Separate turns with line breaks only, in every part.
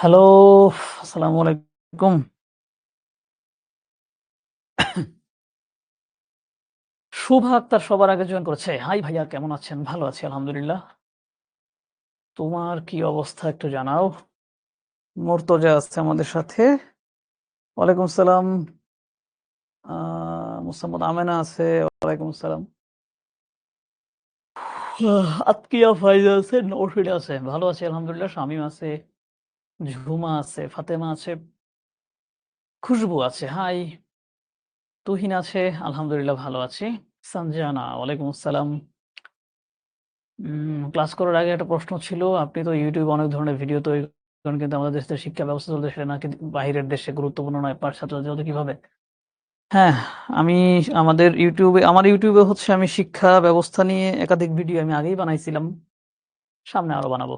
Hello, আসসালামু আলাইকুম। শুভা আক্তার সবার আগে জয়েন করেছে। হাই ভাইয়া কেমন আছেন? ভালো আছি আলহামদুলিল্লাহ। তোমার কি অবস্থা একটু জানাও। মুর্তজা আছে আমাদের সাথে। ওয়ালাইকুম সালাম। আ মোসাম্মদ আমেনা আছে। ওয়ালাইকুম আসসালাম। আতকিয়া ফাইজা আছে, নওশিন আছে। ভালো আছি আলহামদুলিল্লাহ। শামীম আছে, ঝুমা আছে, ফাতেমা আছে, খুশবু আছে। হাই। তুহিন আছে। আলহামদুলিল্লাহ ভালো আছি। সানজানা, ওয়ালাইকুম আসসালাম। ক্লাস করার আগে একটা প্রশ্ন ছিল। আপনি তো YouTube অনেক ধরনের ভিডিও তৈরি করেন কিন্তু আমাদের দেশের শিক্ষা ব্যবস্থা চলছে সেটা নাকি বাহিরের দেশে গুরুত্বপূর্ণ নয়। ছাত্রছাত্রী হতে কিভাবে? হ্যাঁ, আমি আমার YouTube এ হচ্ছে আমি শিক্ষা ব্যবস্থা নিয়ে একাধিক ভিডিও আমি আগেই বানাইছিলাম। সামনে আরো বানাবো।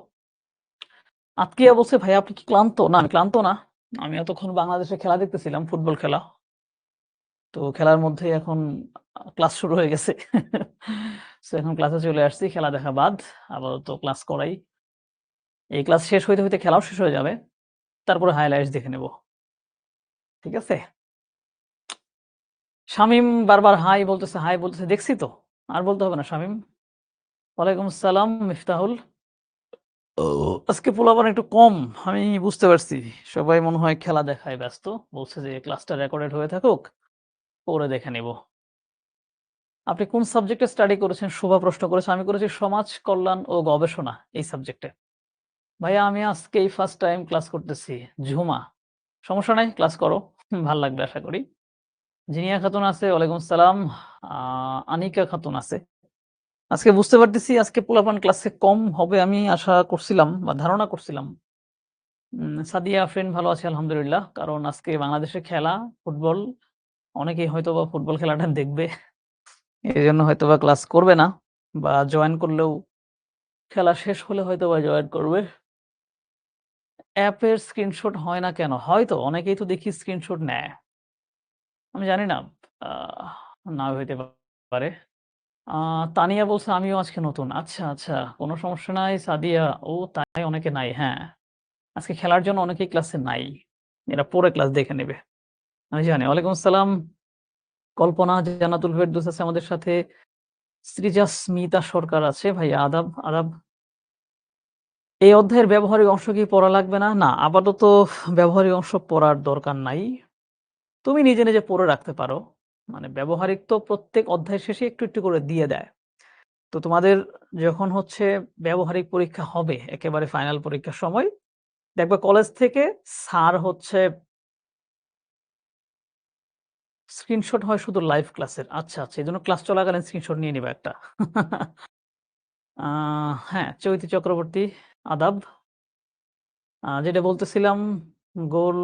আতকিয়া বলছে, "ভাইয়া আপনি কি ক্লান্ত?" না, আমি ক্লান্ত না। আমি এতক্ষণ বাংলাদেশে খেলা দেখতেছিলাম, ফুটবল খেলা। তো খেলার মধ্যেই এখন ক্লাস শুরু হয়ে গেছে। সো এখন ক্লাসে চলে আসছি। খেলা দেখা বাদ। আপাতত ক্লাস করাই। এই ক্লাস শেষ হইতে, হইতে খেলাও শেষ হয়ে যাবে। তারপরে হাইলাইটস দেখে নেব। ঠিক আছে? শামীম বারবার হাই বলতেছে দেখছি তো। আর বলতে হবে না শামীম। ওয়ালাইকুম আসসালাম মিফতাহুল। ও আজকে পোলাপান একটু কম। আমি বুঝতে পারছি। সবাই মনে হয় খেলা দেখায় ব্যস্ত। বলছে যে ক্লাসটা রেকর্ডেড হয়ে থাকুক, পরে দেখে নিব। আপনি কোন সাবজেক্টে স্টাডি করেছেন? শুভা প্রশ্ন করেছে। আমি করেছি সমাজ কল্যাণ ও গবেষণা এই সাবজেক্টে। ভাইয়া আমি আজকেই ফার্স্ট টাইম ক্লাস করতেছি। ঝুমা, সমস্যা নাই ক্লাস করো। ভাল লাগবে আশা করি। জিনিয়া খাতুন আছে, ওয়ালাইকুম আসসালাম। আ আনিকা খাতুন আছে। আজকে বুঝতে পারতেছি আজকে পোলাপান ক্লাসে কম হবে আমি আশা করছিলাম বা ধারণা করছিলাম। সাদিয়া আফরিন ভালো আছি আলহামদুলিল্লাহ। কারণ আজকে বাংলাদেশে খেলা, ফুটবল। অনেকেই হয়তোবা ফুটবল খেলাটা দেখবে। এজন্য হয়তোবা ক্লাস করবে না বা জয়েন করলেও খেলা শেষ হলে হয়তোবা জয়েন করবে। অ্যাপের স্ক্রিনশট হয় না কেন? হয়তো অনেকেই তো দেখি স্ক্রিনশট নেয়। আমি জানি না। আ নাও হইতে পারে। আ তানিয়া বলছে, "আমিও আজকে নতুন।" আচ্ছা, আচ্ছা। কোন সমস্যা নাই সাদিয়া। ও তাই অনেকে নাই। হ্যাঁ, আজকে খেলার জন্য অনেকেই ক্লাসে নাই। এরা পরে ক্লাস দেখে নেবে। আমি জানি। ওয়ালাইকুম আসসালাম। কল্পনা জান্নাতুল ফেরদৌস আছে আমাদের সাথে। সৃজা স্মিতা সরকার আছে। ভাইয়া আদাব, আদাব। এই অধ্যায়ের ব্যবহারিক অংশ কি পড়া লাগবে না? না, আপাতত ব্যবহারিক অংশ পড়ার দরকার নাই। তুমি নিজে, নিজে পড়ে রাখতে পারো। মানে ব্যবহারিক তো প্রত্যেক অধ্যায় শেষে একটু, একটু করে দিয়ে দেয়। তো তোমাদের যখন হচ্ছে ব্যবহারিক পরীক্ষা হবে, একেবারে ফাইনাল পরীক্ষার সময়, দেখবা কলেজ থেকে স্যার হচ্ছে স্ক্রিনশট হয় শুধু লাইভ ক্লাসের। আচ্ছা, আচ্ছা। এজন্য ক্লাস চলাকালীন স্ক্রিনশট নিয়ে নিবা একটা। আ হ্যাঁ, চৈতি চক্রবর্তী আদাব। যেটা বলতেছিলাম গোল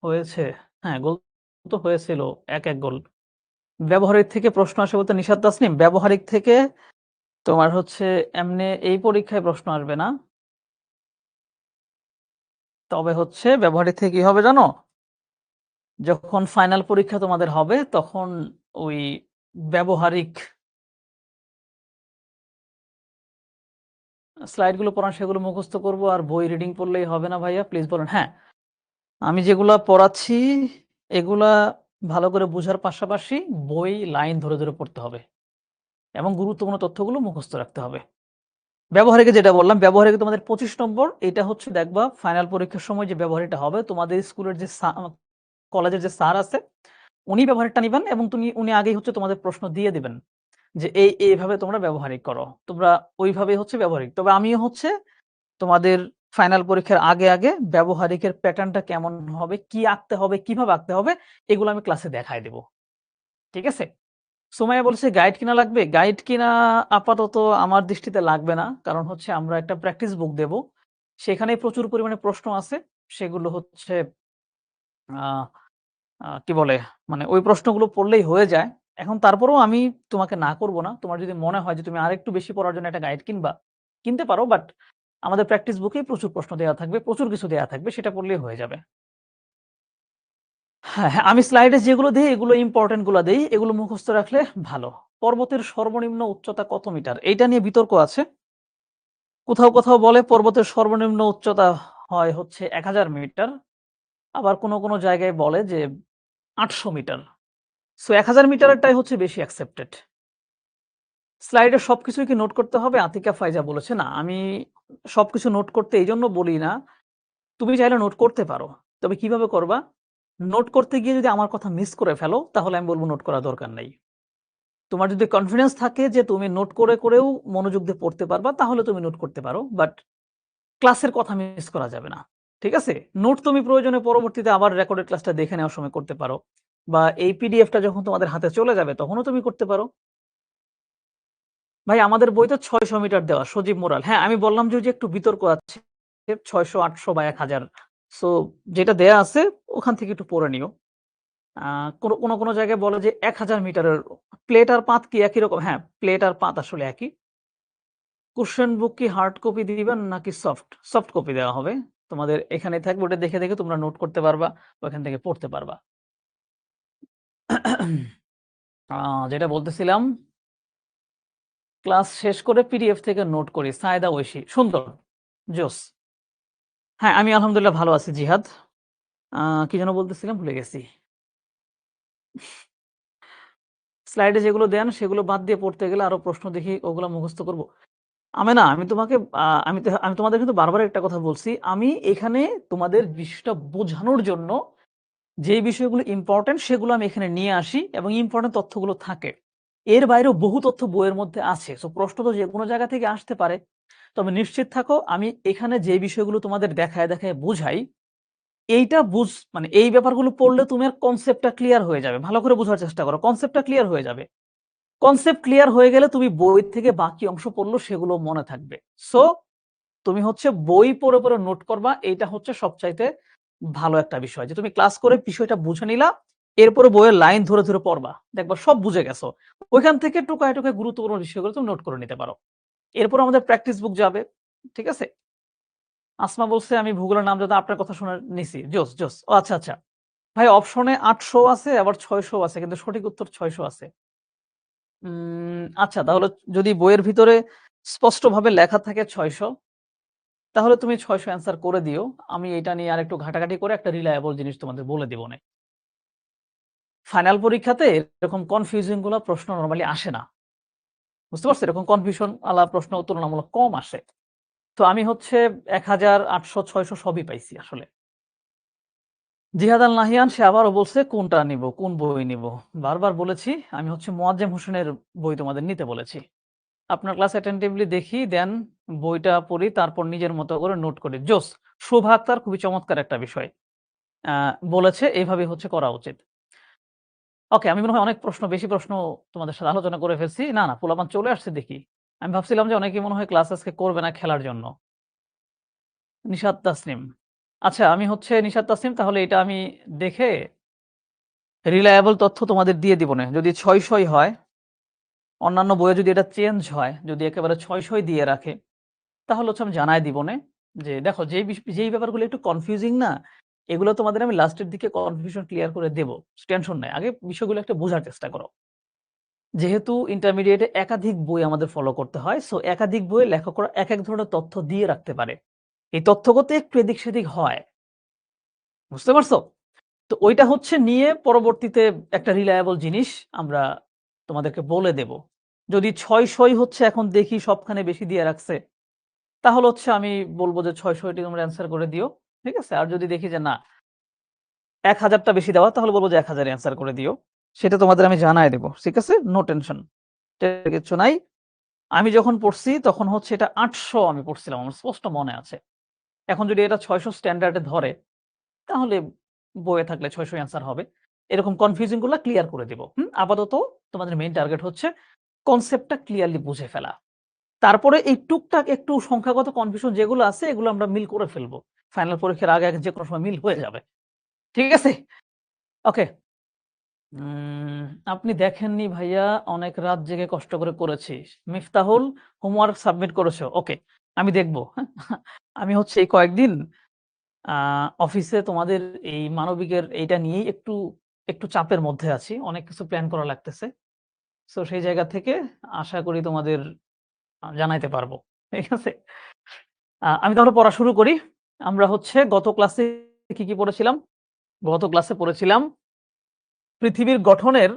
হয়েছে। হ্যাঁ, গোল তো হয়েছিল ১-১ গোল। ব্যবহারিক থেকে প্রশ্ন আসে বলতে নিশাত তাসনিম, ব্যবহারিক থেকে তোমার হচ্ছে এমনে এই পরীক্ষায় প্রশ্ন আসবে না। তবে হচ্ছে ব্যবহারিক থেকে কি হবে জানো? যখন ফাইনাল পরীক্ষা তোমাদের হবে তখন ওই ব্যবহারিক স্লাইড গুলো পড়ান সেগুলো মুখস্থ করব আর বই রিডিং পড়লেই হবে না ভাইয়া প্লিজ বলেন। হ্যাঁ, আমি যেগুলা পড়াচ্ছি এগুলা ভালো করে বুঝার পাশাপাশি বই লাইন ধরে, ধরে পড়তে হবে এবং গুরুত্বপূর্ণ তথ্যগুলো মুখস্থ রাখতে হবে। ব্যবহারিকে যেটা বললাম, ব্যবহারিকে তোমাদের ২৫ নম্বর। এটা হচ্ছে দেখবা ফাইনাল পরীক্ষার সময় যে ব্যবহারিকটা হবে তোমাদের স্কুলের যে কলেজের যে স্যার আছে উনি ব্যবহারিকটা নিবেন এবং উনি আগেই হচ্ছে তোমাদের প্রশ্ন দিয়ে দিবেন। যে এইভাবে তোমরা ব্যবহারিক করো। তোমরা ওইভাবেই হচ্ছে ব্যবহারিক। তবে আমিও হচ্ছে তোমাদের ফাইনাল পরীক্ষার আগে, আগে ব্যবহারিকের প্যাটার্নটা কেমন হবে, কি আঁকতে হবে, কিভাবে আঁকতে হবে এগুলো আমি ক্লাসে দেখায় দেব। ঠিক আছে? সুমাইয়া বলেছে গাইড কিনা লাগবে? গাইড কিনা আপাতত আমার দৃষ্টিতে লাগবে না। কারণ হচ্ছে আমরা একটা প্র্যাকটিস বুক দেব। সেখানে প্রচুর পরিমাণে প্রশ্ন আছে। সেগুলো হচ্ছে আ কি বলে? মানে ওই প্রশ্নগুলো পড়লেই হয়ে যায়। এখন তারপরেও আমি তোমাকে না করব না। তোমার যদি মনে হয় যে তুমি আরেকটু বেশি পড়ার জন্য একটা গাইড কিনবা, কিনতে পারো। বাট আমাদের প্র্যাকটিস বুকেই প্রচুর প্রশ্ন দেয়া থাকবে, প্রচুর কিছু দেয়া থাকবে। সেটা পড়লেই হয়ে যাবে। হ্যাঁ, হ্যাঁ, আমি স্লাইডে যেগুলো দেই এগুলো ইম্পোর্টেন্ট গুলা দেই। এগুলো মুখস্থ রাখলে ভালো। পর্বতের সর্বনিম্ন উচ্চতা কত মিটার? এইটা নিয়ে বিতর্ক আছে। কোথাও, কোথাও বলে পর্বতের সর্বনিম্ন উচ্চতা হয় হচ্ছে ১০০০ মিটার, আবার কোনো জায়গায় বলে যে ৮০০ মিটার। সো ১০০০ মিটারেরটাই হচ্ছে বেশি অ্যাকসেপ্টেড। স্লাইডে সবকিছুই কি নোট করতে হবে? আতিকা ফাইজা বলেছে, "না, আমি সবকিছু নোট করতে এইজন্য বলি না। তুমি চাইলে নোট করতে পারো। তবে কিভাবে করবা? নোট করতে গিয়ে যদি আমার কথা মিস করে ফেলো, তাহলে আমি বলব নোট করার দরকার নাই। তোমার যদি কনফিডেন্স থাকে যে তুমি নোট করেও মনোযোগ দিয়ে পড়তে পারবা, তাহলে তুমি নোট করতে পারো। বাট ক্লাসের কথা মিস করা যাবে না। ঠিক আছে? নোট তুমি প্রয়োজনে পরবর্তীতে আবার রেকর্ডেড ক্লাসটা দেখে নেওয়ার সময় করতে পারো। বা এই পিডিএফটা যখন তোমাদের হাতে চলে যাবে, তখনও তুমি করতে পারো।" ভাই আমাদের বইতে ৬০০ মিটার দেওয়া, সজীব মোরাল। হ্যাঁ, আমি বললাম যে ওই যে একটু বিতর্ক আছে ৬০০, ৮০০ বা ১০০০। সো যেটা দেয়া আছে ওখান থেকে একটু পড়ে নিও। আ কোনো জায়গায় বলে যে ১০০০ মিটারের প্লেট আর পাত কি একই রকম? হ্যাঁ, প্লেট আর পাত আসলে একই। কোয়েশ্চেন বুক কি হার্ড কপি দিবেন নাকি সফট? সফট কপি দেওয়া হবে। তোমাদের এখানেই থাকবে, ওটা দেখে তোমরা নোট করতে পারবা, ওখান থেকে পড়তে পারবা। আ যেটা বলতেছিলাম, ক্লাস শেষ করে পিডিএফ থেকে নোট করি। সায়েদা ঐশী। সুন্দর। জোস। হ্যাঁ, আমি আলহামদুলিল্লাহ ভালো আছি জিহাদ। আ কি যেন বলতেছিলাম ভুলে গেছি। স্লাইডে যেগুলো দেন সেগুলো বাদ দিয়ে পড়তে গেলে আরো প্রশ্ন দেখি ওগুলা মুখস্থ করব। আমি তোমাকে আমি তোমাদের কিন্তু বারবার একটা কথা বলছি। আমি এখানে তোমাদের বিষয়টা বোঝানোর জন্য যেই বিষয়গুলো ইম্পোর্টেন্ট সেগুলো আমি এখানে নিয়ে আসি এবং ইম্পোর্টেন্ট তথ্যগুলো থাকে। এর বাইরেও বহু তথ্য বইয়ের মধ্যে আছে। সো প্রশ্ন তো যেকোনো জায়গা থেকে আসতে পারে। তবে নিশ্চিত থাকো আমি এখানে যে বিষয়গুলো তোমাদের দেখায় বুঝাই, এইটা মানে এই ব্যাপারগুলো পড়লে তোমার কনসেপ্টটা ক্লিয়ার হয়ে যাবে। ভালো করে বোঝার চেষ্টা করো। কনসেপ্টটা ক্লিয়ার হয়ে যাবে। কনসেপ্ট ক্লিয়ার হয়ে গেলে তুমি বই থেকে বাকি অংশ পড়লেও সেগুলো মনে থাকবে। সো তুমি হচ্ছে বই পড়ে নোট করবা। এইটা হচ্ছে সবচাইতে ভালো একটা বিষয়। যে তুমি ক্লাস করে বিষয়টা বুঝে নিলা, এরপরে বইয়ের লাইন ধরে পড়বা। দেখবা সব বুঝে গেছো। ওইখান থেকে টোকায় গুরুত্বপূর্ণ বিষয়গুলো তুমি নোট করে নিতে পারো। এরপর আমাদের প্র্যাকটিস বুক যাবে। ঠিক আছে? আসমা বলছে, "আমি ভূগোলের নামজাদা আপনার কথা শুনে নিছি।" জোস। ও আচ্ছা। ভাই অপশনে ৮০০ আছে আবার ৬০০ আছে। কিন্তু সঠিক উত্তর ৬০০ আছে। আচ্ছা, তাহলে যদি বইয়ের ভিতরে স্পষ্টভাবে লেখা থাকে ৬০০, তাহলে তুমি ৬০০ অ্যান্সার করে দিও। আমি এটা নিয়ে আরেকটু ঘাটাঘাটি করে একটা রিলায়েবল জিনিস তোমাদের বলে দিবনে। ফাইনাল পরীক্ষাতে এরকম কনফিউজিং গুলা প্রশ্ন নরমালি আসে না। বুঝতে পারছো? এরকম কনফিউশন আলা প্রশ্ন তুলনামূলক কম আসে। তো আমি হচ্ছে ১০০০, ৮০০, ৬০০ সবই পাইছি আসলে। জিহাদ আল নাহিয়ান সে আবারও বলছে, "কোনটা নিবো? কোন বই নিবো?" বারবার বলেছি আমি হচ্ছে মোয়াজ্জেম হোসেনের বই তোমাদের নিতে বলেছি। আপনার ক্লাস অ্যাটেনটিভলি দেখি, দেন বইটা পড়ি, তারপর নিজের মতো করে নোট করি। জোস! শোভা আক্তার খুবই চমৎকার একটা বিষয় আ বলেছে, এভাবেই হচ্ছে করা উচিত। ওকে, আমি মনে হয় অনেক বেশি প্রশ্ন তোমাদের সাথে আলোচনা করে ফেলছি। না, পোলাপান চলে আসছে দেখি। আমি ভাবছিলাম যে অনেকেই মনে হয় ক্লাস আজকে করবে না খেলার জন্য। নিশাত তাসনিম। আচ্ছা, আমি হচ্ছে নিশাত তাসনিম, তাহলে এটা আমি দেখে রিলায়েবল তথ্য তোমাদের দিয়ে দিবনে। যদি ৬০০ হয়, অন্যান্য বইয়ে যদি এটা চেঞ্জ হয়, যদি একেবারে ৬০০ দিয়ে রাখে, তাহলে হচ্ছে আমি জানায় দিবনে যে দেখো যেই ব্যাপারগুলো একটু কনফিউজিং না, এগুলো তোমাদের আমি লাস্টের দিকে কনফিউশন ক্লিয়ার করে দেব। টেনশন নাই। আগে বিষয়গুলো একটু বোঝার চেষ্টা করো। যেহেতু ইন্টারমিডিয়েটে একাধিক বই আমাদের ফলো করতে হয়, সো একাধিক বইয়ে লেখকরা একেক ধরনের তথ্য দিয়ে রাখতে পারে। এই তথ্যগত একটু এদিক সেদিক হয়। বুঝতে পারছো? তো ওইটা হচ্ছে নিয়ে পরবর্তীতে একটা রিলায়েবল জিনিস আমরা তোমাদেরকে বলে দেব। যদি ৬০০ হচ্ছে এখন দেখি সবখানে বেশি দিয়ে রাখছে, তাহলে হচ্ছে আমি বলব যে ৬০০ টি তোমরা অ্যান্সার করে দিও। ঠিক আছে? আর যদি দেখি যে না ১০০০ টা বেশি দেওয়া, তাহলে বলব যে ১০০০ অ্যান্সার করে দিও। সেটা তোমাদের আমি জানায় দেব। ঠিক আছে? No tension. কিচ্ছু নাই। আমি যখন পড়ছি তখন হচ্ছে এটা ৮০০ আমি পড়ছিলাম। আমার স্পষ্ট মনে আছে। এখন যদি এটা ৬০০ স্ট্যান্ডার্ড এ ধরে, তাহলে বইয়ে থাকলে ৬০০ অ্যান্সার হবে। এরকম কনফিউজিং গুলা ক্লিয়ার করে দিব। আপাতত তোমাদের মেইন টার্গেট হচ্ছে কনসেপ্টটা ক্লিয়ারলি বুঝে ফেলা। তারপরে এই টুকটাক একটু সংখ্যাগত কনফিউশন যেগুলো আছে এগুলো আমরা মিল করে ফেলবো। ফাইনাল পরীক্ষার আগে যেকোনো সময় মিল হয়ে যাবে। ঠিক আছে? ওকে। উম আপনি দেখেননি ভাইয়া, অনেক রাত জেগে কষ্ট করে করেছি। মিফতাহুল, হোমওয়ার্ক সাবমিট করেছো। ওকে, আমি দেখব। হ্যাঁ? আমি হচ্ছে এই কয়েকদিন আ অফিসে তোমাদের এই মানবিকের এইটা নিয়েই একটু চাপের মধ্যে আছি। অনেক কিছু প্ল্যান করা লাগতেছে। সো সেই জায়গা থেকে আশা করি তোমাদের জানাইতে পারবো। ঠিক আছে? আমি তাহলে পড়া শুরু করি। আমরা হচ্ছে গত ক্লাসে কি পড়েছিলাম? গত ক্লাসে পড়েছিলাম পৃথিবীর গঠনের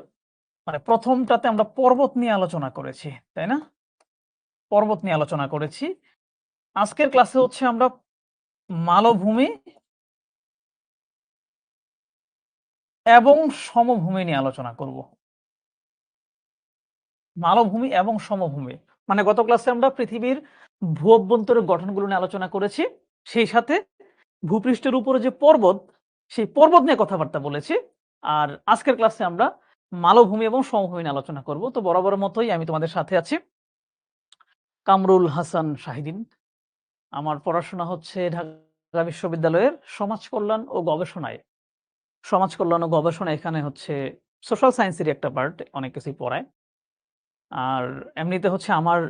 মানে ১ম টাতে আমরা পর্বত নিয়ে আলোচনা করেছি, তাই না? পর্বত নিয়ে আলোচনা করেছি। আজকের ক্লাসে হচ্ছে আমরা মালভূমি এবং সমভূমি নিয়ে আলোচনা করব। মালভূমি এবং সমভূমি। মানে গত ক্লাসে আমরা পৃথিবীর ভূ-অভ্যন্তরের গঠনগুলো নিয়ে আলোচনা করেছি। সেই সাথে ভূপৃষ্ঠের উপরে যে পর্বত, সেই পর্বত নিয়ে কথাবার্তা বলেছি। আর আজকের ক্লাসে আমরা মালভূমি এবং সমভূমি নিয়ে আলোচনা করব। তো বরাবরের মতোই আমি তোমাদের সাথে আছি। কামরুল হাসান শাহিদিন। আমার পড়াশোনা হচ্ছে ঢাকা বিশ্ববিদ্যালয়ের সমাজ কল্যাণ ও গবেষণায়। সমাজ কল্যাণ ও গবেষণা এখানে হচ্ছে সোশ্যাল সায়েন্সেরই একটা পার্ট, অনেক কিছুই পড়ায়। আর এমনিতে হচ্ছে আমার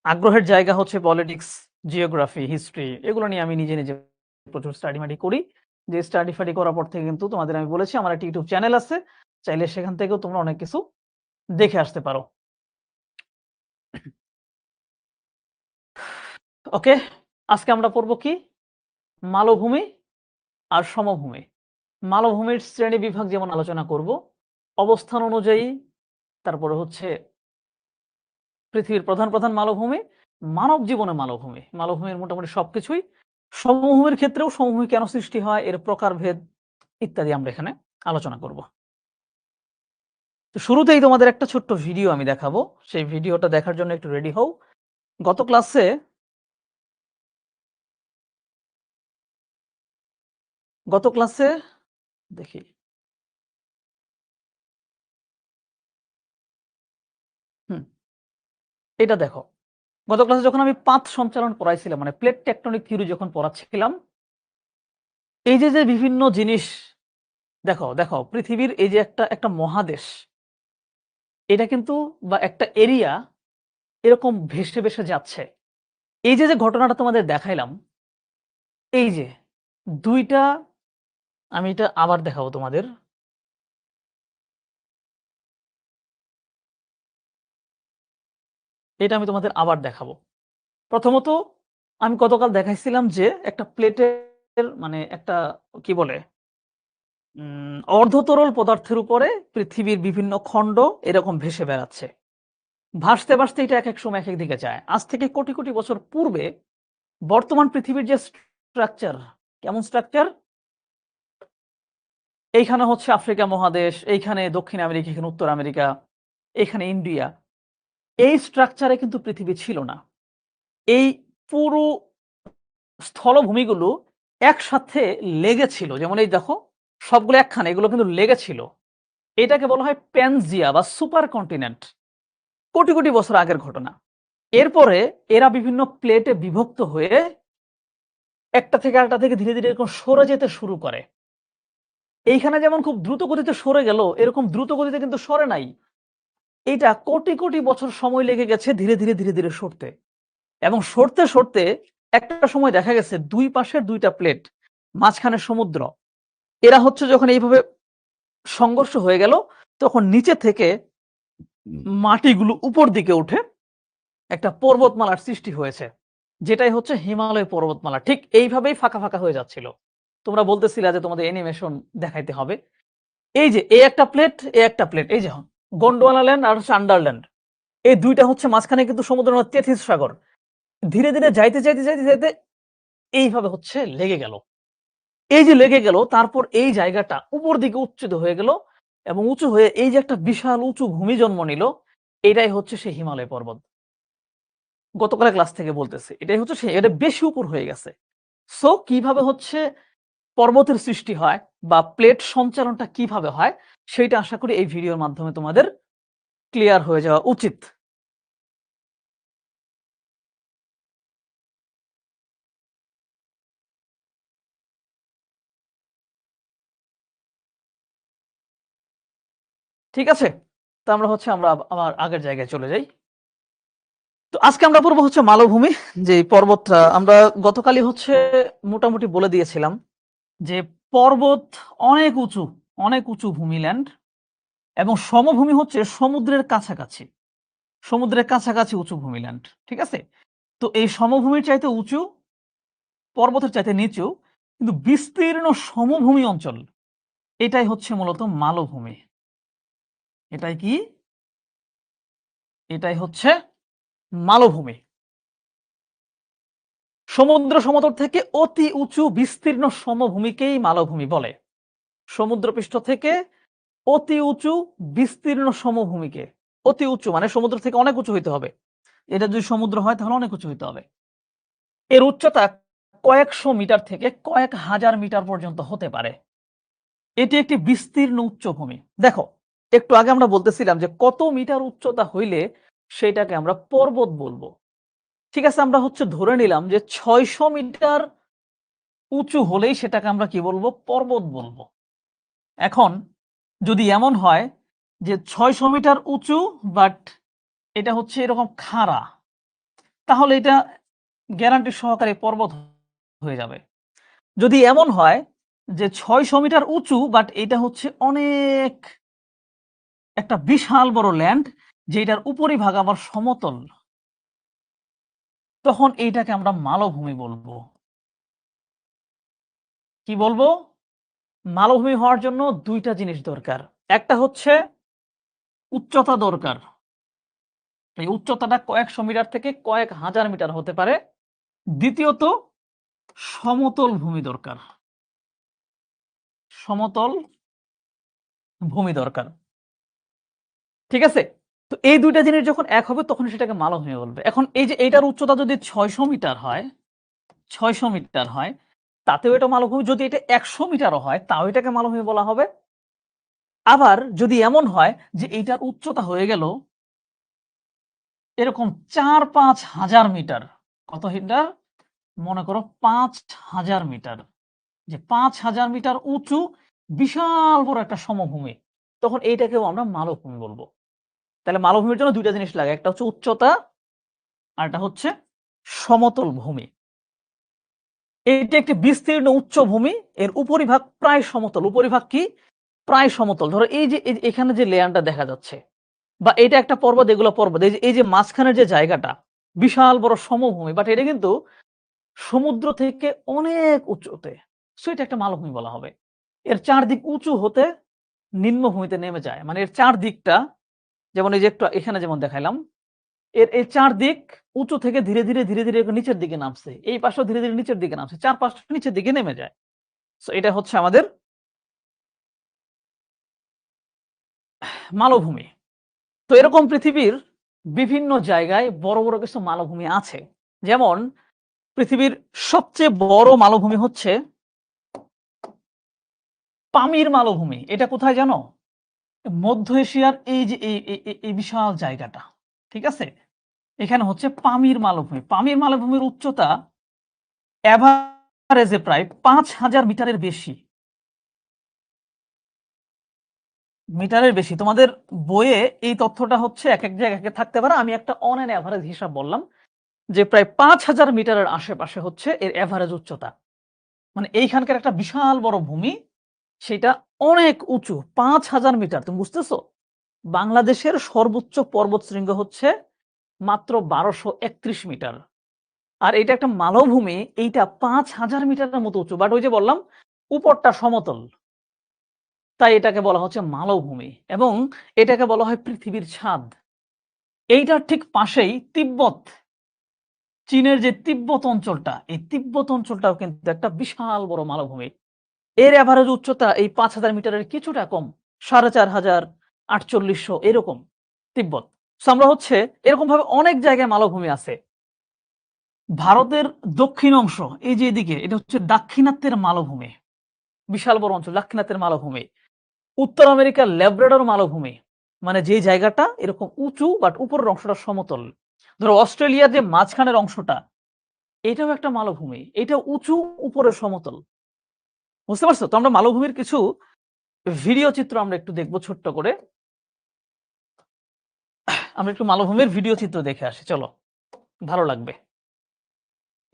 আগ্রহের জায়গা হচ্ছে পলিটিক্স, জিওগ্রাফি, হিস্ট্রি এগুলো নিয়ে আমি নিজে প্রচুর স্টাডি-মাডি করি। যে স্টাডি-ফাডি করার পর থেকে কিন্তু তোমাদের আমি বলেছি আমার একটা ইউটিউব চ্যানেল আছে। চাইলে সেখান থেকেও তোমরা অনেক কিছু দেখে আসতে পারো। ওকে, আজকে আমরা পড়ব কি? মালভূমি আর সমভূমি। মালভূমির শ্রেণীবিভাগ যেমন আলোচনা করব, অবস্থান অনুযায়ী, তারপরে হচ্ছে পৃথিবীর প্রধান মালভূমি, মানব জীবনে মালভূমি। মালভূমির মোটামুটি সবকিছুই। সমভূমির ক্ষেত্রেও সমভূমি কেন সৃষ্টি হয়, এর প্রকারভেদ ইত্যাদি আমরা এখানে আলোচনা করব। তো শুরুতেই তোমাদের একটা ছোট্ট ভিডিও আমি দেখাবো। সেই ভিডিওটা দেখার জন্য একটু রেডি হও। গত ক্লাসে দেখি। হুম, এটা দেখো। গত ক্লাসে যখন আমি পাত সঞ্চালন পড়াইছিলাম মানে প্লেট টেকটনিক থিওরি যখন পড়াচ্ছিলাম, এই যে বিভিন্ন জিনিস দেখো পৃথিবীর এই যে একটা মহাদেশ, এটা কিন্তু বা একটা এরিয়া এরকম ভেসে যাচ্ছে। এই যে ঘটনাটা তোমাদের দেখাইলাম, এই যে ২ টা আমি এটা আবার দেখাবো তোমাদের। এটা আমি তোমাদের আবার দেখাবো। প্রথমত আমি গতকাল দেখাইছিলাম যে একটা প্লেটের মানে একটা কি বলে অর্ধতরল পদার্থের উপরে পৃথিবীর বিভিন্ন খণ্ড এরকম ভেসে বেড়াচ্ছে। ভাসতে এটা একেক সময় একেক দিকে যায়। আজ থেকে কোটি বছর পূর্বে বর্তমান পৃথিবীর যে স্ট্রাকচার, কেমন স্ট্রাকচার? এইখানে হচ্ছে আফ্রিকা মহাদেশ, এইখানে দক্ষিণ আমেরিকা, এখানে উত্তর আমেরিকা, এখানে ইন্ডিয়া। এই স্ট্রাকচারে কিন্তু পৃথিবী ছিল না। এই পুরো স্থলভূমিগুলো একসাথে লেগেছিল। যেমন এই দেখো, সবগুলো একখানে, এগুলো কিন্তু লেগেছিল। এটাকে বলা হয় প্যানজিয়া বা সুপার কন্টিনেন্ট। কোটি বছর আগের ঘটনা। এরপরে এরা বিভিন্ন প্লেটে বিভক্ত হয়ে একটা থেকে আরেকটা থেকে ধীরে এরকম সরে যেতে শুরু করে। এইখানে যেমন খুব দ্রুত গতিতে সরে গেল, এরকম দ্রুত গতিতে কিন্তু সরে নাই। এটা কোটি বছর সময় লেগে গেছে ধীরে সরতে। এবং সরতে একটা সময় দেখা গেছে ২ পাশের ২ টা প্লেট, মাঝখানে সমুদ্র। এরা হচ্ছে যখন এইভাবে সংঘর্ষ হয়ে গেল, তখন নিচে থেকে মাটিগুলো উপর দিকে উঠে একটা পর্বতমালার সৃষ্টি হয়েছে। যেটাই হচ্ছে হিমালয় পর্বতমালা। ঠিক এইভাবেই ফাঁকা হয়ে যাচ্ছিল। তোমরা বলতেছিলা যে তোমাদের অ্যানিমেশন দেখাইতে হবে। এই যে এই একটা প্লেট, এই একটা প্লেট, এই যে গোন্ডওয়ানা ল্যান্ড আর হচ্ছে আন্ডারল্যান্ড। এই ২ টা হচ্ছে মাঝখানে কিন্তু সমুদ্র নয়, তেথিস সাগর। ধীরে যাইতে এইভাবে হচ্ছে লেগে গেল। এই যে লেগে গেল, তারপর এই জায়গাটা উপর দিকে উচ্চীত হয়ে গেল এবং উঁচু হয়ে এই যে একটা বিশাল উঁচু ভূমি জন্ম নিল, এটাই হচ্ছে সেই হিমালয় পর্বত। গতকালের ক্লাস থেকে বলতেছি। এটাই হচ্ছে এটা বেশি উপর হয়ে গেছে। সো কিভাবে হচ্ছে পর্বতের সৃষ্টি হয় বা প্লেট সঞ্চালনটা কিভাবে হয়, সেইটা আশা করি এই ভিডিওর মাধ্যমে তোমাদের ক্লিয়ার হয়ে যাওয়া উচিত। ঠিক আছে? তো আমরা হচ্ছে আবার আগের জায়গায় চলে যাই। তো আজকে আমরা পড়ব হচ্ছে মালভূমি, যে পর্বতটা আমরা গতকালই হচ্ছে মোটামুটি বলে দিয়েছিলাম যে পর্বত অনেক উঁচু ভূমিল্যান্ড এবং সমভূমি হচ্ছে সমুদ্রের কাছাকাছি। সমুদ্রের কাছাকাছি উঁচু ভূমিল্যান্ড। ঠিক আছে? তো এই সমভূমির চাইতে উঁচু পর্বতের চাইতে নিচু কিন্তু বিস্তীর্ণ সমভূমি অঞ্চল, এটাই হচ্ছে মূলত মালভূমি। এটাই কি? এটাই হচ্ছে মালভূমি। সমুদ্র সমতল থেকে অতি উঁচু বিস্তীর্ণ সমভূমিকেই মালভূমি বলে। সমুদ্রপৃষ্ঠ থেকে অতি উঁচু বিস্তীর্ণ সমভূমিকে, অতি উঁচু মানে সমুদ্র থেকে অনেক উঁচু হইতে হবে। এটা যদি সমুদ্র হয় তাহলে অনেক উঁচু হইতে হবে। এর উচ্চতা কয়েকশো মিটার থেকে কয়েক হাজার মিটার পর্যন্ত হতে পারে। এটি একটি বিস্তীর্ণ উচ্চভূমি। দেখো, একটু আগে আমরা বলতেছিলাম যে কত মিটার উচ্চতা হইলে সেটাকে আমরা পর্বত বলবো। ঠিক আছে, আমরা হচ্ছে ধরে নিলাম যে ৬০০ মিটার উঁচু হলেই সেটাকে আমরা কি বলবো? পর্বত বলবো। এখন যদি এমন হয় যে ৬০০ মিটার উঁচু বাট এটা হচ্ছে এরকম খাড়া, তাহলে এটা গ্যারান্টি সহকারে পর্বত হয়ে যাবে। যদি এমন হয় যে ৬০০ মিটার উঁচু বাট এটা হচ্ছে অনেক একটা বিশাল বড় ল্যান্ড, যেটার উপরিভাগ আবার সমতল, তখন এইটাকে আমরা মালভূমি বলবো। কি বলবো? মালভূমি হওয়ার জন্য ২ টা জিনিস দরকার। একটা হচ্ছে উচ্চতা দরকার। এই উচ্চতাটা কয়েকশো মিটার থেকে কয়েক হাজার মিটার হতে পারে। দ্বিতীয়ত সমতল ভূমি দরকার। সমতল ভূমি দরকার। ঠিক আছে? তো এই ২ টা জিনিস যখন এক হবে তখন সেটাকে মালভূমি বলবে। এখন এই যে এইটার উচ্চতা যদি ৬০০ মিটার হয়, ৬০০ মিটার হয়, তাতেও এটা মালভূমি। যদি এটা ১০০ মিটারও হয় তাও এটাকে মালভূমি বলা হবে। আবার যদি এমন হয় যে এইটার উচ্চতা হয়ে গেল এরকম ৪-৫ হাজার মিটার, কত মিটার? মনে করো ৫,০০০ মিটার। যে ৫,০০০ মিটার উঁচু বিশাল বড় একটা সমভূমি, তখন এইটাকেও আমরা মালভূমি বলবো। তাহলে মালভূমির জন্য ২ টা জিনিস লাগে। একটা হচ্ছে উচ্চতা, আরেকটা হচ্ছে সমতল ভূমি। এইটা একটি বিস্তীর্ণ উচ্চভূমি, এর উপরিভাগ প্রায় সমতল। উপরিভাগ কি? প্রায় সমতল। ধরো এই যে এখানে যে লেয়ারটা দেখা যাচ্ছে বা এটা একটা পর্বত, এগুলো পর্বত। এই যে মাঝখানের যে জায়গাটা বিশাল বড় সমভূমি, বাট এটা কিন্তু সমুদ্র থেকে অনেক উঁচুতে। সো এটা একটা মালভূমি বলা হবে। এর চারদিক উঁচু হতে নিম্নভূমিতে নেমে যায়। মানে এর চারদিকটা, যেমন এই যে একটু এখানে যেমন দেখাইলাম, এর চারদিক উঁচু থেকে ধীরে ধীরে নিচের দিকে নামছে। এই পাশেও ধীরে ধীরে নিচের দিকে নামছে। চারপাশটা নিচের দিকে নেমে যায়। সো এটা হচ্ছে আমাদের মালভূমি। তো এরকম পৃথিবীর বিভিন্ন জায়গায় বড় কিছু মালভূমি আছে। যেমন পৃথিবীর সবচেয়ে বড় মালভূমি হচ্ছে পামির মালভূমি। এটা কোথায় জানো? মধ্য এশিয়ার এই যে এই বিশাল জায়গাটা, ঠিক আছে? এখানে হচ্ছে পামির মালভূমি। পামির মালভূমির উচ্চতা এভারেজে প্রায় ৫,০০০ মিটারের বেশি। মিটারের বেশি। তোমাদের বইয়ে এই তথ্যটা হচ্ছে একেক জায়গায় একেক থাকতে পারে। আমি একটা অন অ্যান এভারেজ হিসাব বললাম যে প্রায় ৫,০০০ মিটারের আশেপাশে হচ্ছে এর এভারেজ উচ্চতা। মানে এইখানকার একটা বিশাল বড় ভূমি, সেটা অনেক উঁচু ৫,০০০ মিটার। তুমি বুঝতেছো? বাংলাদেশের সর্বোচ্চ পর্বতশৃঙ্গ হচ্ছে মাত্র ১২৩১ মিটার। আর এটা একটা মালভূমি, এইটা ৫,০০০ মিটারের মতো উঁচু। বাট ওই যে বললাম উপরটা সমতল। তাই এটাকে বলা হচ্ছে মালভূমি এবং এটাকে বলা হয় পৃথিবীর ছাদ। এইটার ঠিক পাশেই তিব্বত, চীনের যে তিব্বত অঞ্চলটা, এই তিব্বত অঞ্চলটাও কিন্তু একটা বিশাল বড় মালভূমি। এর এভারেজ উচ্চতা এই ৫,০০০ মিটারের কিছুটা কম। ৪,৫০০, ৪৮০০ এরকম তিব্বত। সো আমরা হচ্ছে এরকমভাবে অনেক জায়গায় মালভূমি আছে। ভারতের দক্ষিণ অংশ, এই যে এদিকে, এটা হচ্ছে দাক্ষিণাত্যের মালভূমি। বিশাল বড় অঞ্চল, দাক্ষিণাত্যের মালভূমি। উত্তর আমেরিকার ল্যাব্রাডর মালভূমি, মানে যে জায়গাটা এরকম উঁচু বাট উপরের অংশটা সমতল। ধরো অস্ট্রেলিয়ার যে মাঝখানের অংশটা, এটাও একটা মালভূমি। এটা উঁচু, উপরে সমতল। বুঝতে পারছো? তো আমরা মালভূমির কিছু ভিডিও চিত্র আমরা একটু দেখব ছোট্ট করে। আমরা একটু মালভূমির ভিডিও চিত্র দেখে আসি, চলো, ভালো লাগবে।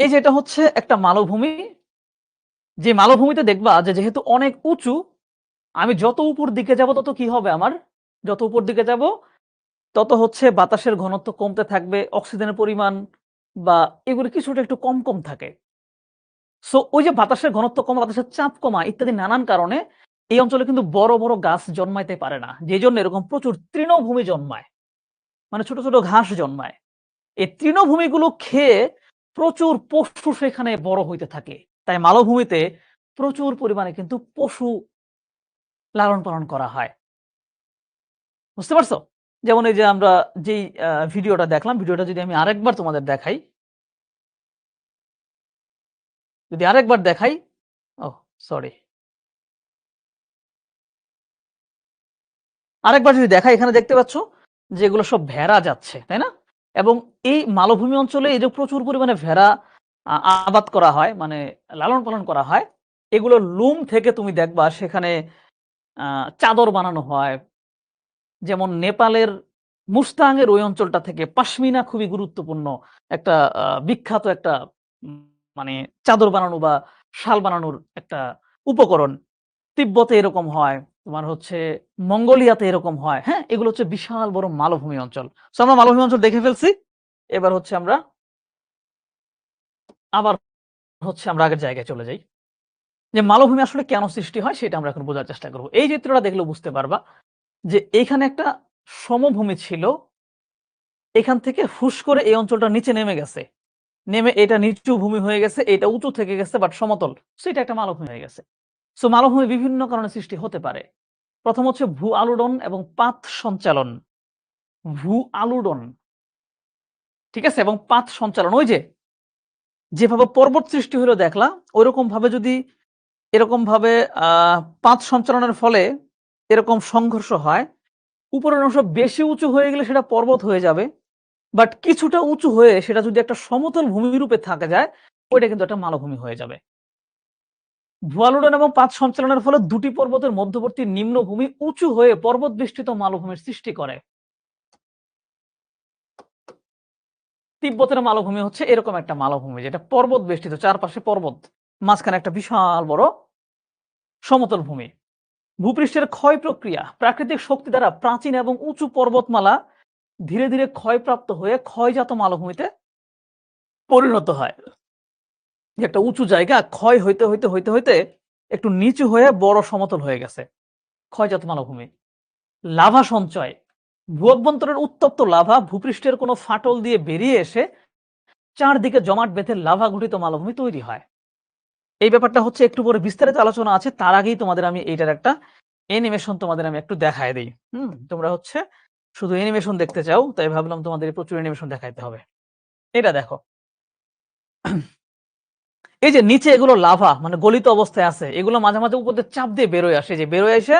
এই যে এটা হচ্ছে একটা মালভূমি। যে মালভূমিতে দেখবা যে যেহেতু অনেক উঁচু, আমি যত উপর দিকে যাব তত কি হবে আমার? যত উপর দিকে যাব তত হচ্ছে বাতাসের ঘনত্ব কমতে থাকবে, অক্সিজেনের পরিমাণ বা এগুলো কিছুটা একটু কম থাকে। সো ওই যে বাতাসের ঘনত্ব কমা, বাতাসের চাপ কমা ইত্যাদি নানান কারণে এই অঞ্চলে কিন্তু বড়, বড় গাছ জন্মাইতে পারে না। যেজন্য এরকম প্রচুর তৃণভূমি জন্মায়। মানে ছোট, ছোট ঘাস জন্মায়। এই তৃণভূমিগুলো খেয়ে প্রচুর পশু সেখানে বড় হইতে থাকে। তাই মালভূমিতে প্রচুর পরিমাণে কিন্তু পশু লালন-পালন করা হয়। বুঝতে পারছো? যেমন এই যে আমরা যেই ভিডিওটা দেখলাম, ভিডিওটা যদি আমি আরেকবার তোমাদের দেখাই। যদি আরেকবার দেখাই, ওহ সরি। আরেকবার যদি দেখাই এখানে দেখতে পাচ্ছ যে এগুলো সব ভেড়া যাচ্ছে, তাই না? এবং এই মালভূমি অঞ্চলে এই যে প্রচুর পরিমাণে ভেড়া আবাদ করা হয়, মানে লালন-পালন করা হয়। এগুলোর লোম থেকে তুমি দেখবা সেখানে আ চাদর বানানো হয়। যেমন নেপালের মুস্তাং এর ওই অঞ্চলটা থেকে পাশমিনা খুবই গুরুত্বপূর্ণ একটা বিখ্যাত একটা উম মানে চাদর বানানো বা শাল বানানোর একটা উপকরণ। তিব্বতে এরকম হয়। তোমার হচ্ছে মঙ্গোলিয়াতে এরকম হয়। হ্যাঁ? এগুলো হচ্ছে বিশাল বড় মালভূমি অঞ্চল। সো আমরা মালভূমি অঞ্চল দেখে ফেলছি। এবার হচ্ছে আমরা আবার আমরা আগের জায়গায় চলে যাই। যে মালভূমি আসলে কেন সৃষ্টি হয় সেটা আমরা এখন বোঝার চেষ্টা করব। এই চিত্রটা দেখলেও বুঝতে পারবা যে এইখানে একটা সমভূমি ছিল। এখান থেকে হুশ করে এই অঞ্চলটা নিচে নেমে গেছে। নেমে এটা নিচু ভূমি হয়ে গেছে, এটা উঁচু থেকে গেছে বাট সমতল। সো এটা একটা মালভূমি হয়ে গেছে। সো মালভূমি বিভিন্ন কারণে সৃষ্টি হতে পারে। প্রথম হচ্ছে ভূ-আলোড়ন এবং পাত সঞ্চালন। ভূ-আলোড়ন, ঠিক আছে? এবং পাত সঞ্চালন। ওই যে যেভাবে পর্বত সৃষ্টি হইলো দেখলা, ঐরকম ভাবে যদি এরকমভাবে আ পাত সঞ্চালনের ফলে এরকম সংঘর্ষ হয়, উপরের অংশ বেশি উঁচু হয়ে গেলে সেটা পর্বত হয়ে যাবে। বাট কিছুটা উঁচু হয়ে সেটা যদি একটা সমতল ভূমিরূপে থাকা যায়, ওইটা কিন্তু একটা মালভূমি হয়ে যাবে। ভূয়ালোড়ন এবং পাত সঞ্চালনের ফলে দুটি পর্বতের মধ্যবর্তী নিম্নভূমি উঁচু হয়ে পর্বত বেষ্টিত মালভূমির সৃষ্টি করে। তিব্বতের মালভূমি হচ্ছে এরকম একটা মালভূমি যেটা পর্বত বেষ্টিত, চারপাশে পর্বত, মাঝখানে একটা বিশাল বড় সমতল ভূমি। ভূপৃষ্ঠের ক্ষয় প্রক্রিয়া প্রাকৃতিক শক্তি দ্বারা প্রাচীন এবং উঁচু পর্বতমালা ধীরে ধীরে ক্ষয়প্রাপ্ত হয়ে ক্ষয়জাত মালভূমিতে পরিণত হয়। যে একটা উঁচু জায়গা ক্ষয় হইতে একটু নিচু হয়ে বড় সমতল হয়ে গেছে, ক্ষয়জাত মালভূমি। লাভা সঞ্চয়, ভূ-অভ্যন্তরের উত্তপ্ত লাভা ভূপৃষ্ঠের কোনো ফাটল দিয়ে বেরিয়ে এসে চারদিকে জমাট বেঁধে লাভা গঠিত মালভূমি তৈরি হয়। এই ব্যাপারটা হচ্ছে একটু পরে বিস্তারিত আলোচনা আছে। তার আগেই তোমাদের আমি এইটার একটা অ্যানিমেশন তোমাদের আমি একটু দেখায় দেই। তোমরা হচ্ছে শুধু অ্যানিমেশন দেখতে চাও, তাই ভাবলাম তোমাদের প্রচুর অ্যানিমেশন দেখাইতে হবে। এটা দেখো। এই যে নিচে এগুলো লাভা মানে গলিত অবস্থায় আছে। এগুলো মাঝে, মাঝে উপর দিয়ে চাপ দিয়ে বেরোয় আসে। যে বেরোয় এসে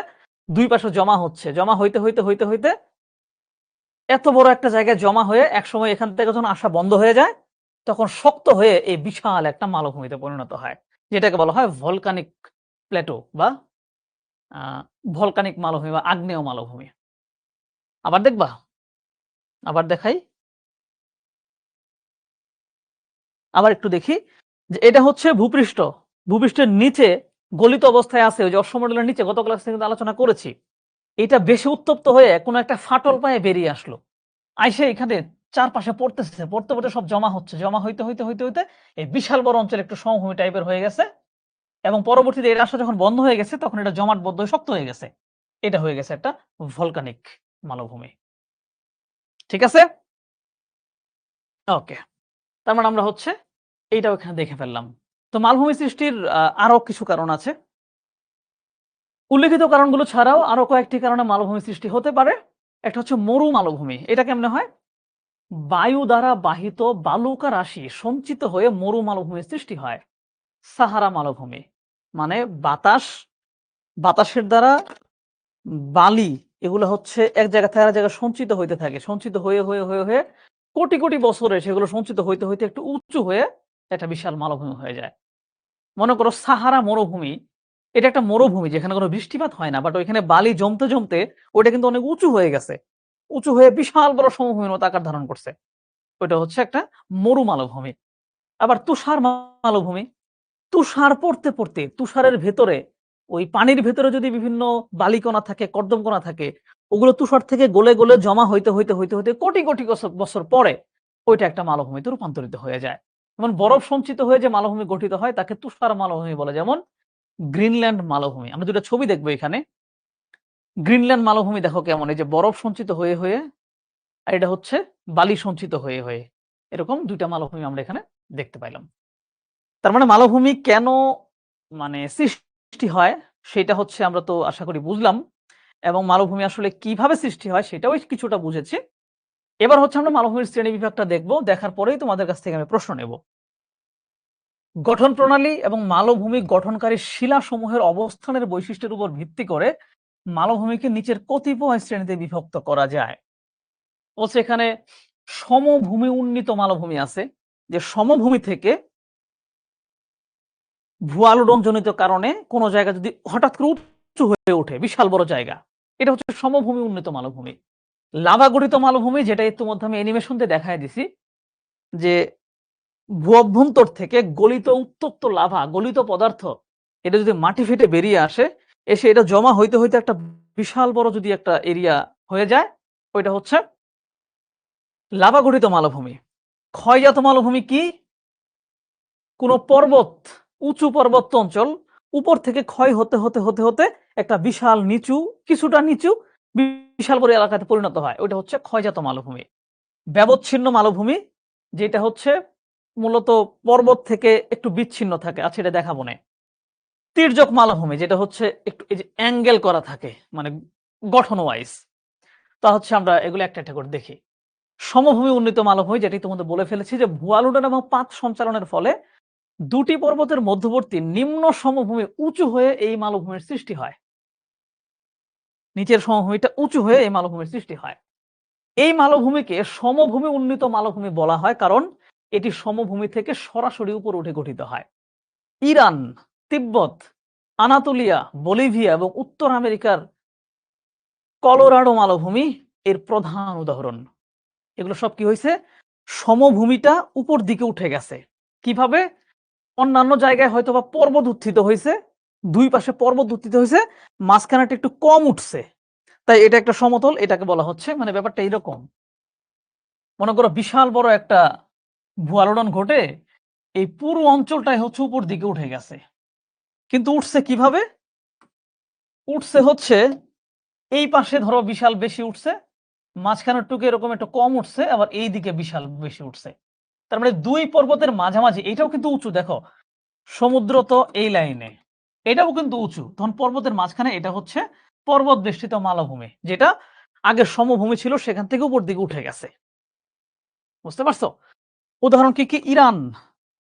২ পাশে জমা হচ্ছে। জমা হইতে এত বড় একটা জায়গায় জমা হয়ে একসময় এখান থেকে যখন আসা বন্ধ হয়ে যায়, তখন শক্ত হয়ে এই বিশাল একটা মালভূমিতে পরিণত হয়। যেটাকে বলা হয় ভলকানিক প্ল্যাটো বা আ ভলকানিক মালভূমি বা আগ্নেয় মালভূমি। আবার দেখবা? আবার দেখাই? আবার একটু দেখি যে এটা হচ্ছে ভূপৃষ্ঠ। ভূপৃষ্ঠের নিচে গলিত অবস্থায় আছে ওই যে অশ্বমণ্ডলের নিচে গত ক্লাসে কিন্তু আলোচনা করেছি। এটা বেশি উত্তপ্ত হয়ে কোনো একটা ফাটল পায়ে বেরিয়ে আসলো। আইসে এখানে চারপাশে পড়তে সব জমা হচ্ছে। জমা হইতে এই বিশাল বড় অঞ্চলে একটু সমভূমি টাইপের হয়ে গেছে এবং পরবর্তীতে এর আসা যখন বন্ধ হয়ে গেছে তখন এটা জমাটবদ্ধ হয়ে শক্ত হয়ে গেছে। এটা হয়ে গেছে একটা ভলকানিক মালভূমি। ঠিক আছে? ওকে। তার মানে আমরা হচ্ছে এইটাও এখানে দেখে ফেললাম। তো মালভূমি সৃষ্টির আরো কিছু কারণ আছে। উল্লেখিত কারণগুলো ছাড়াও আরো কয়েকটি কারণে মালভূমি সৃষ্টি হতে পারে। একটা হচ্ছে মরু মালভূমি। এটা কেমনে হয়? বায়ু দ্বারা বাহিত বালুকা রাশি সঞ্চিত হয়ে মরু মালভূমির সৃষ্টি হয়। সাহারা মালভূমি মানে বাতাসের দ্বারা বালি এগুলো হচ্ছে এক জায়গা থেকে আরেক জায়গায় সঞ্চিত হইতে থাকে। সঞ্চিত হয়ে কোটি, কোটি বছরে সেগুলো সঞ্চিত হইতে একটু উঁচু হয়ে একটা বিশাল মালভূমি হয়ে যায়। মনে করো সাহারা মরুভূমি, এটা একটা মরুভূমি যেখানে কোনো বৃষ্টিপাত হয় না। বাট ওইখানে বালি জমতে ওইটা কিন্তু অনেক উঁচু হয়ে গেছে। উঁচু হয়ে বিশাল বড় সমভূমির মতো আকার ধারণ করছে। ওইটা হচ্ছে একটা মরু মালভূমি। আবার তুষার মালভূমি, তুষার পড়তে তুষারের ভেতরে ওই পানির ভেতরে যদি বিভিন্ন বালিকণা থাকে, কর্দমকণা থাকে, ওগুলো তুষার থেকে গলে জমা হইতে কোটি, কোটি বছর পরে ওইটা একটা মালভূমিতে রূপান্তরিত হয়ে যায়। যেমন বরফ সঞ্চিত হয়ে যে মালভূমি গঠিত হয় তাকে তুষার মালভূমি বলে। যেমন গ্রিনল্যান্ড মালভূমি। আমরা ২ টা ছবি দেখব এখানে। গ্রিনল্যান্ড মালভূমি দেখো কেমন, এই যে বরফ সঞ্চিত হয়ে আর এটা হচ্ছে বালি সঞ্চিত হয়ে। এরকম ২ টা মালভূমি আমরা এখানে দেখতে পাইলাম। তার মানে মালভূমি কেন মানে সৃষ্টি হয় সেটা হচ্ছে আমরা তো আশা করি বুঝলাম, এবং মালভূমি আসলে কিভাবে সৃষ্টি হয় সেটাও কিছুটা বুঝেছি। এবার হচ্ছে আমরা মালভূমির শ্রেণীবিভাগটা দেখব। দেখার পরেই তোমাদের কাছ থেকে আমি প্রশ্ন নেব। গঠন প্রণালী এবং মালভূমি গঠনকারী শিলাসমূহের অবস্থানের বৈশিষ্ট্যের উপর ভিত্তি করে মালভূমিকে নিচের কতিপয় শ্রেণীতে বিভক্ত করা যায়। বলছে এখানে সমভূমি উন্নীত মালভূমি আছে, যে সমভূমি থেকে ভূয়ালোড়নজনিত কারণে কোন জায়গা যদি হঠাৎ করে উঁচু হয়ে ওঠে, বিশাল বড় জায়গা, এটা হচ্ছে সমভূমি উন্নীত মালভূমি। লাভা গঠিত মালভূমি, যেটা ইতিমধ্যে আমি অ্যানিমেশন দিয়ে দেখায় দিছি, যে ভূ-অভ্যন্তর থেকে গলিত উত্তপ্ত লাভা, গলিত পদার্থ, এটা যদি মাটি ফেটে বেরিয়ে আসে, এসে এটা জমা হইতে একটা বিশাল বড় যদি একটা এরিয়া হয়ে যায়, ওইটা হচ্ছে লাভা গঠিত মালভূমি। ক্ষয়জাত মালভূমি কি? কোন পর্বত, উঁচু পার্বত্য অঞ্চল উপর থেকে ক্ষয় হতে একটা বিশাল নিচু, কিছুটা নিচু বিশাল বড় এলাকাতে পরিণত হয়, ওইটা হচ্ছে ক্ষয়জাত মালভূমি। ব্যবচ্ছিন্ন মালভূমি, যেটা হচ্ছে মূলত পর্বত থেকে একটু বিচ্ছিন্ন থাকে, আচ্ছা এটা দেখাবো না। তির্যক মালভূমি, যেটা হচ্ছে একটু এই যে অ্যাঙ্গেল করা থাকে, মানে গঠন ওয়াইজ। তা হচ্ছে আমরা এগুলো একটা করে দেখি। সমভূমি উন্নীত মালভূমি, যেটি তোমাদের বলে ফেলেছি, যে ভূয়ালোড়ন এবং পাত সঞ্চালনের ফলে ২ টি পর্বতের মধ্যবর্তী নিম্ন সমভূমি উঁচু হয়ে এই মালভূমির সৃষ্টি হয়। নিচের সমভূমিটা উঁচু হয়ে এই মালভূমির সৃষ্টি হয়। এই মালভূমিকে সমভূমি উন্নীত মালভূমি বলা হয়, কারণ এটি সমভূমি থেকে সরাসরি উপরে উঠে গঠিত হয়। ইরান, তিব্বত, আনাতোলিয়া, বলিভিয়া এবং উত্তর আমেরিকার কলোরাডো মালভূমি এর প্রধান উদাহরণ। এগুলো সব কি হয়েছে? সমভূমিটা উপর দিকে উঠে গেছে। কিভাবে? অন্যান্য জায়গায় হয়তোবা পর্বত উত্থিত হইছে, ২ পাশে পর্বত উত্থিত হইছে, মাঝখানেরটা একটু কম উঠছে। তাই এটা একটা সমতল, এটাকে বলা হচ্ছে, মানে ব্যাপারটা এইরকম। মনে করো বিশাল বড় একটা ভূয়ালোড়ন ঘটে, এই পুরো অঞ্চলটাই হচ্ছে উপর দিকে উঠে গেছে। কিন্তু উঠছে কিভাবে? উঠছে হচ্ছে এই পাশে ধরো বিশাল বেশি উঠছে, মাঝখানের টুকু এরকম একটু কম উঠছে, আবার এই দিকে বিশাল বেশি উঠছে। তার মানে ২ পর্বতের মাঝামাঝি, এটাও কিন্তু উঁচু, দেখো সমুদ্র তো এই লাইনে, এটাও কিন্তু উঁচু। তখন পর্বতের মাঝখানে এটা হচ্ছে পর্বত বেষ্টিত মালভূমি, যেটা আগে সমভূমি ছিল, সেখান থেকে উপর দিকে উঠে গেছে। বুঝতে পারছো? উদাহরণ কি কি? ইরান,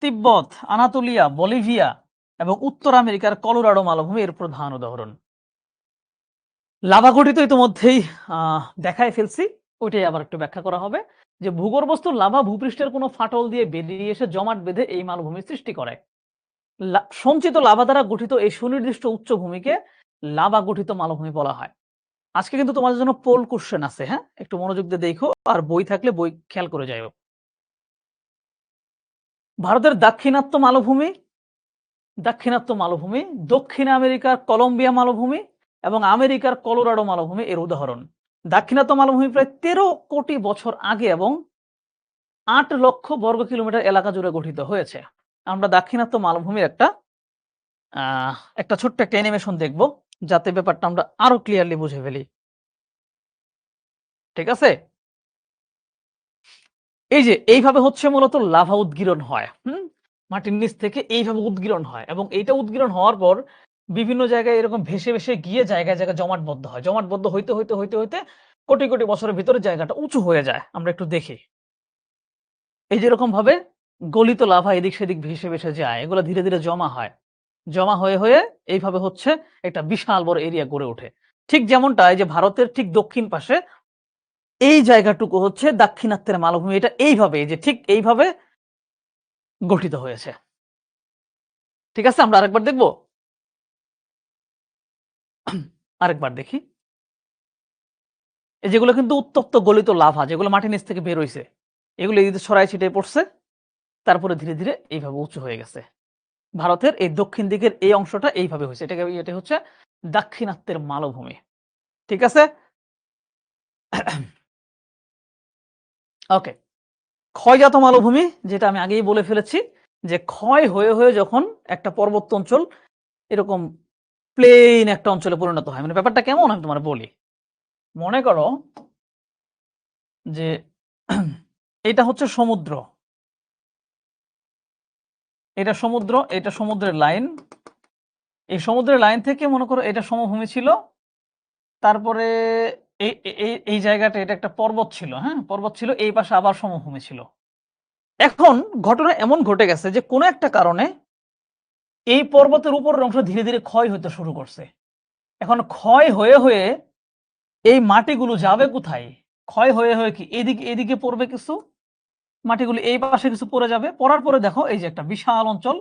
তিব্বত, আনাতোলিয়া, বলিভিয়া এবং উত্তর আমেরিকার কলোরাডো মালভূমি এর প্রধান উদাহরণ। লাভা গঠিত ইতিমধ্যেই দেখায় ফেলছি, ওইটাই আবার একটু ব্যাখ্যা করা হবে, যে ভূগর্ভস্থ লাভা ভূপৃষ্ঠের কোনো ফাটল দিয়ে বেরিয়ে এসে জমাট বেঁধে এই মালভূমির সৃষ্টি করে। সঞ্চিত লাভা দ্বারা গঠিত এই সুনির্দিষ্ট উচ্চভূমিকে লাভা গঠিত মালভূমি বলা হয়। আজকে কিন্তু তোমাদের জন্য পোল কোশ্চেন আছে, হ্যাঁ, একটু মনোযোগ দিয়ে দেখো, আর বই থাকলে বই খেয়াল করে যাও। ভারতের দাক্ষিণাত্য মালভূমি, দক্ষিণ আমেরিকার কলম্বিয়া মালভূমি এবং আমেরিকার কলোরাডো মালভূমি এর উদাহরণ। দাক্ষিণাত্য মালভূমি প্রায় ১৩ কোটি বছর আগে এবং ৮ লক্ষ বর্গ কিলোমিটার এলাকা জুড়ে গঠিত হয়েছে। আমরা দাক্ষিণাত্য মালভূমির একটা ছোট্ট একটা অ্যানিমেশন দেখব, যাতে ব্যাপারটা আমরা আরো ক্লিয়ারলি বুঝে ফেলি। ঠিক আছে? এই যে এইভাবে হচ্ছে মূলত লাভা উদগীরণ হয়। মাটির নিচ থেকে এইভাবে উদগীরণ হয়, এবং এইটা উদগীরণ হওয়ার পর বিভিন্ন জায়গায় এরকম ভেসে গিয়ে জায়গায় জমাটবদ্ধ হয়। জমাটবদ্ধ হইতে কোটি বছরের ভিতরে জায়গাটা উঁচু হয়ে যায়। আমরা একটু দেখি। এই যে এরকম ভাবে গলিত লাভা এদিক সেদিক ভেসে যায়, এগুলো ধীরে জমা হয়। জমা হয়ে এইভাবে হচ্ছে একটা বিশাল বড় এরিয়া গড়ে ওঠে। ঠিক যেমনটা এই যে ভারতের ঠিক দক্ষিণ পাশে এই জায়গাটুকু হচ্ছে দাক্ষিণাত্যের মালভূমি। এটা এইভাবে, এই যে ঠিক এইভাবে গঠিত হয়েছে। ঠিক আছে? আমরা আরেকবার দেখব? আরেকবার দেখি। এই যেগুলো কিন্তু উত্তপ্ত গলিত লাভা, যেগুলো মাটির নিচ থেকে বের হইছে। এগুলো এই যে ছড়ায় ছিটিয়ে পড়ছে। তারপরে ধীরে এইভাবে উঁচু হয়ে গেছে। ভারতের এই দক্ষিণ দিকের এই অংশটা এইভাবে হইছে। এটা হচ্ছে দাক্ষিণাত্যের মালভূমি। ঠিক আছে? ওকে। ক্ষয়জাত মালভূমি, যেটা আমি আগেই বলে ফেলেছি, যে ক্ষয় হয়ে হয়ে যখন একটা পর্বত অঞ্চল এরকম প্লেন একটা অঞ্চলে পরিণত হয়। মানে ব্যাপারটা কেমন আমি তোমার বলি। মনে করো যে এটা হচ্ছে সমুদ্র, এটা সমুদ্র, এটা সমুদ্রের লাইন। এই সমুদ্রের লাইন থেকে মনে করো এটা সমভূমি ছিল, তারপরে এই জায়গাটা এটা একটা পর্বত ছিল, হ্যাঁ পর্বত ছিল, এই পাশে আবার সমভূমি ছিল। এখন ঘটনা এমন ঘটে গেছে যে কোনো একটা কারণে এই পর্বতের উপরের অংশ ধীরে ধীরে ক্ষয় হতে শুরু করছে। এখন ক্ষয় হয়ে হয়ে এই মাটিগুলো যাবে কোথায়? ক্ষয় হয়ে হয়ে কি এদিকে পড়বে কিছু, মাটিগুলো এই পাশে কিছু পড়ে যাবে। পড়ার পরে দেখো এই যে একটা বিশাল অঞ্চল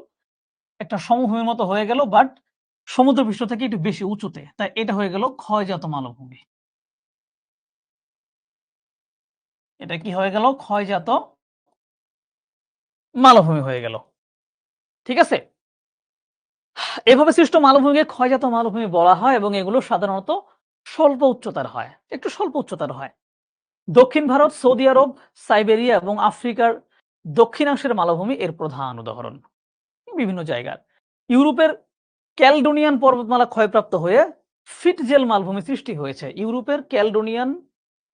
একটা সমভূমির মতো হয়ে গেল, বাট সমুদ্রপৃষ্ঠ থেকে একটু বেশি উঁচুতে। তাই এটা হয়ে গেল ক্ষয়জাত মালভূমি। এটা কি হয়ে গেল? ক্ষয়জাত মালভূমি হয়ে গেল। ঠিক আছে? এভাবে সৃষ্ট মালভূমিকে ক্ষয়জাত মালভূমি বলা হয় এবং এগুলো সাধারণত স্বল্প উচ্চতার হয়, একটু স্বল্প উচ্চতার হয়। দক্ষিণ ভারত, সৌদি আরব, সাইবেরিয়া এবং আফ্রিকার দক্ষিণাংশের মালভূমি এর প্রধান উদাহরণ। বিভিন্ন জায়গার ইউরোপের ক্যালডোনিয়ান পর্বতমালা ক্ষয়প্রাপ্ত হয়ে ফিটজেল মালভূমি সৃষ্টি হয়েছে। ইউরোপের ক্যালডোনিয়ান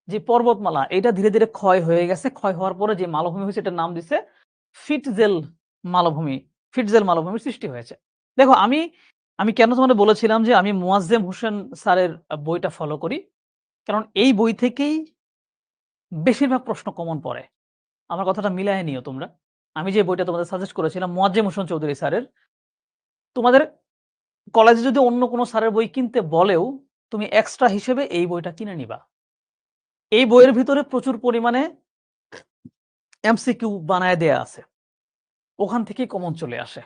যে পর্বতমালা এটা ধীরে ধীরে ক্ষয় হয়ে গেছে, ক্ষয় হওয়ার পরে যে মালভূমি হয়েছে এটার নাম দিছে ফিটজেল মালভূমি। ফিটজেল মালভূমির সৃষ্টি হয়েছে। দেখো আমি আমি কেন তোমাদের বলেছিলাম যে আমি মোয়াজ্জেম হোসেন স্যারের বইটা ফলো করি, কারণ এই বই থেকেই বেশিরভাগ প্রশ্ন কমন পড়ে। আমার কথাটা মিলায় নিও তোমরা। আমি যে বইটা তোমাদের সাজেস্ট করেছিলাম মোয়াজ্জেম হোসেন চৌধুরী স্যারের, তোমাদের কলেজে যদি অন্য কোনো স্যারের বই কিনতে বলেও তুমি এক্সট্রা হিসেবে এই বইটা কিনে নিবা। এই বইয়ের ভিতরে প্রচুর পরিমাণে এমসিকিউ বানায় দেয়া আছে, ওখান থেকেই কমন চলে আসে।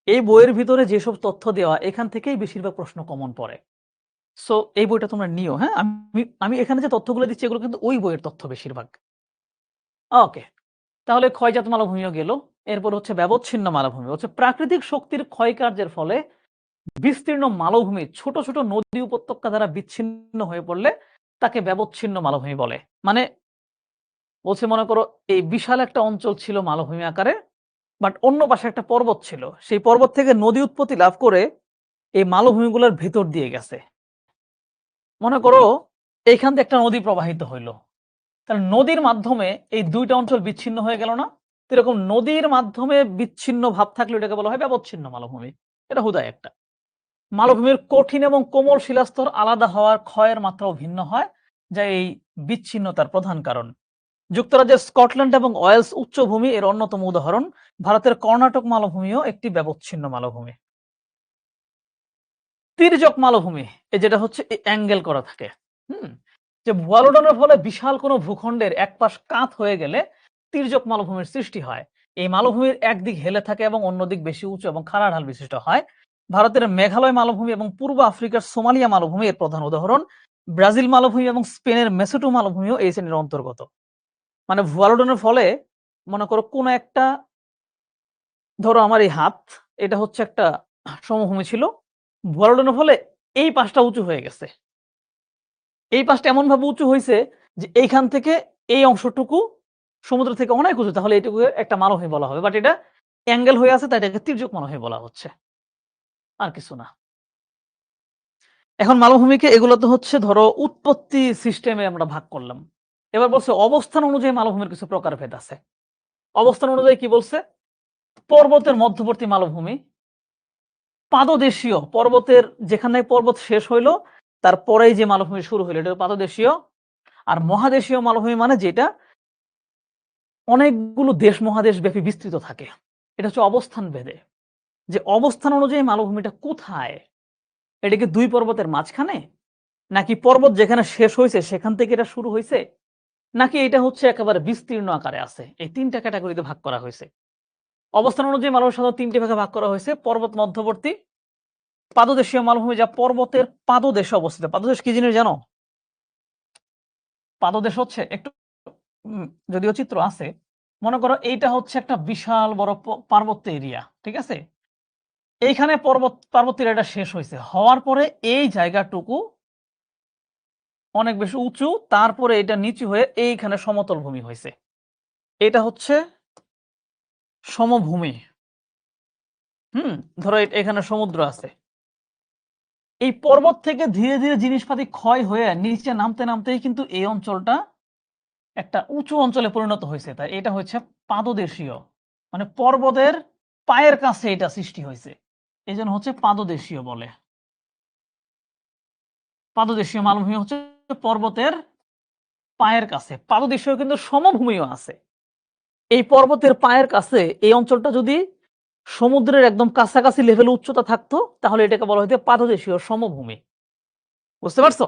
এই বইয়ের ভিতরে যেসব তথ্য দেওয়া এখান থেকেই বেশিরভাগ প্রশ্ন কমন পড়ে। সো এই বইটা তোমরা নিও, হ্যাঁ? আমি আমি এখানে যে তথ্যগুলো দিচ্ছি এগুলো কিন্তু ওই বইয়ের তথ্য বেশিরভাগ। ওকে। তাহলে ক্ষয়জাত মালভূমিও গেল। এরপর হচ্ছে ব্যবচ্ছিন্ন মালভূমি। হচ্ছে প্রাকৃতিক শক্তির ক্ষয়কার্যের ফলে বিস্তীর্ণ মালভূমি ছোট ছোট নদী উপত্যকা দ্বারা বিচ্ছিন্ন হয়ে পড়লে তাকে ব্যবচ্ছিন্ন মালভূমি বলে। মানে বলছে মনে করো এই বিশাল একটা অঞ্চল ছিল মালভূমি আকারে, বাট অন্য পাশে একটা পর্বত ছিল। সেই পর্বত থেকে নদী উৎপত্তি লাভ করে এই মালভূমিগুলোর ভেতর দিয়ে গেছে। মনে করো এইখান দিয়ে একটা নদী প্রবাহিত হইলো। তাহলে নদীর মাধ্যমে এই ২ টা অঞ্চল বিচ্ছিন্ন হয়ে গেল না? তো এরকম নদীর মাধ্যমে বিচ্ছিন্ন ভাব থাকলে এটাকে বলা হয় ব্যবচ্ছিন্ন মালভূমি। এটা হুদাই একটা। মালভূমির কঠিন এবং কোমল শিলাস্তর আলাদা হওয়ার ক্ষয়ের মাত্রাও ভিন্ন হয়, যা এই বিচ্ছিন্নতার প্রধান কারণ। যুক্তরাজ্যের স্কটল্যান্ড এবং ওয়েলস উচ্চভূমি এর অন্যতম উদাহরণ। ভারতের কর্ণাটক মালভূমিও একটি ব্যবচ্ছিন্ন মালভূমি। তির্যক মালভূমি, যেটা হচ্ছে অ্যাঙ্গেল করা থাকে। যে ভূয়ালোড়নের ফলে বিশাল কোনো ভূখণ্ডের এক পাশ কাত হয়ে গেলে তির্যক মালভূমির সৃষ্টি হয়। এই মালভূমির একদিক হেলে থাকে এবং অন্যদিক বেশি উঁচু এবং খাড়া ঢাল বিশিষ্ট হয়। ভারতের মেঘালয় মালভূমি এবং পূর্ব আফ্রিকার সোমালিয়া মালভূমি এর প্রধান উদাহরণ। ব্রাজিল মালভূমি এবং স্পেনের মেসোটো মালভূমিও এই শ্রেণীর অন্তর্গত। মানে ভূয়ালোড়নের ফলে মনে করো কোন একটা, ধরো আমার এই হাত, এটা হচ্ছে একটা সমভূমি ছিল, ভূয়ালোড়নের ফলে এই পাশটা উঁচু হয়ে গেছে, এই পাশটা এমন ভাবে উঁচু হয়েছে যে এইখান থেকে এই অংশটুকু সমুদ্র থেকে অনেক উঁচু, তাহলে এটুকু একটা মালভূমি বলা হবে। বাট এটা অ্যাঙ্গেল হয়ে আছে তাই এটাকে তির্যক মালভূমি বলা হচ্ছে, আর কিছু না। এখন মালভূমিকে এগুলো তো হচ্ছে ধরো উৎপত্তি সিস্টেমে আমরা ভাগ করলাম। এবার বলছে অবস্থান অনুযায়ী মালভূমির কিছু প্রকারভেদ আছে। অবস্থান অনুযায়ী কি বলছে? পর্বতের মধ্যবর্তী মালভূমি, পাদদেশীয় পর্বতের যেখানে পর্বত শেষ হইলো তারপরেই যে মালভূমি শুরু হইলো এটা পাদদেশীয়। আর মহাদেশীয় মালভূমি মানে যেটা অনেকগুলো দেশ মহাদেশ ব্যাপী বিস্তৃত থাকে। এটা হচ্ছে অবস্থান ভেদে, যে অবস্থান অনুযায়ী মালভূমিটা কোথায়, এটা কি ২ পর্বতের মাঝখানে, নাকি পর্বত যেখানে শেষ হয়েছে সেখান থেকে এটা শুরু হয়েছে, নাকি এটা হচ্ছে একেবারে বিস্তীর্ণ আকারে আছে। এই ৩ টা ক্যাটাগরিতে ভাগ করা হয়েছে। অবস্থান অনুযায়ী মালভূমি সাধারণত ৩ টি ভাগে ভাগ করা হয়েছে। পর্বত মধ্যবর্তী, পাদদেশীয় মালভূমি যা পর্বতের পাদদেশে অবস্থিত। পাদদেশ কি জিনিস জানো? পাদদেশ হচ্ছে একটু যদিও চিত্র আছে, মনে করো এইটা হচ্ছে একটা বিশাল বড় পার্বত্য এরিয়া, ঠিক আছে? এইখানে পার্বত্য এরিয়াটা শেষ হয়েছে, হওয়ার পরে এই জায়গাটুকু অনেক বেশি উঁচু, তারপরে এটা নিচু হয়ে এইখানে সমতল ভূমি হয়েছে। এটা হচ্ছে সমভূমি। ধরো এখানে সমুদ্র আছে। এই পর্বত থেকে ধীরে, ধীরে জিনিসপাতি ক্ষয় হয়ে নিচে নামতে, নামতেই কিন্তু এই অঞ্চলটা একটা উঁচু অঞ্চলে পরিণত হইছে। তাই এটা হচ্ছে পাদদেশীয়। মানে পর্বতের পায়ের কাছে এটা সৃষ্টি হইছে। এজন্য হচ্ছে পাদদেশীয় বলে। পাদদেশীয় মালভূমি হচ্ছে পর্বতের পায়ের কাছে। পাদদেশীয় কিন্তু সমভূমিও আছে। এই পর্বতের পায়ের কাছে এই অঞ্চলটা যদি সমুদ্রের একদম কাছাকাছি লেভেলে উচ্চতা থাকতো, তাহলে এটাকে বলা হইতো পাদদেশীয় সমভূমি। বুঝতে পারছো?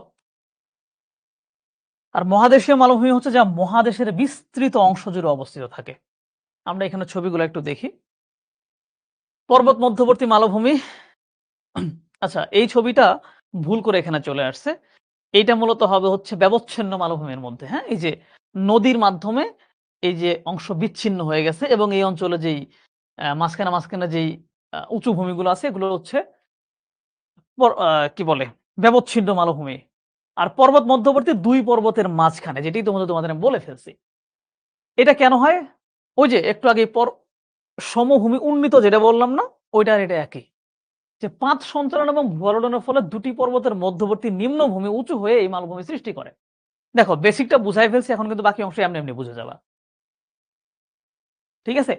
আর মহাদেশীয় মালভূমি হচ্ছে যা মহাদেশের বিস্তৃত অংশ জুড়ে অবস্থিত থাকে। আমরা এখানে ছবিগুলো একটু দেখি। পর্বত মধ্যবর্তী মালভূমি। আচ্ছা, এই ছবিটা ভুল করে এখানে চলে আসছে। এইটা মূলত হবে হচ্ছে ব্যবচ্ছিন্ন মালভূমির মধ্যে, হ্যাঁ? এই যে নদীর মাধ্যমে এই যে অংশ বিচ্ছিন্ন হয়ে গেছে এবং এই অঞ্চলে যেই মাঝখানে, মাঝখানে যেই উঁচু ভূমিগুলো আছে এগুলো হচ্ছে পর আ কি বলে? ব্যবচ্ছিন্ন মালভূমি। আর পর্বত মধ্যবর্তী ২ পর্বতের মাঝখানে, যেটি তোমাদের আমি বলে ফেলছি। এটা কেন হয়? ওই যে একটু আগে সমভূমি উন্নীত যেটা বললাম না? ওইটা আর এটা একই। যে পাত সঞ্চালন এবং ভূমিরোধনের ফলে ২ টি পর্বতের মধ্যবর্তী নিম্নভূমি উঁচু হয়ে এই মালভূমি সৃষ্টি করে। দেখো, বেসিকটা বুঝাই ফেলছি, এখন কিন্তু বাকি অংশ এমনি, এমনি বুঝে যাবা। ঠিক আছে?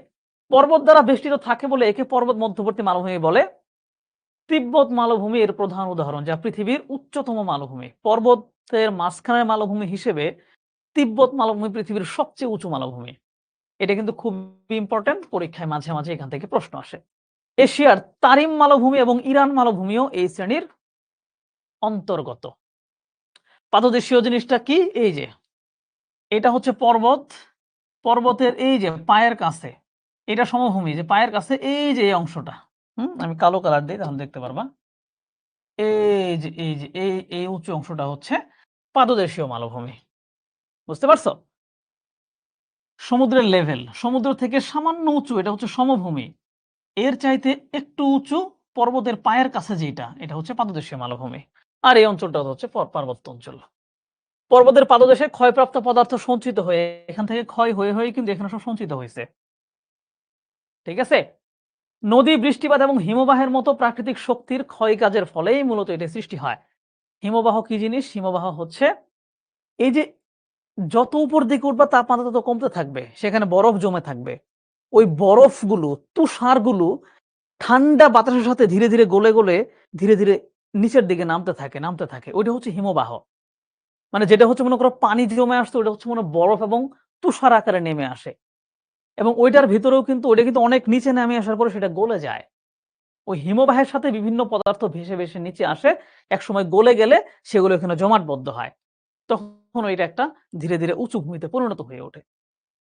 পর্বত দ্বারা বেষ্টিত থাকে বলে একে পর্বত মধ্যবর্তী মালভূমি বলে। তিব্বত মালভূমি এর প্রধান উদাহরণ, যা পৃথিবীর উচ্চতম মালভূমি। পর্বতের মাঝখানের মালভূমি হিসেবে তিব্বত মালভূমি পৃথিবীর সবচেয়ে উঁচু মালভূমি। এটা কিন্তু খুবই ইম্পোর্টেন্ট, পরীক্ষায় মাঝে, মাঝে এখান থেকে প্রশ্ন আসে। এশিয়ার তারিম মালভূমি এবং ইরান মালভূমিও এই শ্রেণীর অন্তর্গত। পাদদেশীয় জিনিসটা কি? এই যে এটা হচ্ছে পর্বত, পর্বতের এই যে পায়ের কাছে, এটা সমভূমি, যে পায়ের কাছে এই যে এই অংশটা, আমি কালো কালার দেই তাহলে দেখতে পারবা। এই উঁচু অংশটা হচ্ছে পাদদেশীয় মালভূমি। বুঝতে পারছো? সমুদ্রের লেভেল, সমুদ্র থেকে সামান্য উঁচু, এটা হচ্ছে সমভূমি। এর চাইতে একটু উঁচু পর্বতের পায়ের কাছে যেটা, এটা হচ্ছে পাদদেশীয় মালভূমি। আর এই অঞ্চলটা হচ্ছে পার্বত্য অঞ্চল। পর্বতের পাদদেশে ক্ষয়প্রাপ্ত পদার্থ সঞ্চিত হয়ে এখান থেকে ক্ষয় হয়ে, হয়ে কিন্তু এখানে সব সঞ্চিত হইছে। ঠিক আছে? নদী, বৃষ্টিপাত এবং হিমবাহের মতো প্রাকৃতিক শক্তির ক্ষয় কাজের ফলেই মূলত এটা সৃষ্টি হয়। হিমবাহ কি জিনিস? হিমবাহ হচ্ছে এই যে যত উপর দিকে উঠবা তাপমাত্রা তত কমতে থাকবে। সেখানে বরফ জমে থাকবে। ওই বরফগুলো, তুষারগুলো ঠান্ডা বাতাসের সাথে ধীরে, ধীরে গলে, গলে ধীরে, ধীরে নিচের দিকে নামতে থাকে, নামতে থাকে। ওইটা হচ্ছে হিমবাহ। মানে যেটা হচ্ছে মনে করো পানি জমে আসতো, ওটা হচ্ছে মনে বরফ এবং তুষার আকারে নেমে আসে। এবং ওইটার ভিতরেও কিন্তু ওইটা কিন্তু অনেক নিচে নামে আসার পরে সেটা গলে যায়। ওই হিমবাহের সাথে বিভিন্ন পদার্থ ভেসে, ভেসে নিচে আসে। একসময় গলে গেলে সেগুলো এখানে জমাটবদ্ধ হয়। তখন ওইটা একটা ধীরে, ধীরে উঁচু ভূমিতে পরিণত হয়ে ওঠে।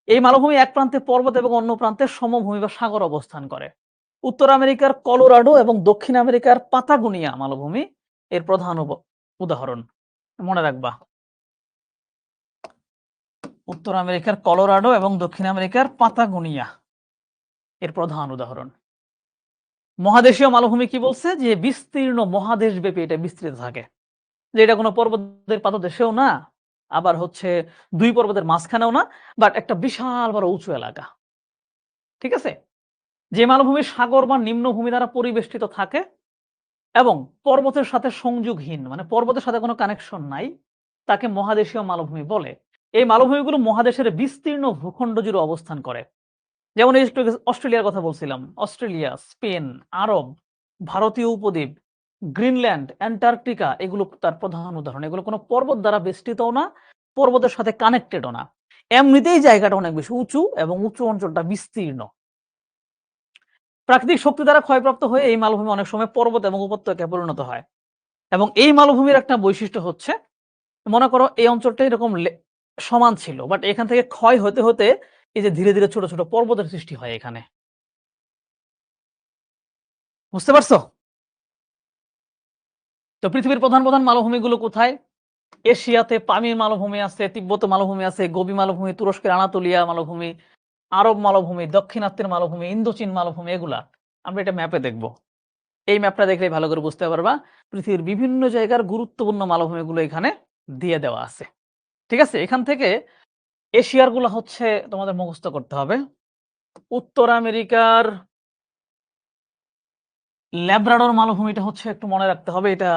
এই মালভূমি এক প্রান্তে পর্বত এবং অন্য প্রান্তে সমভূমি বা সাগর অবস্থান করে। উত্তর আমেরিকার কলোরাডো এবং দক্ষিণ আমেরিকার পাতাগোনিয়া মালভূমি এর প্রধান উদাহরণ। মনে রাখবা। উত্তর আমেরিকার কলোরাডো এবং দক্ষিণ আমেরিকার পাতাগোনিয়া এর প্রধান উদাহরণ। মহাদেশীয় মালভূমি কি বলছে? যে বিস্তীর্ণ মহাদেশব্যাপী এটা বিস্তৃত থাকে। যে এটা কোনো পর্বতের পাদদেশেও না, আবার হচ্ছে ২ পর্বতের মাঝখানেও না, বাট একটা বিশাল বড় উঁচু এলাকা। ঠিক আছে? যে মালভূমি সাগর বা নিম্নভূমি দ্বারা পরিবেষ্টিত থাকে এবং পর্বতের সাথে সংযোগহীন, মানে পর্বতের সাথে কোনো কানেকশন নাই, তাকে মহাদেশীয় মালভূমি বলে। এই মালভূমিগুলো মহাদেশের বিস্তীর্ণ ভূখণ্ড জুড়ে অবস্থান করে। যেমন এই একটু আগে অস্ট্রেলিয়ার কথা বলছিলাম। অস্ট্রেলিয়া, স্পেন, আরব, ভারতীয় উপদ্বীপ, গ্রিনল্যান্ড, অ্যান্টার্কটিকা এগুলো তার প্রধান উদাহরণ। এগুলো কোনো পর্বত দ্বারা বেষ্টিতও না, পর্বতের সাথে কানেক্টেডও না। এমনিতেই জায়গাটা অনেক বেশি উঁচু এবং উঁচু অঞ্চলটা বিস্তীর্ণ। প্রাকৃতিক শক্তি দ্বারা ক্ষয়প্রাপ্ত হয়ে এই মালভূমি অনেক সময় পর্বত এবং উপত্যকায় পরিণত হয়। এবং এই মালভূমির একটা বৈশিষ্ট্য হচ্ছে, মনে করো এই অঞ্চলটা এরকম সমান ছিল, বাট এখান থেকে ক্ষয় হতে, হতে এই যে ধীরে, ধীরে ছোট, ছোট পর্বতের সৃষ্টি হয় এখানে। বুঝতে পারছো? তো পৃথিবীর প্রধান, প্রধান মালভূমিগুলো কোথায়? এশিয়াতে পামির মালভূমি আছে, তিব্বত মালভূমি আছে, গোবি মালভূমি, তুরস্কের আনাতোলিয়া মালভূমি, আরব মালভূমি, দক্ষিণাত্যের মালভূমি, ইন্দোচীন মালভূমি এগুলা। আমরা এটা ম্যাপে দেখব। এই ম্যাপটা দেখলেই ভালো করে বুঝতে পারবা পৃথিবীর বিভিন্ন জায়গার গুরুত্বপূর্ণ মালভূমিগুলো এখানে দিয়ে দেওয়া আছে। ঠিক আছে? এখান থেকে এশিয়ার গুলা হচ্ছে তোমাদের মুখস্থ করতে হবে। উত্তর আমেরিকার ল্যাব্রাডর মালভূমিটা হচ্ছে একটু মনে রাখতে হবে। এটা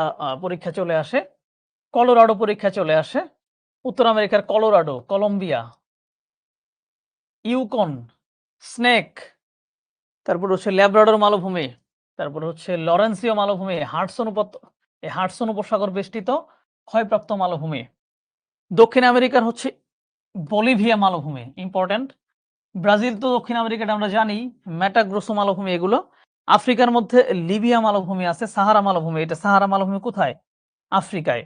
পরীক্ষায় চলে আসে। কলোরাডো পরীক্ষায় চলে আসে। উত্তর আমেরিকার কলোরাডো, কলম্বিয়া, ইউকন, স্নেক, তারপর হচ্ছে ল্যাব্রাডর মালভূমি, তারপর হচ্ছে লরেন্সীয় মালভূমি, হাডসন উপসাগর বেষ্টিত ক্ষয়প্রাপ্ত মালভূমি। দক্ষিণ আমেরিকার হচ্ছে বলিভিয়া মালভূমি, ইম্পর্টেন্ট। ব্রাজিল তো দক্ষিণ আমেরিকাটা আমরা জানি, ম্যাটাগ্রোসো মালভূমি এগুলো। আফ্রিকার মধ্যে লিবিয়া মালভূমি আছে, সাহারা মালভূমি। এটা সাহারা মালভূমি কোথায়? আফ্রিকায়।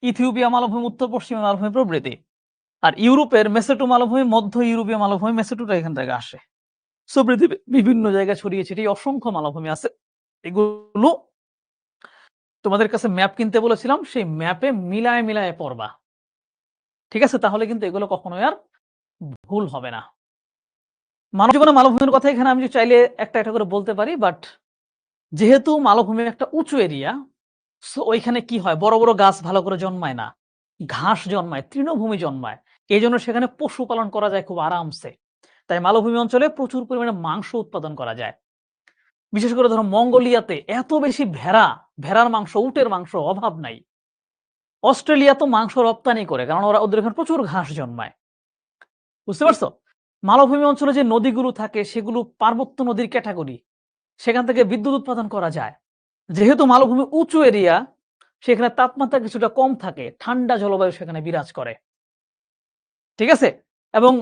ইথিওপিয়া মালভূমি, উত্তর পশ্চিমা মালভূমি প্রভৃতি। আর ইউরোপের মেসেটো মালভূমি, মধ্য ইউরোপীয় মালভূমি, মেসেটোটা এখান থেকে আসে। সো পৃথিবীর বিভিন্ন জায়গায় ছড়িয়ে ছিটিয়ে অসংখ্য মালভূমি আছে। এগুলো তোমাদের কাছে ম্যাপ কিনতে বলেছিলাম, সেই ম্যাপে মিলায় মিলায় পড়বা। ঠিক আছে? তাহলে কিন্তু এগুলো কখনোই আর ভুল হবে না। মানব জীবনে মালভূমির কথা এখানে আমি চাইলে একটা একটা করে বলতে পারি, বাট যেহেতু মালভূমি একটা উঁচু এরিয়া, সো ওইখানে কি হয়, বড় বড় গাছ ভালো করে জন্মায় না, ঘাস জন্মায়, তৃণভূমি জন্মায়। এই জন্য সেখানে পশুপালন করা যায় খুব আরামসে। তাই মালভূমি অঞ্চলে প্রচুর পরিমাণে মাংস উৎপাদন করা যায়। বিশেষ করে ধরো মঙ্গোলিয়াতে এত বেশি ভেড়া, ভেড়ার মাংস, উটের মাংস অভাব নাই। অস্ট্রেলিয়া তো মাংস রপ্তানি করে, কারণ ওদের এখানে প্রচুর ঘাস জন্মায়। বুঝতে পারছো? মালভূমি অঞ্চলে যে নদীগুলো থাকে সেগুলো পার্বত্য নদীর ক্যাটাগরি, সেখান থেকে বিদ্যুৎ উৎপাদন করা যায়। যেহেতু মালভূমি উঁচু এরিয়া, সেখানে তাপমাত্রা কিছুটা কম থাকে, ঠান্ডা জলবায়ু সেখানে বিরাজ করে। ঠিক আছে? এবং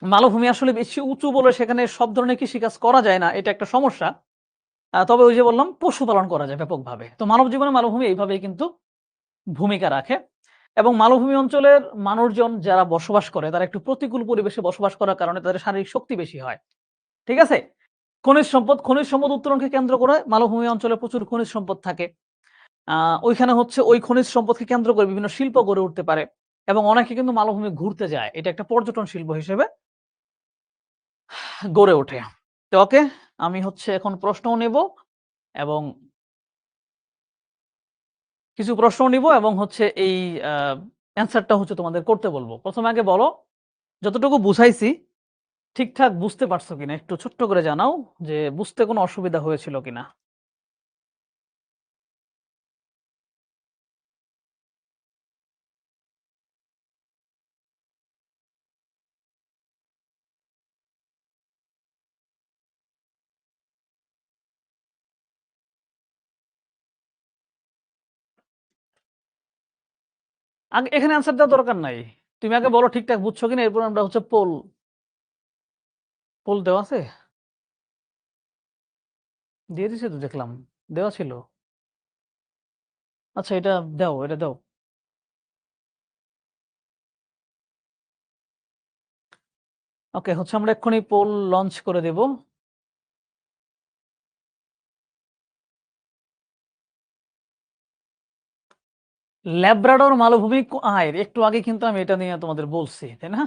মালভূমি আসলে বেশি উঁচু বলে সেখানে সব ধরনের কৃষিকাজ করা যায় না, এটা একটা সমস্যা। তবে ওই যে বললাম, পশুপালন করা যায় ব্যাপকভাবে। তো মানব জীবনে মালভূমি এইভাবেই কিন্তু ভূমিকা রাখে। এবং মালভূমি অঞ্চলের মানুষজন যারা বসবাস করে, তারা একটু প্রতিকূল পরিবেশে বসবাস করার কারণে তাদের শারীরিক শক্তি বেশি হয়। ঠিক আছে? খনিজ সম্পদ উত্তোলনকে কেন্দ্র করে মালভূমি অঞ্চলে প্রচুর খনিজ সম্পদ থাকে। ওইখানে হচ্ছে ওই খনিজ সম্পদকে কেন্দ্র করে বিভিন্ন শিল্প গড়ে উঠতে পারে। এবং অনেকে কিন্তু মালভূমি ঘুরতে যায়। এটা একটা পর্যটন শিল্প হিসেবে গড়ে ওঠে। তো ওকে, আমি হচ্ছে এখন প্রশ্নও নেব এবং কিছু প্রশ্ন নিব এবং হচ্ছে এই অ্যান্সারটা হচ্ছে তোমাদের করতে বলবো। প্রথমে আগে বলো, যতটুকু বুঝাইছি ঠিকঠাক বুঝতে পারছো কিনা? একটু ছোট্ট করে জানাও যে বুঝতে কোনো অসুবিধা হয়েছিল কিনা? আগে এখানে অ্যান্সার দেওয়ার দরকার নাই। তুমি আগে বলো ঠিকঠাক বুঝছো কিনা, এরপর আমরা হচ্ছে পোল দেওয়া আছে? দিয়ে দিছে তো, দেখলাম দেওয়া ছিল। আচ্ছা, এটা দাও, এটা দাও। ওকে, হচ্ছে আমরা এক্ষুনি পোল লঞ্চ করে দেব। ল্যাব্রাডর মালভূমি একটু আগে কিন্তু আমি এটা নিয়ে তোমাদের বলছি, তাই না?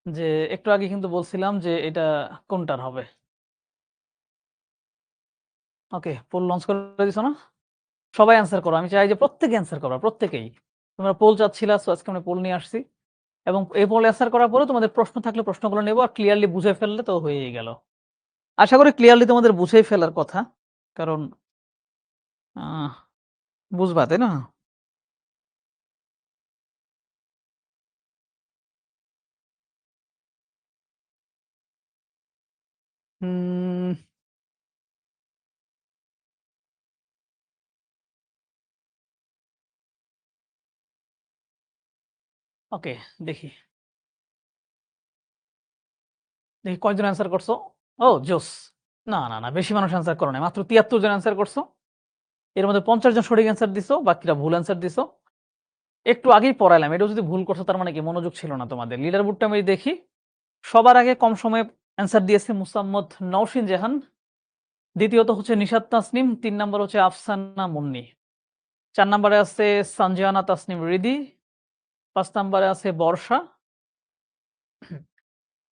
যে একটু আগে কিন্তু বলছিলাম যে এটা কোনটার হবে। ওকে, পোল লঞ্চ করে দিছো না? সবাই অ্যান্সার করো। আমি চাই যে প্রত্যেকে অ্যান্সার করো, প্রত্যেকেই। তোমরা পোল চাচ্ছিলা, সো আজকে আমরা পোল নিয়ে আসছি। এবং এই পোল অ্যান্সার করার পরে তোমাদের প্রশ্ন থাকলে প্রশ্নগুলো নেব, আর ক্লিয়ারলি বুঝে ফেললে তো হয়েই গেল। আশা করি ক্লিয়ারলি তোমাদের বুঝেই ফেলার কথা, কারণ আহ, বুঝবা, তাই না? হুম, ওকে, দেখি দেখি কয়জন অ্যান্সার করছো। ও জোস! না না না, বেশি মানুষ অ্যান্সার করো না, মাত্র ৭৩ জন অ্যান্সার করছো। এর মধ্যে ৫০ জন সঠিক অ্যান্সার দিছো, বাকিরা ভুল অ্যান্সার দিছো। একটু আগেই পড়াইলাম, এটা যদি ভুল করছো তার মানে কি মনোযোগ ছিল না তোমাদের। লিডার বোর্ডটা আমি দেখি। সবার আগে কম সময়ে অ্যান্সার দিয়েছে মুসাম্মদ নওশিন জাহান, দ্বিতীয়ত হচ্ছে নিশাত তাসনিম, ৩ নম্বর হচ্ছে আফসানা মুন্নি, ৪ নম্বরে আছে সানজিয়ানা তাসনিম রিদি, ৫ নম্বরে আছে বর্ষা,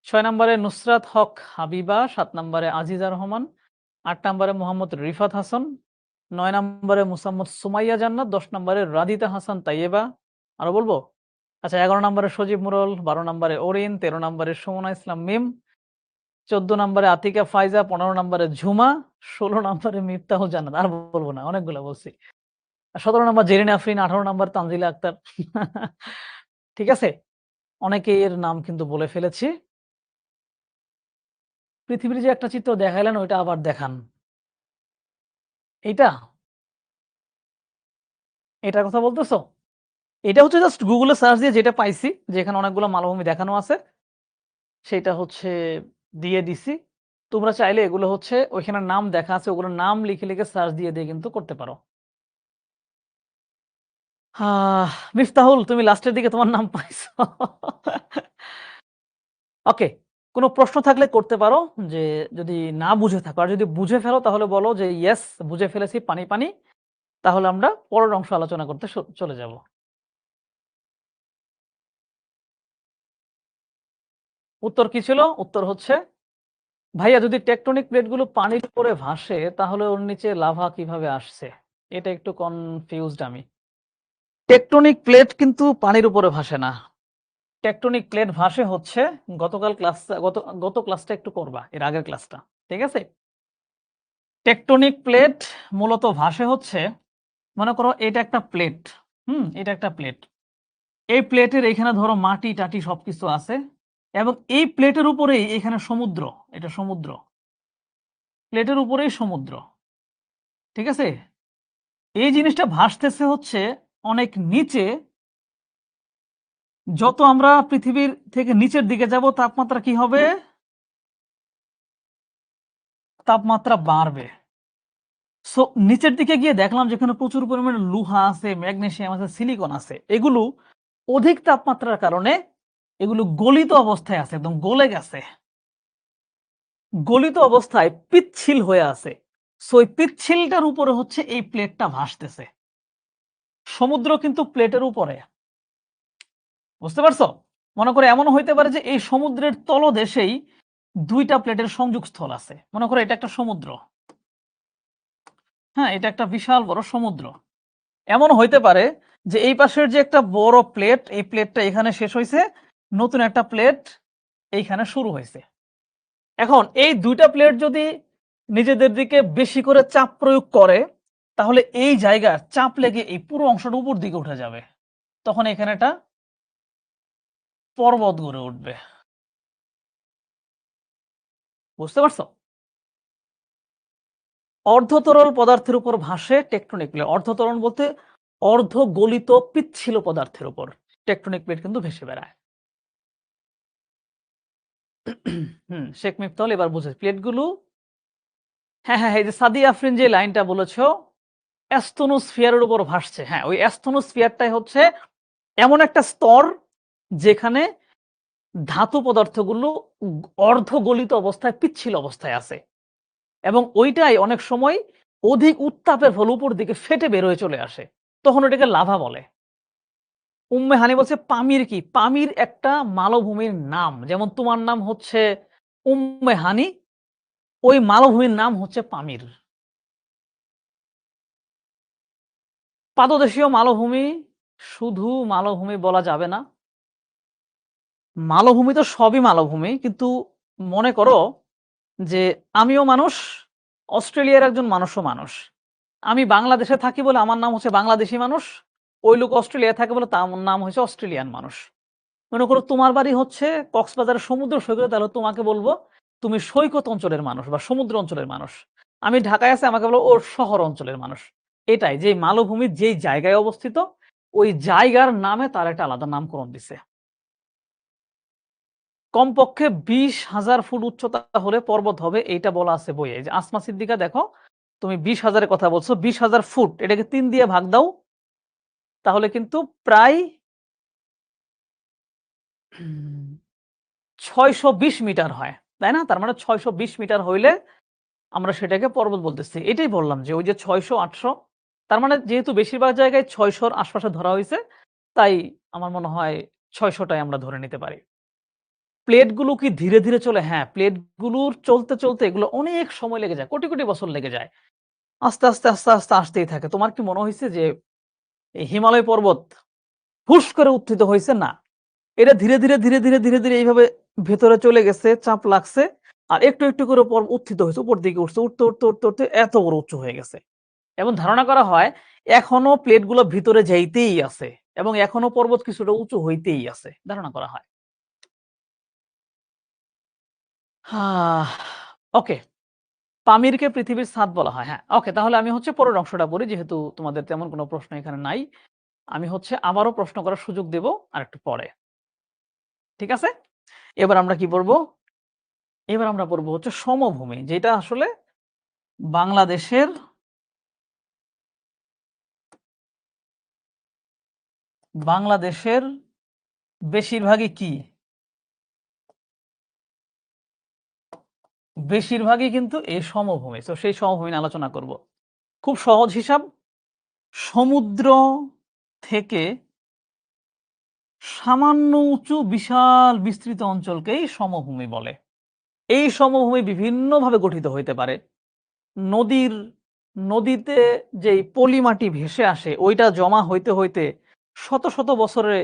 ৬ নম্বরে নুসরাত হক হাবিবা, ৭ নম্বরে আজিজা রহমান, ৮ নম্বরে মোহাম্মদ রিফাত হাসান, ৯ নম্বরে মুসাম্মদ সুমাইয়া জান্নাত, ১০ নম্বরে রাদিতা হাসান তাইয়েবা। আরো বলবো? আচ্ছা 11 নম্বরে সজীব মুরল, 12 নম্বরে অরিন, 13 নম্বরে সুমনা ইসলাম মিম, 14 নম্বরে আতিকা ফাইজা, 15 নম্বরে ঝুমা, 16 নম্বরে মিফতাহুল জান্নাত। আর বলব না, অনেকগুলা বলছি। 17 নম্বর জেরিন আফরিন, 18 নম্বর তানজিলা আক্তার। ঠিক আছে? অনেকের নাম কিন্তু বলে ফেলেছি। পৃথিবীর যে একটা চিত্র দেখাইলেন ওইটা আবার দেখান। এইটা? এটার কথা বলতেছো? এটা হচ্ছে জাস্ট Google এ সার্চ দিয়ে যেটা পাইছি যে এখানে অনেকগুলো মালভূমি দেখানো আছে। সেইটা হচ্ছে দিয়ে দিছি। তোমরা চাইলে এগুলো হচ্ছে ওইখানে নাম দেখা আছে ওগুলোর নাম লিখে সার্চ দিয়ে কিন্তু করতে পারো। আহ মিফতাহুল তুমি লাস্টের দিকে তোমার নাম পাইছো। ওকে। কোন প্রশ্ন থাকলে করতে পারো যে যদি না বুঝে থাকো। আর যদি বুঝে ফেলো তাহলে বলো যে ইয়েস বুঝে ফেলেছি পানি, পানি। তাহলে আমরা পরের অংশ আলোচনা করতে চলে যাব। উত্তর কি ছিল? উত্তর হচ্ছে ভাইয়া যদি টেকটনিক প্লেটগুলো পানির উপরে ভাসে তাহলে ওর নিচে লাভা কিভাবে আসছে? এটা একটু কনফিউজড আমি। টেকটনিক প্লেট কিন্তু পানির উপরে ভাসে না। টেকটনিক প্লেট ভাসে হচ্ছে গত ক্লাসটা একটু করবা এর আগের ক্লাসটা। ঠিক আছে? টেকটনিক প্লেট মূলত ভাসে হচ্ছে মনে করো এটা একটা প্লেট। এটা একটা প্লেট। এই প্লেটের এখানে ধরো মাটি-টাটি সবকিছু আছে এবং এই প্লেটের উপরেই এখানে সমুদ্র। এটা সমুদ্র। প্লেটের উপরেই সমুদ্র। ঠিক আছে? এই জিনিসটা ভাসতেছে হচ্ছে অনেক নিচে। যত আমরা পৃথিবীর থেকে নিচের দিকে যাব তাপমাত্রা কি হবে? তাপমাত্রা বাড়বে। সো নিচের দিকে গিয়ে দেখলাম যেখানে প্রচুর পরিমাণে লোহা আছে, ম্যাগনেসিয়াম আছে, সিলিকন আছে। এগুলো অধিক তাপমাত্রার কারণে এগুলো গলিত অবস্থায় আছে, একদম গলে গেছে। গলিত অবস্থায় পিচ্ছিল হয়ে আছে। সো এই পিচ্ছিলটার উপরে হচ্ছে এই প্লেটটা ভাসতেছে। সমুদ্র কিন্তু প্লেটের উপরে। বুঝতে পারছো? মনে করো এমনও হইতে পারে যে এই সমুদ্রের তলদেশেই ২ টা প্লেটের সংযোগস্থল আছে। মনে করো এটা একটা সমুদ্র। হ্যাঁ, এটা একটা বিশাল বড় সমুদ্র। এমনও হইতে পারে যে এই পাশের যে একটা বড় প্লেট, এই প্লেটটা এখানে শেষ হইছে, নতুন একটা প্লেট এইখানে শুরু হইছে। এখন এই ২ টা প্লেট যদি নিজেদের দিকে বেশি করে চাপ প্রয়োগ করে, তাহলে এই জায়গার চাপ লেগে এই পুরো অংশটা উপর দিকে উঠে যাবে। তখন এখানে একটা পর্বত গড়ে উঠবে। বুঝতে পারছো? অর্ধতরল পদার্থের উপর ভাসে টেকটনিক প্লেট। অর্ধতরল বলতে অর্ধগলিত পিচ্ছিল পদার্থের উপর টেকটনিক প্লেট কিন্তু ভেসে বেড়ায়। শেখ মিফতাহুল এবার বুঝেছে প্লেটগুলো। হ্যাঁ, এই যে সাদিয়া আফরিন যে লাইনটা বলেছো অ্যাস্তনোস্ফিয়ারের উপর ভাসছে। হ্যাঁ, ওই অ্যাস্তনোস্ফিয়ারটাই হচ্ছে এমন একটা স্তর যেখানে ধাতু পদার্থগুলো অর্ধগলিত অবস্থায় পিচ্ছিল অবস্থায় আছে এবং ওইটাই অনেক সময় অধিক উত্তাপের ফলে উপর দিকে ফেটে বের হয়ে চলে আসে। তখন ওটাকে লাভা বলে। উম্মে হানি বলছে পামির কি? পামির একটা মালভূমির নাম। যেমন তোমার নাম হচ্ছে উম্মে হানি, ওই মালভূমির নাম হচ্ছে পামির। পাদদেশীয় মালভূমি শুধু মালভূমি বলা যাবে না। মালভূমি তো সবই মালভূমি। কিন্তু মনে করো যে আমিও মানুষ, অস্ট্রেলিয়ার একজন মানুষও মানুষ। আমি বাংলাদেশে থাকি বলে আমার নাম হচ্ছে বাংলাদেশী মানুষ। ওই লোক অস্ট্রেলিয়ায় থাকে বলে তার নাম হচ্ছে অস্ট্রেলিয়ান মানুষ। মনে করো তোমার বাড়ি হচ্ছে কক্সবাজারের সমুদ্র সৈকতে, তাহলে তোমাকে বলবো তুমি সৈকত অঞ্চলের মানুষ বা সমুদ্র অঞ্চলের মানুষ। আমি ঢাকায় আছি আমাকে বলবো ও শহর অঞ্চলের মানুষ। এটাই যে মালভূমির যেই জায়গায় অবস্থিত ওই জায়গার নামে তার একটা আলাদা নামকরণ দিছে। কমপক্ষে ২০,০০০ ফুট উচ্চতা হলে পর্বত হবে এইটা বলা আছে বইয়ে। এই যে আসমা সিদ্দিকা দেখো তুমি ২০,০০০ এর কথা বলছো। ২০,০০০ ফুট এটাকে ৩ দিয়ে ভাগ দাও। তাহলে কিন্তু প্রায় ৬২০ মিটার হয়। তাই না? তার মানে ৬২০ মিটার হইলে আমরা সেটাকে পর্বত বলতেছি। এটাই বললাম যে ওই যে ৬০০-৮০০ তার মানে যেহেতু বেশিরভাগ জায়গায় ৬০০ র আশপাশে ধরা হইছে, তাই আমার মনে হয় ৬০০ টাই আমরা ধরে নিতে পারি। প্লেটগুলো কি ধীরে চলে? হ্যাঁ, প্লেটগুলোর চলতে এগুলো অনেক সময় লেগে যায়। কোটি বছর লেগে যায়। আস্তে আসতেই থাকে। তোমার কি মনে হইছে যে এই হিমালয় পর্বত হুস করে উত্থিত হয়েছে না, এটা ধীরে ধীরে ধীরে ধীরে ধীরে ধীরে এইভাবে ভেতরে চলে গেছে, চাপ লাগছে, আর একটু একটু করে উত্থিত হয়েছে, উপর দিকে উঠছে, উঠতে উঠতে উঠতে উঠতে এত বড় উঁচু হয়ে গেছে। এবং ধারণা করা হয় এখনো প্লেটগুলো ভিতরে যাইতেই আছে এবং এখনো পর্বত কিছুটা উঁচু হইতেই আছে, ধারণা করা হয়। ওকে, পামিরকে পৃথিবীর ছাদ বলা হয়। হ্যাঁ, ওকে, তাহলে আমি হচ্ছে পরের অংশটা পড়ি, যেহেতু তোমাদের তেমন কোনো প্রশ্ন এখানে নাই। আমি হচ্ছে আবারও প্রশ্ন করার সুযোগ দেব আরেকটু পরে। ঠিক আছে? এবার আমরা কি পড়ব? এবার আমরা পড়ব হচ্ছে সমভূমি, যেটা আসলে বাংলাদেশের বাংলাদেশের বেশিরভাগই কি? বেশিরভাগই কিন্তু এই সমভূমি। তো সেই সমভূমি নিয়ে আলোচনা করব। খুব সহজ হিসাব, সমুদ্র থেকে সামান্য উঁচু বিশাল বিস্তৃত অঞ্চলকেই সমভূমি বলে। এই সমভূমি বিভিন্নভাবে গঠিত হইতে পারে। নদীর নদীতে যেই পলি মাটি ভেসে আসে ওইটা জমা হইতে হইতে শত শত বছরে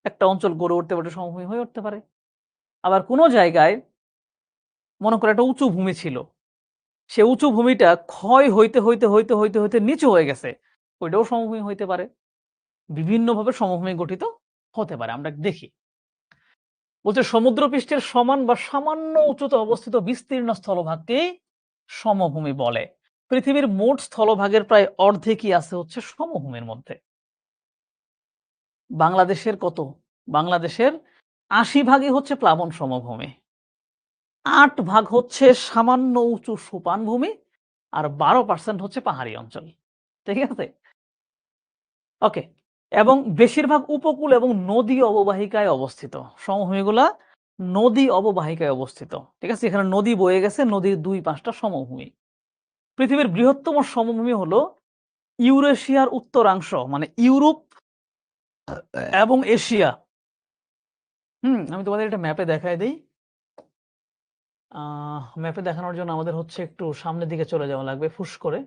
একটা অঞ্চল গড়ে উঠতে পারে, সমভূমি হয়ে উঠতে পারে। আবার কোনো জায়গায় মনে করো একটা উঁচু ভূমি ছিল, সে উঁচু ভূমিটা ক্ষয় হইতে হইতে হইতে হইতে হইতে নিচু হয়ে গেছে, ওইটাও সমভূমি হইতে পারে। বিভিন্নভাবে সমভূমি গঠিত হতে পারে, আমরা দেখি। বলছে সমুদ্রপৃষ্ঠের সমান বা সামান্য উচ্চতা অবস্থিত বিস্তীর্ণ স্থলভাগকেই সমভূমি বলে। পৃথিবীর মোট স্থলভাগের প্রায় অর্ধেকই আছে হচ্ছে সমভূমির মধ্যে। বাংলাদেশের কত? বাংলাদেশের ৮০ ভাগই হচ্ছে প্লাবন সমভূমি, ৮ ভাগ হচ্ছে সামান্য উঁচু সোপান ভূমি, আর ১২% হচ্ছে পাহাড়ি অঞ্চল। ঠিক আছে? ওকে, এবং বেশিরভাগ উপকূল এবং নদী অববাহিকায় অবস্থিত। সমভূমিগুলা নদী অববাহিকায় অবস্থিত। ঠিক আছে? এখানে নদী বয়ে গেছে, নদীর ২ পাশটা সমভূমি। পৃথিবীর বৃহত্তম সমভূমি হলো ইউরেশিয়ার উত্তরাংশ, মানে ইউরোপ এবং এশিয়া। আমি তোমাদের এটা ম্যাপে দেখায় দেই। ম্যাপে দেখানোর জন্য আমাদের হচ্ছে একটু সামনের দিকে চলে যাওয়া লাগবে ফুস করে।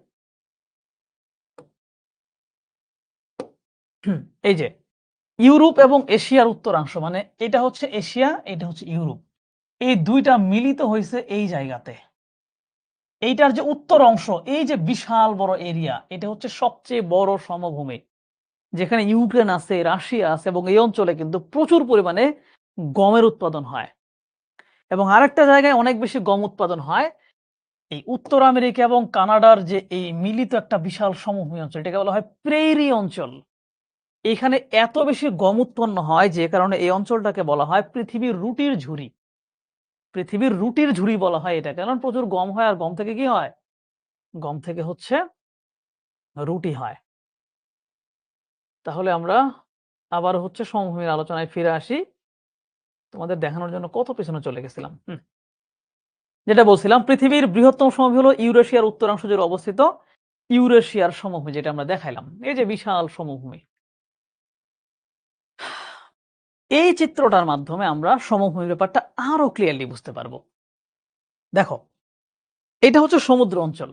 এই যে ইউরোপ এবং এশিয়ার উত্তরাংশ, মানে এটা হচ্ছে এশিয়া, এটা হচ্ছে ইউরোপ। এই ২ টা মিলিত হইছে এই জায়গাতে। এইটার যে উত্তর অংশ, এই যে বিশাল বড় এরিয়া, এটা হচ্ছে সবচেয়ে বড় সমভূমি। যেখানে ইউক্রেন আছে, রাশিয়া আছে, এবং এই অঞ্চলে কিন্তু প্রচুর পরিমাণে গমের উৎপাদন হয়। এবং আরেকটা জায়গায় অনেক বেশি গম উৎপাদন হয়, এই উত্তর আমেরিকা এবং কানাডার যে এই মিলিত একটা বিশাল সমভূমি অঞ্চল, এটাকে বলা হয় প্রেইরি অঞ্চল। এখানে এত বেশি গম উৎপন্ন হয় যে কারণে এই অঞ্চলটাকে বলা হয় পৃথিবীর রুটির ঝুড়ি। পৃথিবীর রুটির ঝুড়ি বলা হয় এটা, কারণ প্রচুর গম হয়, আর গম থেকে কি হয়? গম থেকে হচ্ছে রুটি হয়। তাহলে আমরা আবার হচ্ছে সমভূমির আলোচনায় ফিরে আসি। তোমাদের দেখানোর জন্য কত পেছনে চলে গেছিলাম। যেটা বলছিলাম, পৃথিবীর বৃহত্তম সমভূমি হলো ইউরেশিয়ার উত্তরাংশ জুড়ে অবস্থিত ইউরেশিয়ার সমভূমি, যেটা আমরা দেখাইলাম। এই যে বিশাল সমভূমি। এই চিত্রটার মাধ্যমে আমরা সমভূমির ব্যাপারটা আরো ক্লিয়ারলি বুঝতে পারবো। দেখো, এটা হচ্ছে সমুদ্র অঞ্চল।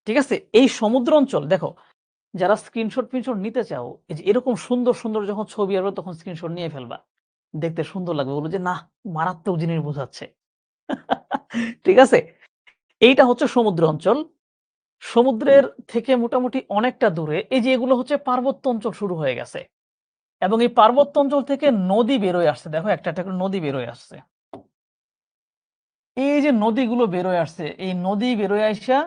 ঠিক আছে? এই সমুদ্র অঞ্চল দেখো, যারা স্ক্রিনশট নিতে চাও, এই যে এরকম সুন্দর সুন্দর যখন ছবি আসবে তখন স্ক্রিনশট নিয়ে ফেলবা। দেখতে সুন্দর লাগবে, বলবো যে নাহ, মারাত্মক জিনিস বোঝাচ্ছে। ঠিক আছে? এইটা হচ্ছে সমুদ্র অঞ্চল। সমুদ্রের থেকে মোটামুটি অনেকটা দূরে এই যে এগুলো হচ্ছে পার্বত্য অঞ্চল শুরু হয়ে গেছে, এবং এই পার্বত্য অঞ্চল থেকে নদী বেরোয় আসছে। দেখো, একটা একটা করে নদী বেরোয় আসছে। এই যে নদীগুলো বেরোয় আসছে, এই নদী বেরোয় আইসা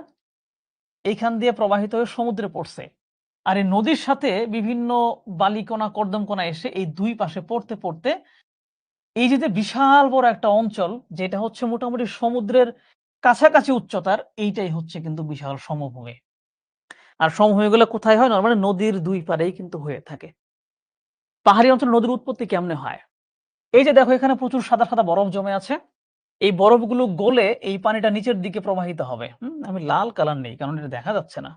এইখান দিয়ে প্রবাহিত হয়ে সমুদ্রে পড়ছে। আর এই নদীর সাথে বিভিন্ন বালিকণা, কর্দমকণা এসে এই ২ পাশে পড়তে পড়তে এই যে বিশাল বড় একটা অঞ্চল, যেটা হচ্ছে মোটামুটি সমুদ্রের কাছাকাছি উচ্চতার, এইটাই হচ্ছে কিন্তু বিশাল সমভূমি। আর সমভূমিগুলো কোথায় হয়? নরমালি নদীর ২ পাড়েই কিন্তু হয়ে থাকে। পাহাড়ি অঞ্চলে নদীর উৎপত্তি কেমনে হয়? এই যে দেখো, এখানে প্রচুর সাদা সাদা বরফ জমে আছে। এই বরফগুলো গলে এই পানিটা নিচের দিকে প্রবাহিত হবে। আমি লাল কালার নেই কারণ এটা দেখা যাচ্ছে না।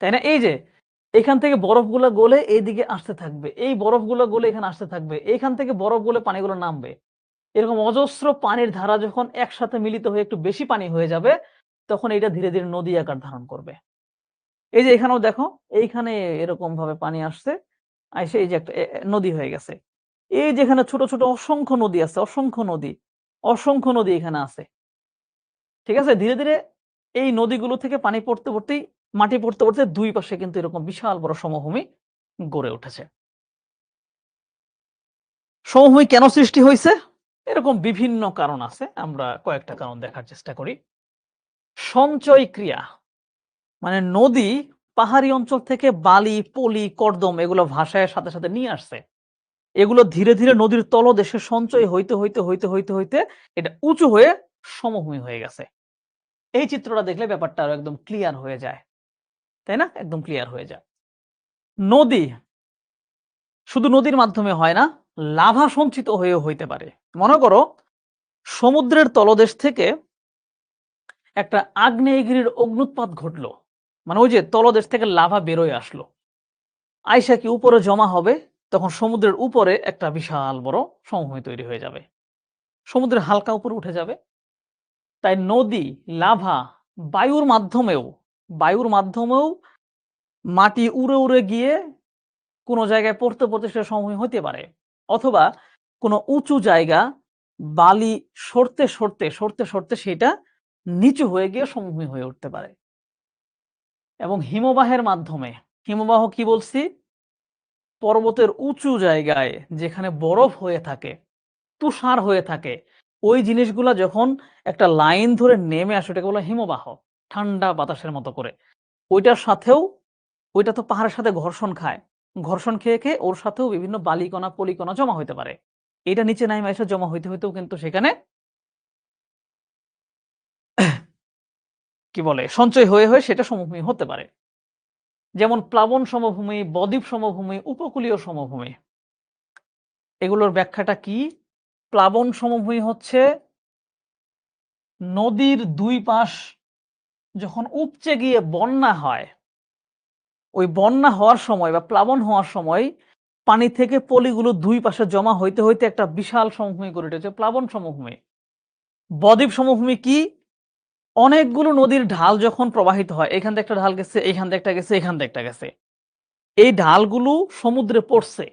তাই না? এই যে এখান থেকে বরফগুলো গলে এইদিকে আসতে থাকবে। এই বরফগুলো গলে এখানে আসতে থাকবে। এখান থেকে বরফ গলে পানিগুলো নামবে। এরকম অজস্র পানির ধারা যখন একসাথে মিলিত হয়ে একটু বেশি পানি হয়ে যাবে, তখন এটা ধীরে ধীরে নদী আকার ধারণ করবে। এই যে এখানেও দেখো, এইখানে এরকম ভাবে পানি আসছে, আইসা এই যে একটা নদী হয়ে গেছে। এই যেখানে ছোট, ছোট অসংখ্য নদী আছে, অসংখ্য নদী এখানে আছে। ঠিক আছে? ধীরে, ধীরে এই নদীগুলো থেকে পানি পড়তে, পড়তেই মাটি পড়তে, পড়তে ২ পাশে কিন্তু এরকম বিশাল বড় সমভূমি গড়ে উঠেছে। সমভূমি কেন সৃষ্টি হইছে? এরকম বিভিন্ন কারণ আছে। আমরা কয়েকটা কারণ দেখার চেষ্টা করি। সঞ্চয় ক্রিয়া মানে নদী পাহাড়ি অঞ্চল থেকে বালি, পলি, কর্দম এগুলো ভাসায় সাথে, সাথে নিয়ে আসছে। এগুলো ধীরে, ধীরে নদীর তলদেশে সঞ্চয় হইতে এটা উঁচু হয়ে সমভূমি হয়ে গেছে। এই চিত্রটা দেখলে ব্যাপারটা আরো একদম ক্লিয়ার হয়ে যায়। তাই না? একদম ক্লিয়ার হয়ে যায়। নদী শুধু নদীর মাধ্যমে হয় না, লাভা সঞ্চিত হয়েও হইতে পারে। মনে করো সমুদ্রের তলদেশ থেকে একটা আগ্নেয়গিরির অগ্ন্যুৎপাত ঘটলো। মানে ওই যে তলদেশ থেকে লাভা বেরোয় আসলো। আইসা কি উপরে জমা হবে, তখন সমুদ্রের উপরে একটা বিশাল বড় সমভূমি তৈরি হয়ে যাবে। সমুদ্রের হালকা উপরে উঠে যাবে। তাই নদী, লাভা বায়ুর মাধ্যমেও বায়ুর মাধ্যমেও মাটি উড়ে, উড়ে গিয়ে কোন জায়গায় পড়তে, পড়তে সেটা সমভূমি হতে পারে। অথবা কোন উঁচু জায়গা বালি সরতে সেটা নিচু হয়ে গিয়ে সমভূমি হয়ে উঠতে পারে। এবং হিমবাহের মাধ্যমে, হিমবাহ কি বলছি? পর্বতের উঁচু জায়গায় যেখানে বরফ হয়ে থাকে, তুষার হয়ে থাকে, ওই জিনিসগুলা যখন একটা লাইন ধরে নেমে আসে ওটাকে বলা হয় হিমবাহ। ঠান্ডা বাতাসের মতো করে। ওইটার সাথেও ওইটা তো পাহাড়ের সাথে ঘর্ষণ খায়। ঘর্ষণ খেয়ে ওর সাথেও বিভিন্ন বালিকণা, পলিকণা জমা হইতে পারে। এটা নিচে নাইমা এসে জমা হইতেও কিন্তু সেখানে কি বলে সঞ্চয় হয়ে সেটা সমভূমি হতে পারে। যেমন প্লাবন সমভূমি, বদ্বীপ সমভূমি, উপকূলীয় সমভূমি। এগুলোর ব্যাখ্যাটা কি? প্লাবন সমভূমি হচ্ছে নদীর ২ পাশ যখন উপচে গিয়ে বন্যা হয়, ওই বন্যা হওয়ার সময় বা প্লাবন হওয়ার সময় পানি থেকে পলিগুলো ২ পাশে জমা হইতে একটা বিশাল সমভূমি গড়ে উঠেছে প্লাবন সমভূমি। বদ্বীপ সমভূমি কি? অনেকগুলো নদীর ঢাল যখন প্রবাহিত হয়, এখান থেকে একটা ঢাল গেছে, এইখান থেকে একটা গেছে, এখান থেকে একটা গেছে। এই ঢালগুলো সমুদ্রে পড়ছে।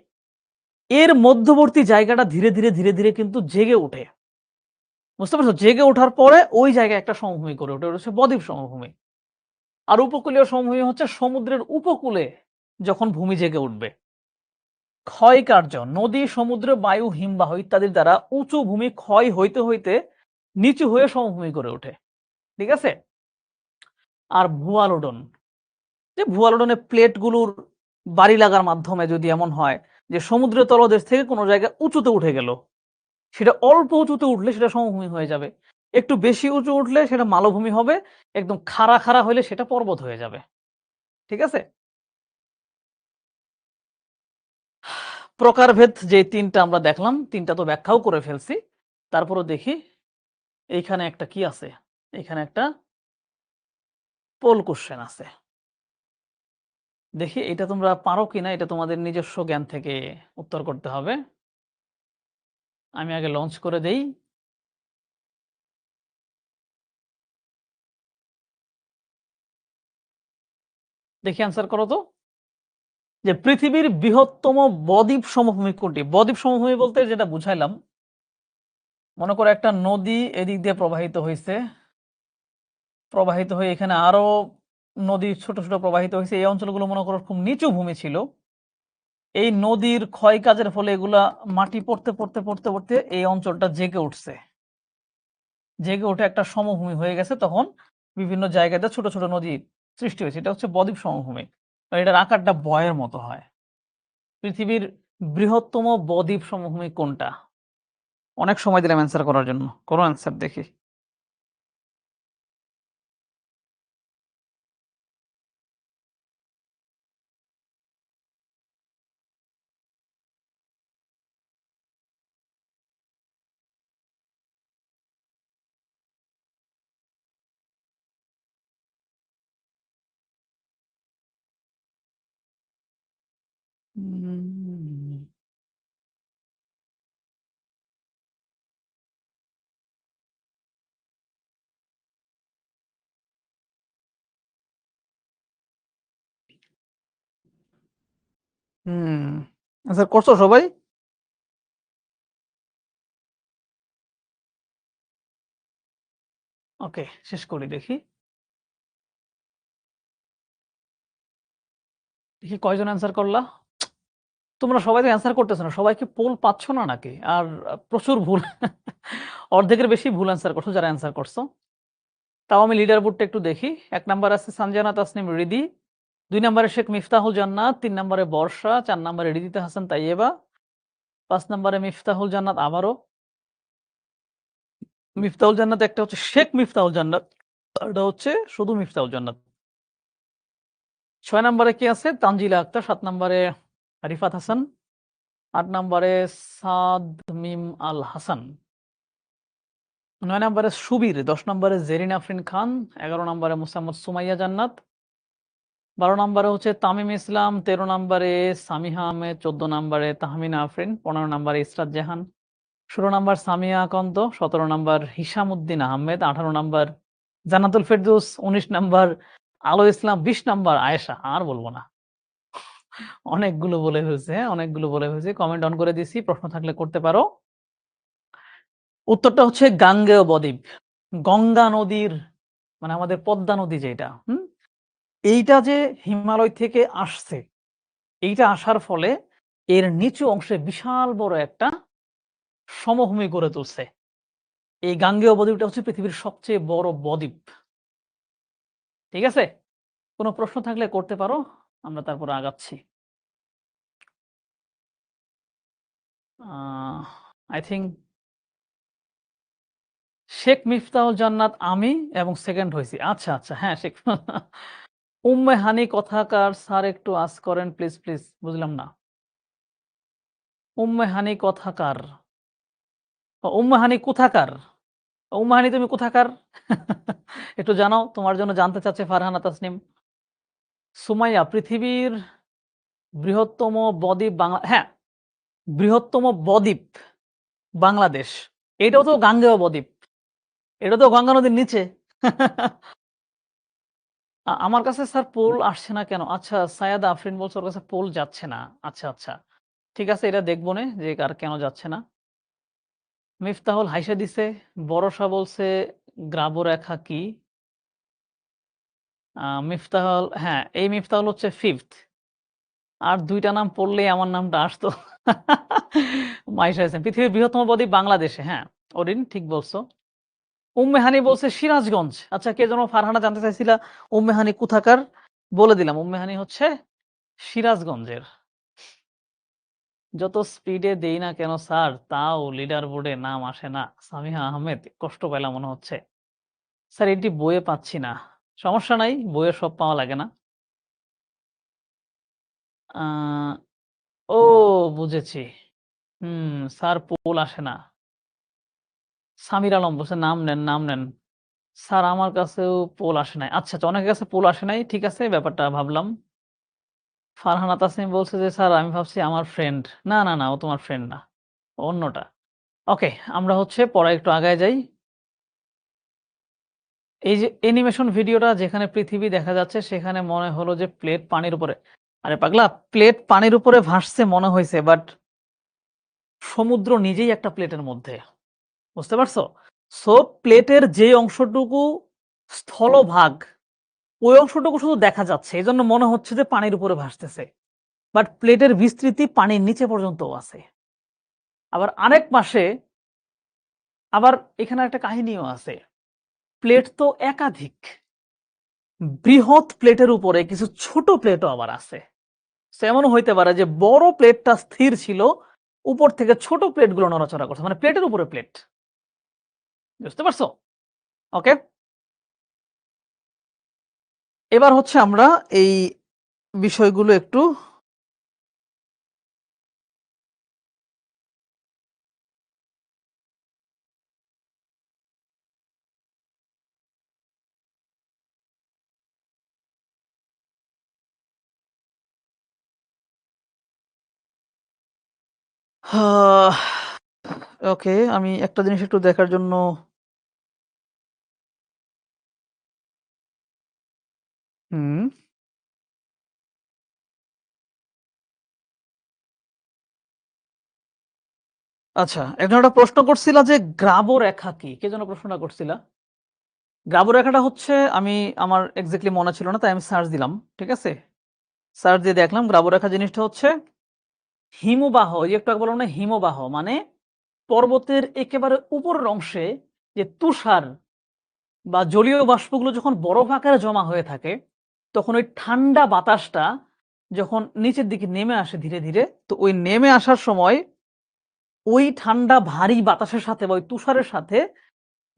এর মধ্যবর্তী জায়গাটা ধীরে ধীরে কিন্তু জেগে ওঠে। বুঝতে পারছো? জেগে ওঠার পরে ওই জায়গায় একটা সমভূমি গড়ে ওঠে। ওটা হচ্ছে বদ্বীপ সমভূমি। আর উপকূলীয় সমভূমি হচ্ছে সমুদ্রের উপকূলে যখন ভূমি জেগে উঠবে। ক্ষয়কার্য নদী, সমুদ্র, বায়ু, হিমবাহ ইত্যাদির দ্বারা উঁচু ভূমি ক্ষয় হইতে নিচু হয়ে সমভূমি গড়ে ওঠে। ঠিক আছে? আর ভূয়ালোড়ন যে ভূয়ালোড়নে প্লেটগুলোর বাড়ি লাগার মাধ্যমে যদি এমন হয় যে সমুদ্রের তলদেশ থেকে কোনো জায়গায় উঁচুতে উঠে গেল, সেটা অল্প উঁচুতে উঠলে সেটা সমভূমি হয়ে যাবে। একটু বেশি উঁচু উঠলে সেটা মালভূমি হবে। একদম খাড়া হইলে সেটা পর্বত হয়ে যাবে। ঠিক আছে? প্রকারভেদ যে ৩ টা আমরা দেখলাম, ৩ টা তো ব্যাখ্যাও করে ফেলছি। তারপরেও দেখি এইখানে একটা কি আছে? এখানে একটা পোল কোয়েশ্চেন আছে। দেখি এটা তোমরা পারো কিনা এটা তোমাদের নিজস্ব জ্ঞান থেকে উত্তর করতে হবে। আমি আগে লঞ্চ করে দেই। দেখি অ্যান্সার করো তো। যে পৃথিবীর বৃহত্তম বদ্বীপ সমভূমি কোনটি? বদ্বীপ সমভূমি বলতে যেটা বুঝাইলাম, মনে করো একটা নদী এদিক দিয়ে প্রবাহিত হইছে। প্রবাহিত হয়ে এখানে আরো নদী ছোট প্রবাহিত হইছে। এই অঞ্চলগুলো মনে করো খুব নিচু ভূমি ছিল। এই নদীর ক্ষয় কাজের ফলে এগুলা মাটি পড়তে এই অঞ্চলটা জেগে উঠছে। জেগে উঠে একটা সমভূমি হয়ে গেছে তখন বিভিন্ন জায়গাতে ছোট নদী সৃষ্টি হয়েছে। এটা হচ্ছে বদ্বীপ সমভূমি। আর এটার আকারটা বয়ের মতো হয়। পৃথিবীর বৃহত্তম বদ্বীপ সমভূমি কোনটা? অনেক সময় দিলাম অ্যান্সার করার জন্য। করো অ্যান্সার দেখি। উম হুম। আনসার করছো সবাই? ওকে, শেষ করি দেখি। দেখি কয়জন অ্যান্সার করলা? তোমরা সবাই তো অ্যান্সার করতেছো না। সবাই কি পোল পাচ্ছ না নাকি? আর প্রচুর ভুল অর্ধেকের বেশি ভুল অ্যান্সার করছো যারা অ্যান্সার করছো। তাও আমি লিডার বোর্ডটা একটু দেখি। ১ নাম্বারে আছে সানজানা তাসনিম রিদি, ২ নাম্বারে শেখ মিফতাহুল জান্নাত, ৩ নাম্বারে বর্ষা, ৪ নাম্বারে রিদিতা হাসান তাইয়েবা, ৫ নাম্বারে মিফতাহুল জান্নাত আবারও। মিফতাহুল জান্নাত একটা হচ্ছে শেখ মিফতাহুল জান্নাত, আরেকটা হচ্ছে শুধু মিফতাহুল জান্নাত। ৬ নাম্বারে কে আছে? তানজিলা আক্তার, ৭ নাম্বারে রিফাত হাসান, ৮ নাম্বারে সাদ মিম আল হাসান, ৯ নাম্বারে সুবীর, ১০ নাম্বারে জেরিন আফরিন খান, ১১ নাম্বারে মোসাম্মদ সুমাইয়া জান্নাত, ১২ নাম্বারে হচ্ছে তামিম ইসলাম, ১৩ নাম্বারে সামিহা আহমেদ, ১৪ নাম্বারে তাহমিনা আফরিন, ১৫ নাম্বারে ইসরাত জাহান, ১৬ নাম্বার সামিয়া আকন্দ, ১৭ number Hisham Uddin Ahmed, ১৮ number Jannatul Ferdous, ১৯ number আলো ইসলাম, ২০ নাম্বার আয়েশা। আর বলব না। অনেকগুলো বলে ফেলছি, হ্যাঁ? অনেকগুলো বলে ফেলছি। কমেন্ট অন করে দিছি। প্রশ্ন থাকলে করতে পারো। উত্তরটা হচ্ছে গাঙ্গেয় বদ্বীপ। গঙ্গা নদীর মানে আমাদের পদ্মা নদী যেটা, হুম? এইটা যে হিমালয় থেকে আসছে, এইটা আসার ফলে এর নিচু অংশে বিশাল বড় একটা সমভূমি গড়ে তুলছে। এই গাঙ্গেয় বদ্বীপটা হচ্ছে পৃথিবীর সবচেয়ে বড় বদ্বীপ। ঠিক আছে? কোন প্রশ্ন থাকলে করতে পারো। আমরা তারপরে আগাচ্ছি। আই থিংক শেখ মিফতাহুল জান্নাত আমি এবং সেকেন্ড হইছি। আচ্ছা, আচ্ছা। হ্যাঁ, শেখ উম্মে হানি কথাকার স্যার একটু আঁচ করেন প্লিজ, প্লিজ। বুঝলাম না। উম্মে হানি কথাকার। উম্মে হানি কোথাকার? উম্মে হানি তুমি কোথাকার? একটু জানাও। তোমার জন্য জানতে চাচ্ছে ফারহানা তাসনিম। সুমাইয়া পৃথিবীর বৃহত্তম বদ্বীপ হ্যাঁ, বৃহত্তম বদ্বীপ বাংলাদেশ। এটাও তো গাঙ্গেয় বদ্বীপ। এটা তো গঙ্গা নদীর নিচে। আমার কাছে স্যার পোল আসছে না কেন? আচ্ছা, সাইয়াদা আফরিন বলছে ওর কাছে পোল যাচ্ছে না। আচ্ছা, আচ্ছা। ঠিক আছে, এটা দেখবনে যে কার কেন যাচ্ছে না। মিফতাহুল হাইসা দিছে। বড়সা বলছে গ্রাবো রেখা কি? মিফতাহুল হ্যাঁ, এই মিফতাহুল হচ্ছে 5th আর ২ টা নাম পড়লেই আমার নামটা আসতো। মাইশা হোসেন। পৃথিবীর বৃহত্তম বদ্বীপ বাংলাদেশে। হ্যাঁ, অরিন ঠিক বলছো। উম্মে হানি বলছে সিরাজগঞ্জ। আচ্ছা, কে যেন ফারহানা জানতে চাইছিলা উম্মে হানি কোথাকার? বলে দিলাম উম্মে হানি হচ্ছে সিরাজগঞ্জের। যত স্পিডে দেই না কেন স্যার, তাও লিডার বোর্ডে নাম আসে না। সামিহা আহমেদ, কষ্ট পাইলাম মনে হচ্ছে। স্যার এটি বইয়ে পাচ্ছি না। সমস্যা নাই, বইয়ে সব পাওয়া লাগে না। আ ও বুঝেছি। হুম, স্যার পোল আসে না। সামির আলম বলছে নাম নেন, নাম নেন। স্যার আমার কাছেও পোল আসে নাই। আচ্ছা, আচ্ছা অনেকের কাছে পোল আসে নাই। ঠিক আছে, ব্যাপারটা ভাবলাম। ফারহানা তাসনিম বলছে যে, "স্যার আমি ভাবছি আমার ফ্রেন্ড।" না, না, না ও তোমার ফ্রেন্ড না। ও অন্যটা। ওকে, আমরা হচ্ছে পড়ায় একটু আগায় যাই। এই যে অ্যানিমেশন ভিডিওটা যেখানে পৃথিবী দেখা যাচ্ছে সেখানে মনে হলো যে প্লেট পানির উপরে। আরে পাগলা, প্লেট পানির উপরে ভাসছে মনে হইছে বাট সমুদ্র নিজেই একটা প্লেটের মধ্যে। বুঝতে পারছো? সো প্লেটের যে অংশটুকু স্থলভাগ, ওই অংশটুকু শুধু দেখা যাচ্ছে। এজন্য মনে হচ্ছে যে পানির উপরে ভাসতেছে। বাট প্লেটের বিস্তৃতি পানির নিচে পর্যন্তও আছে। আবার আরেক পাশে আবার এখানে একটা কাহিনীও আছে। প্লেট তো একাধিক। বৃহৎ প্লেটের উপরে কিছু ছোট প্লেটও আবার আছে। সো এমনও হইতে পারে যে বড় প্লেটটা স্থির ছিল, উপর থেকে ছোট প্লেটগুলো নড়াচড়া করছে। মানে প্লেটের উপরে প্লেট। বুঝতে পারছো? ওকে? এবার হচ্ছে আমরা এই বিষয়গুলো একটু আহ ওকে, আমি একটা জিনিস একটু দেখার জন্য হুম। আচ্ছা, এখন একটা প্রশ্ন করছিলা যে গ্রাবরেখা কি? কে যেন প্রশ্নটা করছিলা? গ্রাবরেখাটা হচ্ছে আমার এক্সাক্টলি মনে ছিল না তাই আমি সার্চ দিলাম। ঠিক আছে? সার্চ দিয়ে দেখলাম গ্রাবরেখা জিনিসটা হচ্ছে হিমবাহ, ওই যে একটু আগে বললাম না হিমবাহ মানে পর্বতের একেবারে উপরের অংশে যে তুষার বা জলীয় বাষ্পগুলো যখন বরফ আকারে জমা হয়ে থাকে, তখন ওই ঠান্ডা বাতাসটা যখন নিচের দিকে নেমে আসে ধীরে, ধীরে, তো ওই নেমে আসার সময় ওই ঠান্ডা ভারী বাতাসের সাথে বা ওই তুষারের সাথে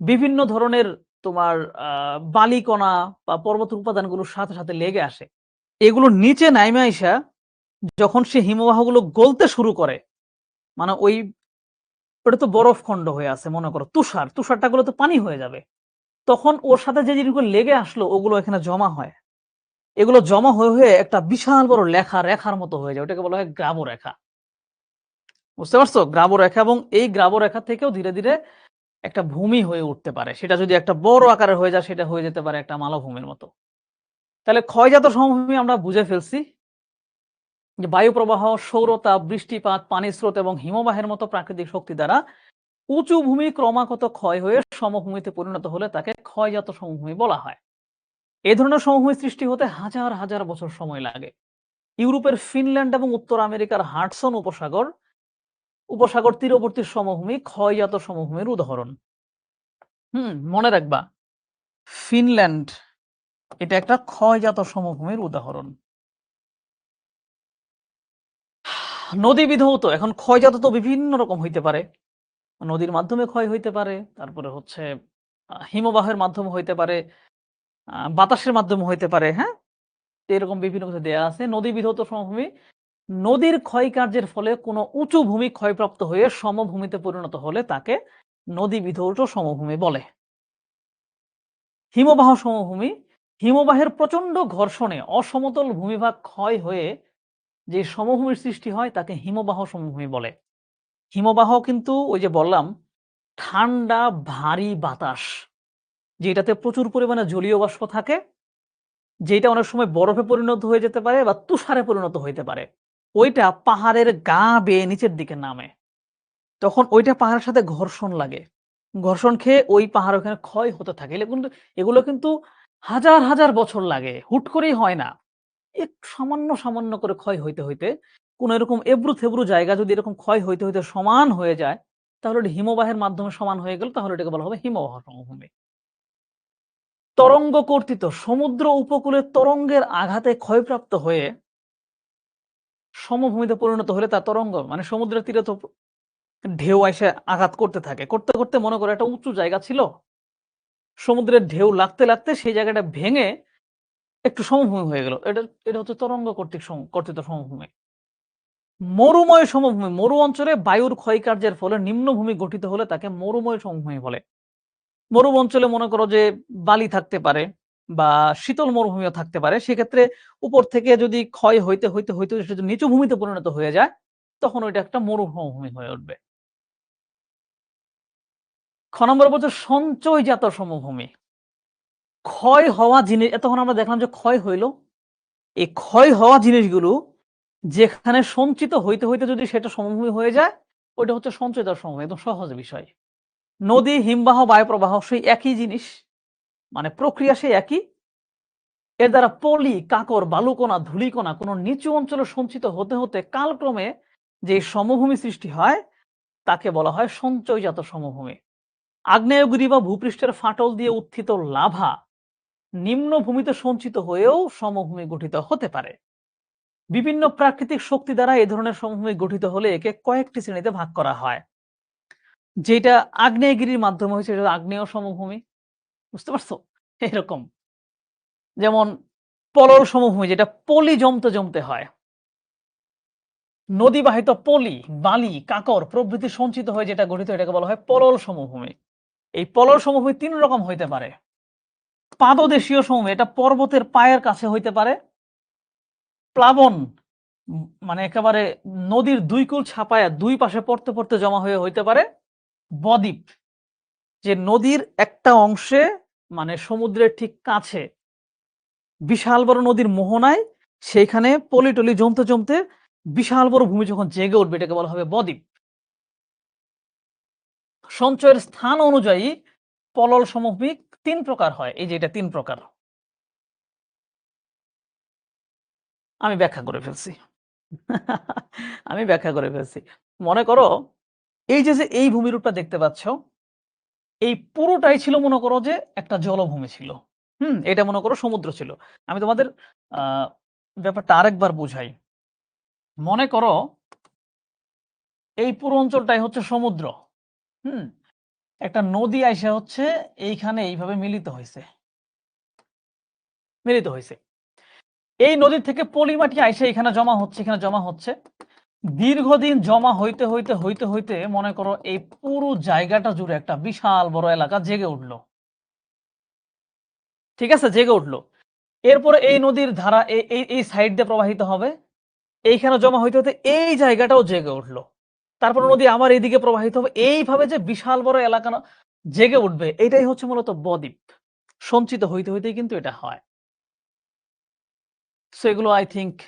বিভিন্ন ধরনের তোমার আ বালিকণা বা পর্বতের উপাদানগুলোর সাথে, সাথে লেগে আসে। এগুলো নিচে নাইমা আইসা যখন সে হিমবাহগুলো গলতে শুরু করে, মানে ওটা তো বরফখণ্ড হয়ে আছে মনে করো তুষার, তুষারটা গলে তো পানি হয়ে যাবে। তখন ওর সাথে যে জিনিসগুলো লেগে আসলো ওগুলো এখানে জমা হয়। এগুলো জমা হয়ে, হয়ে একটা বিশাল বড় রেখার মতো হয়ে যায়। ওটাকে বলা হয় গ্রাবরেখা। বুঝতে পারছো? গ্রাবরেখা এবং এই গ্রাবরেখা থেকেও ধীরে, ধীরে একটা ভূমি হয়ে উঠতে পারে। সেটা যদি একটা বড় আকারের হয়ে যায় সেটা হয়ে যেতে পারে একটা মালভূমির মতো। তাহলে ক্ষয়জাত সমভূমি আমরা বুঝে ফেলছি যে বায়ু প্রবাহ, সৌরতাপ, বৃষ্টিপাত, পানির স্রোত এবং হিমবাহের মতো প্রাকৃতিক শক্তি দ্বারা উঁচু ভূমি ক্রমাগত ক্ষয় হয়ে সমভূমিতে পরিণত হলে তাকে ক্ষয়জাত সমভূমি বলা হয়। এ ধরনের সমভূমি সৃষ্টি হতে হাজার, হাজার বছর সময় লাগে। ইউরোপের ফিনল্যান্ড এবং উত্তর আমেরিকার হাডসন উপসাগর তীরবর্তী সমভূমি ক্ষয়জাত সমভূমির উদাহরণ। মনে রাখবা ফিনল্যান্ড এটা একটা ক্ষয়জাত সমভূমির উদাহরণ। নদী বিধৌত এখন ক্ষয়জাত তো বিভিন্ন রকম হইতে পারে। নদীর মাধ্যমে ক্ষয় হইতে পারে, তারপরে হচ্ছে হিমবাহের মাধ্যমে হইতে পারে, বাতাসের মাধ্যমে হইতে পারে, হ্যাঁ? তো এরকম বিভিন্ন কিছু দেয়া আছে। নদী বিধৌত সমভূমি নদীর ক্ষয়কার্যের ফলে কোনো উঁচু ভূমি ক্ষয়প্রাপ্ত হয়ে সমভূমিতে পরিণত হলে তাকে নদী বিধৌত সমভূমি বলে। হিমবাহ সমভূমি হিমবাহের প্রচণ্ড ঘর্ষণে অসমতল ভূমিভাগ ক্ষয় হয়ে যে সমভূমির সৃষ্টি হয় তাকে হিমবাহ সমভূমি বলে। হিমবাহ কিন্তু ওই যে বললাম ঠান্ডা ভারী বাতাস যেটাতে প্রচুর পরিমাণে জলীয় বাষ্প থাকে, যেটা অনেক সময় বরফে পরিণত হয়ে যেতে পারে বা তুষারে পরিণত হইতে পারে। ওইটা পাহাড়ের গা বেয়ে নিচের দিকে নামে। তখন ওইটা পাহাড়ের সাথে ঘর্ষণ লাগে। ঘর্ষণ খেয়ে ওই পাহাড় ওখানে ক্ষয় হতে থাকে। এগুলো কিন্তু হাজার, হাজার বছর লাগে। হুট করেই হয় না। সামান্য, সামান্য করে ক্ষয় হইতে, হইতে কোন এরকম এবড়ো-থেবড়ো জায়গা যদি এরকম ক্ষয় হইতে, হইতে সমান হয়ে যায়, তাহলে ওটা হিমবাহের মাধ্যমে সমান হয়ে গেল। তাহলে এটাকে বলা হবে হিমবাহ সমভূমি। তরঙ্গ কর্তৃত সমুদ্র উপকূলের তরঙ্গের আঘাতে ক্ষয়প্রাপ্ত হয়ে সমভূমিতে পরিণত হলে তার তরঙ্গ মানে সমুদ্রের তীরে তো ঢেউ এসে আঘাত করতে থাকে। করতে, করতে মনে করো একটা উঁচু জায়গা ছিল। সমুদ্রের ঢেউ লাগতে, লাগতে সেই জায়গাটা ভেঙে একটু সমভূমি হয়ে গেল। এটা হচ্ছে তরঙ্গ কর্তৃত সমভূমি। মরুময় সমভূমি মরু অঞ্চলে বায়ুর ক্ষয়কার্যের ফলে নিম্নভূমি গঠিত হলে তাকে মরুময় সমভূমি বলে। মরু অঞ্চলে মনে করো যে বালি থাকতে পারে বা শীতল মরুভূমিও থাকতে পারে। সেক্ষেত্রে উপর থেকে যদি ক্ষয় হইতে, হইতে, হইতে যদি নিচু ভূমিতে পরিণত হয়ে যায়, তখন ওইটা একটা মরুসমভূমি হয়ে উঠবে। খ নম্বর বলছে সঞ্চয়জাত সমভূমি। ক্ষয় হওয়া জিনিস এতক্ষণ আমরা দেখলাম যে ক্ষয় হইল। এই ক্ষয় হওয়া জিনিসগুলো যেখানে সঞ্চিত হইতে, হইতে যদি সেটা সমভূমি হয়ে যায়, ওইটা হচ্ছে সঞ্চয়জাত সমভূমি। একদম সহজ বিষয়। নদী, হিমবাহ, বায়ুপ্রবাহ সেই একই জিনিস। মানে প্রক্রিয়া সেই একই। এর দ্বারা পলি, কাঁকর, বালুকণা, ধূলিকণা কোনো নিচু অঞ্চলে সঞ্চিত হতে, হতে কালক্রমে যে সমভূমি সৃষ্টি হয় তাকে বলা হয় সঞ্চয়জাত সমভূমি। আগ্নেয়গিরি বা ভূপৃষ্ঠের ফাটল দিয়ে উত্থিত লাভা নিম্নভূমিতে সঞ্চিত হয়েও সমভূমি গঠিত হতে পারে। বিভিন্ন প্রাকৃতিক শক্তি দ্বারা এ ধরনের সমভূমি গঠিত হলে একে কয়েকটি শ্রেণীতে ভাগ করা হয়। যেটা আগ্নেয়গিরির মাধ্যমে হয়েছে সেটা আগ্নেয় সমভূমি। বুঝতে পারছো? এরকম। যেমন পলল সমভূমি যেটা পলি জমতে, জমতে হয়। নদীবাহিত পলি, বালি, কাঁকর প্রভৃতি সঞ্চিত হয়ে যেটা গঠিত এটাকে বলা হয় পলল সমভূমি। এই পলল সমভূমি ৩ রকম হইতে পারে। পাদদেশীয় সমভূমি এটা পর্বতের পায়ের কাছে হইতে পারে। প্লাবন মানে একেবারে নদীর ২ কূল ছাপায়া ২ পাশে পড়তে, পড়তে জমা হয়ে হইতে পারে। বদ্বীপ যে নদীর একটা অংশে মানে সমুদ্রের ঠিক কাছে বিশাল বড় নদীর মোহনায় সেইখানে পলি-টলি জমতে, জমতে বিশাল বড় ভূমি যখন জেগে উঠবে এটাকে বলা হবে বদ্বীপ। সঞ্চয়ের স্থান অনুযায়ী পলল সমভূমি ৩ প্রকার হয়। এই যে এটা ৩ প্রকার। আমি ব্যাখ্যা করে ফেলছি। আমি ব্যাখ্যা করে ফেলছি। মনে করো এই যে এই ভূমিরূপটা দেখতে পাচ্ছ, এই পুরোটাই ছিল মনে করো যে একটা জলভূমি ছিল। এটা মনে করো সমুদ্র ছিল। আমি তোমাদের আ ব্যাপারটা আরেকবার বুঝাই। মনে করো এই পুরো অঞ্চলটাই হচ্ছে সমুদ্র। হুম? একটা নদী আইসা হচ্ছে এইখানে এইভাবে মিলিত হইছে। মিলিত হইছে। এই নদী থেকে পলি মাটি আইসা এখানে জমা হচ্ছে, এখানে জমা হচ্ছে। দীর্ঘদিন জমা হইতে মনে করো এই পুরো জায়গাটা জুড়ে একটা বিশাল বড় এলাকা জেগে উঠল। ঠিক আছে? জেগে উঠল। এরপরে এই নদীর ধারা এই সাইড দিয়ে প্রবাহিত হবে। এইখানে জমা হইতে এই জায়গাটাও জেগে উঠল। তারপর নদী আবার এইদিকে প্রবাহিত হবে। এইভাবে যে বিশাল বড় এলাকা জেগে উঠবে, এটাই হচ্ছে মূলত বদ্বীপ। সঞ্চিত হইতেই কিন্তু এটা হয়। সো এগুলো আই থিংক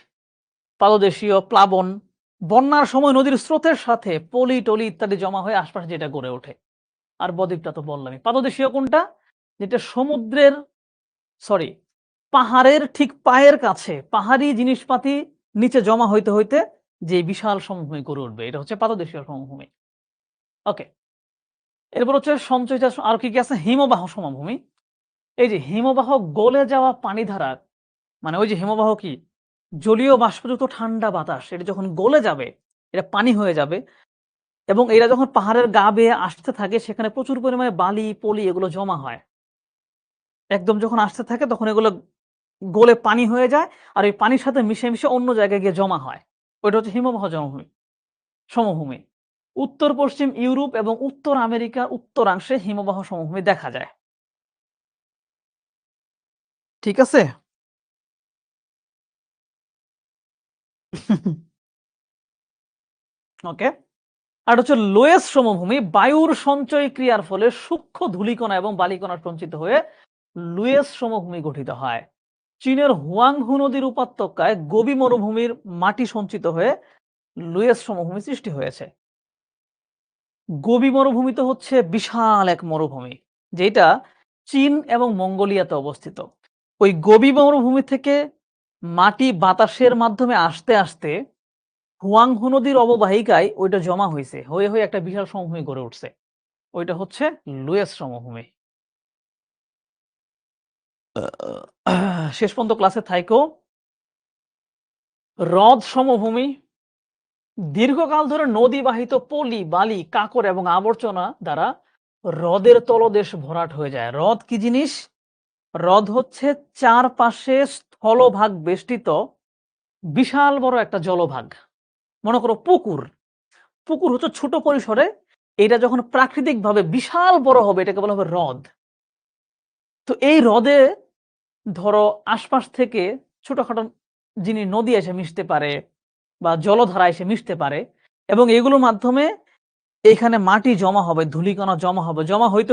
পাদদেশীয় প্লাবন, বন্যার সময় নদীর স্রোতের সাথে পলি-টলি ইত্যাদি জমা হয়ে আশপাশে যেটা গড়ে ওঠে। আর বদ্বীপটা তো বললামই। পাদদেশীয় কোনটা? যেটা সমুদ্রের সরি পাহাড়ের ঠিক পায়ের কাছে পাহাড়ি জিনিসপাতি নিচে জমা হইতে যে বিশাল সমভূমি গড়ে উঠবে, এটা হচ্ছে পাদদেশীয় সমভূমি। ওকে। এরপর হচ্ছে সঞ্চয়িত আর কি আছে? হিমবাহ সমভূমি। এই যে হিমবাহ গলে যাওয়া পানিধারা, মানে ওই যে হিমবাহ কি? জলীয় বাষ্পযুক্ত ঠান্ডা বাতাস, এটা যখন গলে যাবে, এটা পানি হয়ে যাবে এবং এরা যখন পাহাড়ের গা বেয়ে আসতে থাকে সেখানে প্রচুর পরিমাণে বালি, পলি এগুলো জমা হয়। একদম যখন আসতে থাকে তখন এগুলো গলে পানি হয়ে যায় আর এই পানির সাথে মিশে অন্য জায়গায় গিয়ে জমা হয়। ওইটা হচ্ছে হিমবাহ সমভূমি। উত্তর-পশ্চিম ইউরোপ এবং উত্তর আমেরিকার উত্তরাংশে হিমবাহ সমভূমি দেখা যায়। ঠিক আছে? ওকে। আর হচ্ছে লোয়েস সমভূমি, বায়ুর সঞ্চয় ক্রিয়ার ফলে সূক্ষ্ম ধূলিকণা এবং বালিকণা সঞ্চিত হয়ে লুয়েস সমভূমি গঠিত হয়। চীনের হুয়াংহু নদীর উপত্যকায় গোবি মরুভূমির মাটি সঞ্চিত হয়ে লুয়েস সমভূমি সৃষ্টি হয়েছে। গোবি মরুভূমি তো হচ্ছে বিশাল এক মরুভূমি, যেটা চীন এবং মঙ্গোলিয়াতে অবস্থিত। ওই গোবি মরুভূমি থেকে মাটি বাতাসের মাধ্যমে আসতে হুয়াংহু নদীর অববাহিকায় ওইটা জমা হয়ে একটা বিশাল সমভূমি গড়ে উঠছে। ওইটা হচ্ছে লুয়েস সমভূমি। শেষ পর্যন্ত ক্লাসে থাইকো। হ্রদ সমভূমি, দীর্ঘকাল ধরে নদীবাহিত পলি, বালি, কাঁকর এবং আবর্জনা দ্বারা হ্রদের তলদেশ ভরাট হয়ে যায়। হ্রদ কি জিনিস? হ্রদ হচ্ছে চারপাশে স্থলভাগ বেষ্টিত বিশাল বড় একটা জলভাগ। মনে করো পুকুর। পুকুর হচ্ছে ছোট পরিসরে, এটা যখন প্রাকৃতিকভাবে বিশাল বড় হবে এটাকে বলা হবে হ্রদ। তো এই হ্রদে ধরো আশপাশ থেকে ছোটখাটো নদী এসে মিশতে পারে বা জলধারা এসে মিশতে পারে এবং এগুলোর মাধ্যমে এখানে মাটি জমা হবে, ধূলিকণা জমা হবে। জমা হইতে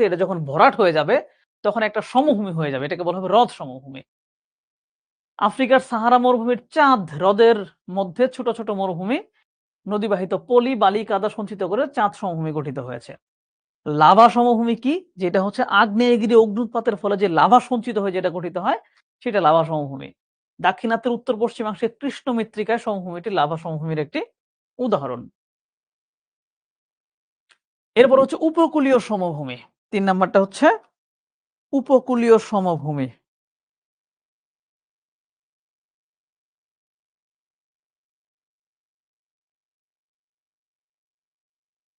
এটা যখন ভরাট হয়ে যাবে তখন একটা সমভূমি হয়ে যাবে। এটাকে বলা হবে হ্রদ সমভূমি। আফ্রিকার সাহারা মরুভূমির চাঁদ হ্রদের মধ্যে ছোট মরুভূমি নদীবাহিত পলি, বালি, কাদা সঞ্চিত করে চাঁদ সমভূমি গঠিত হয়েছে। লাভা সমভূমি কি? যেটা হচ্ছে আগ্নেয়গিরি অগ্ন্যুৎপাতের ফলে যে লাভা সঞ্চিত হয়ে যেটা গঠিত হয় সেটা লাভা সমভূমি। দাক্ষিণাত্যের উত্তর পশ্চিমাংশে কৃষ্ণ মৃত্তিকায় সমভূমিটি লাভা সমভূমির একটি উদাহরণ। এরপর হচ্ছে উপকূলীয় সমভূমি। ৩ নাম্বারটা হচ্ছে উপকূলীয় সমভূমি।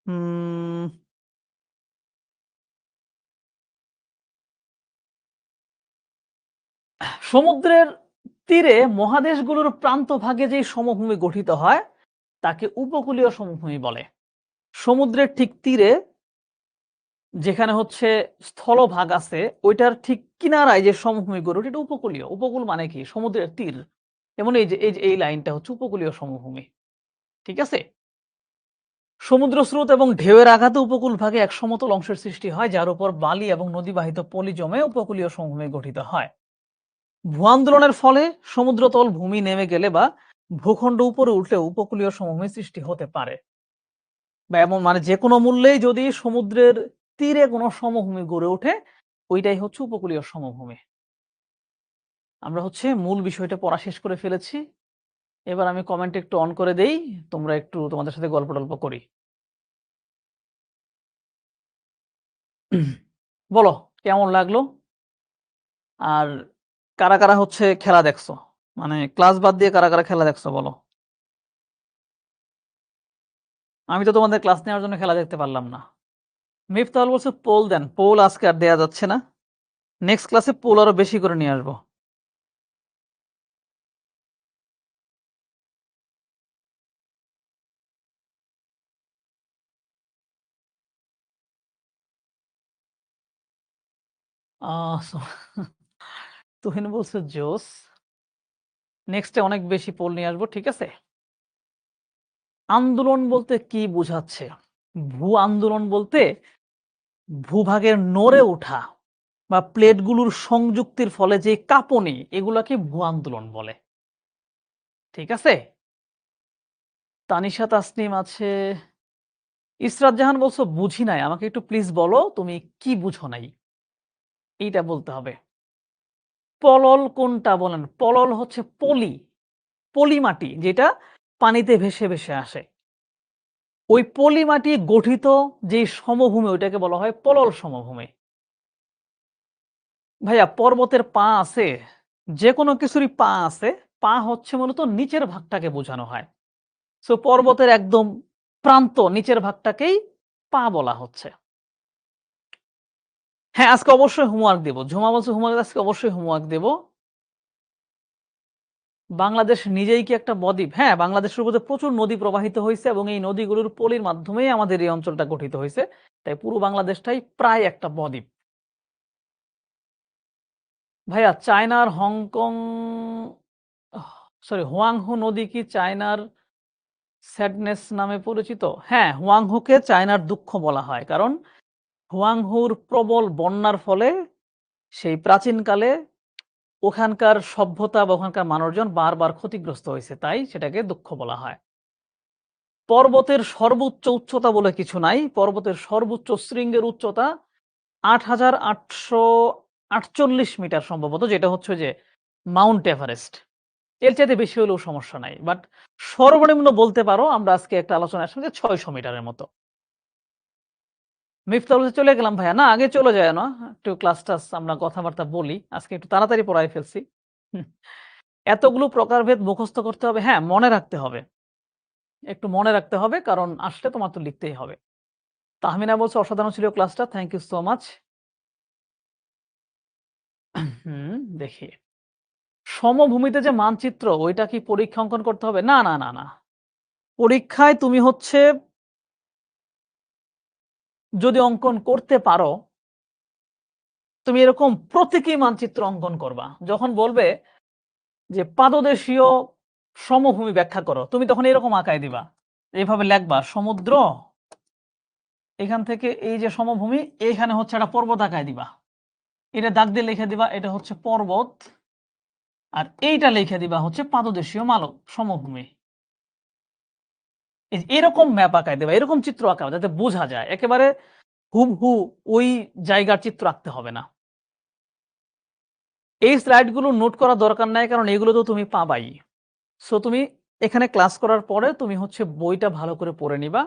হুম, সমুদ্রের তীরে মহাদেশগুলোর প্রান্তভাগে যে সমভূমি গঠিত হয় তাকে উপকূলীয় সমভূমি বলে। সমুদ্রের ঠিক তীরে যেখানে হচ্ছে স্থলভাগ আছে ওইটার ঠিক কিনারায় যে সমভূমি গড়ে ওঠে এটা উপকূলীয়। উপকূল মানে কি? সমুদ্রের তীর। যেমন এই লাইনটা হচ্ছে উপকূলীয় সমভূমি। ঠিক আছে? সমুদ্র স্রোত এবং ঢেউয়ের আঘাতে উপকূল ভাগে এক সমতল অংশের সৃষ্টি হয় যার উপর বালি এবং নদীবাহিত পলি জমে উপকূলীয় সমভূমি গঠিত হয়। ভূ-আন্দোলনের ফলে সমুদ্রতল ভূমি নেমে গেলে বা ভূখণ্ড উপরে উঠলে উপকূলীয় সমভূমি সৃষ্টি হতে পারে। বা এমন মানে যেকোনো মূল্যেই যদি সমুদ্রের তীরে কোনো সমভূমি গড়ে ওঠে, ওইটাই হচ্ছে উপকূলীয় সমভূমি। আমরা হচ্ছে মূল বিষয়টা পড়া শেষ করে ফেলেছি। এবার আমি কমেন্ট একটু অন করে দেই। তোমরা একটু তোমাদের সাথে গল্প-টল্প করি। বলো কেমন লাগলো? আর কারা হচ্ছে খেলা দেখছো? মানে ক্লাস বাদ দিয়ে কারা খেলা দেখছো বলো? আমি তো তোমাদের ক্লাস নেওয়ার জন্য খেলা দেখতে পারলাম না। মিফতাহুল বলছে পোল দেন। পোল আজকে আর দেয়া যাচ্ছে না। নেক্সট ক্লাসে পোল আরো বেশি করে নিয়ে আসবো। সো তুহিন বলছে জোস। নেক্সটে অনেক বেশি পোল নিয়ে আসবো। ঠিক আছে? আন্দোলন বলতে কি বুঝাচ্ছে? ভূ আন্দোলন বলতে ভূভাগের নড়ে ওঠা বা প্লেটগুলোর সংযুক্তির ফলে যে কাঁপুনি এগুলাকে ভূ আন্দোলন বলে। ঠিক আছে? তানিশা তাসনিম আছে। ইসরাত জাহান বলছো বুঝি নাই। আমাকে একটু প্লিজ বলো তুমি কি বুঝো নাই? এইটা বলতে হবে। পলল কোনটা বলেন? পলল হচ্ছে পলি, পলি মাটি যেটা পানিতে ভেসে আসে। ওই পলি মাটি গঠিত যেই সমভূমি ওইটাকে বলা হয় পলল সমভূমি। ভাইয়া পর্বতের পা আছে? যেকোনো কিছুরই পা আছে। পা হচ্ছে মূলত নিচের ভাগটাকে বোঝানো হয়। সো পর্বতের একদম প্রান্ত নিচের ভাগটাকেই পা বলা হচ্ছে। হ্যাঁ, আজকে অবশ্যই হোমওয়ার্ক দেব। ঝুমা বলছে হোমওয়ার্ক আজকে অবশ্যই হোমওয়ার্ক দেব। বাংলাদেশ নিজেই কি একটা বদ্বীপ? হ্যাঁ, বাংলাদেশের উপরে প্রচুর নদী প্রবাহিত হইছে এবং এই নদীগুলোর পলির মাধ্যমেই আমাদের এই অঞ্চলটা গঠিত হইছে। তাই পুরো বাংলাদেশটাই প্রায় একটা বদ্বীপ। ভাইয়া চায়নার হংকং সরি হুয়াংহো নদী কি চায়নার স্যাডনেস নামে পরিচিত? হ্যাঁ, হুয়াংহোকে চায়নার দুঃখ বলা হয়। কারণ হুয়াংহোর প্রবল বন্যার ফলে সেই প্রাচীনকালে ওখানকার সভ্যতা বা ওখানকার মানুষজন বারবার ক্ষতিগ্রস্ত হইছে। তাই সেটাকে দুঃখ বলা হয়। পর্বতের সর্বোচ্চ উচ্চতা বলে কিছু নাই। পর্বতের সর্বোচ্চ শৃঙ্গের উচ্চতা ৮৮৪৮ মিটার সম্ভবত, যেটা হচ্ছে যে মাউন্ট এভারেস্ট। এর চাইতে বেশি হলেও সমস্যা নাই। বাট সর্বনিম্ন বলতে পারো আমরা আজকে একটা আলোচনায় আসলাম যে ৬০০ মিটারের মতো। মিফতাহুল হচ্ছে চলে গেলাম ভাইয়া। না আগে চলে যায় না। একটু ক্লাস-টাস আমরা কথাবার্তা বলি। আজকে একটু তাড়াতাড়ি পড়ায় ফেলছি। হুম, এতগুলো প্রকারভেদ মুখস্থ করতে হবে? হ্যাঁ, মনে রাখতে হবে। একটু মনে রাখতে হবে কারণ আসলে তোমার তো লিখতেই হবে। তাহমিনা বলছে অসাধারণ ছিল ক্লাসটা। Thank you so much. দেখি। সমভূমিতে যে মানচিত্র ওইটা কি পরীক্ষা অঙ্কন করতে হবে? না। পরীক্ষায় তুমি হচ্ছে যদি অঙ্কন করতে পারো, তুমি এরকম প্রতীকী মানচিত্র অঙ্কন করবা। যখন বলবে যে পাদদেশীয় সমভূমি ব্যাখ্যা করো, তুমি তখন এরকম আঁকায় দিবা। এভাবে লেখবা সমুদ্র, এখান থেকে এই যে সমভূমি, এইখানে হচ্ছে একটা পর্বত আঁকায় দিবা। এটা দাগ দিয়ে লিখে দিবা এটা হচ্ছে পর্বত, আর এইটা লিখে দিবা হচ্ছে পাদদেশীয় মালব সমভূমি। এরকম ম্যাপ আঁকায় দেবা, এরকম চিত্র আঁকাবা যাতে বোঝা যায়। একেবারে হুবহু ওই জায়গার চিত্র আঁকতে হবে না। এই স্লাইডগুলো নোট করার দরকার নাই কারণ এগুলো তো তুমি পাবাই। সো তুমি এখানে ক্লাস করার পরে তুমি হচ্ছে বইটা ভালো করে পড়ে নিবা।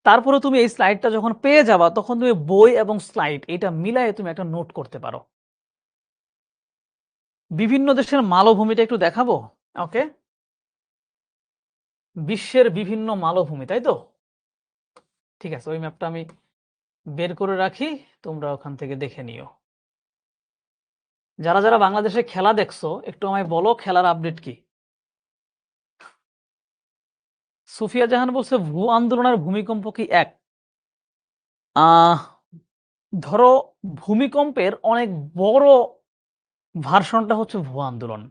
তারপরে তুমি এই স্লাইডটা যখন পেয়ে যাবা তখন তুমি বই এবং স্লাইড এটা মিলায়ে তুমি একটা নোট করতে পারো। বিভিন্ন দেশের মালভূমিটা একটু দেখাবো? ওকে? বিশ্বের বিভিন্ন মালভূমি, তাই তো? ঠিক আছে, ওই ম্যাপটা আমি বের করে রাখি, তোমরা ওখান থেকে দেখে নিও। যারা বাংলাদেশে খেলা দেখছো একটু আমায় বলো খেলার আপডেট কি? সুফিয়া জাহান বলছে ভূ আন্দোলন আর ভূমিকম্প কি এক? আহ ধরো ভূমিকম্পের অনেক বড় ভার্সনটা হচ্ছে ভূ আন্দোলন।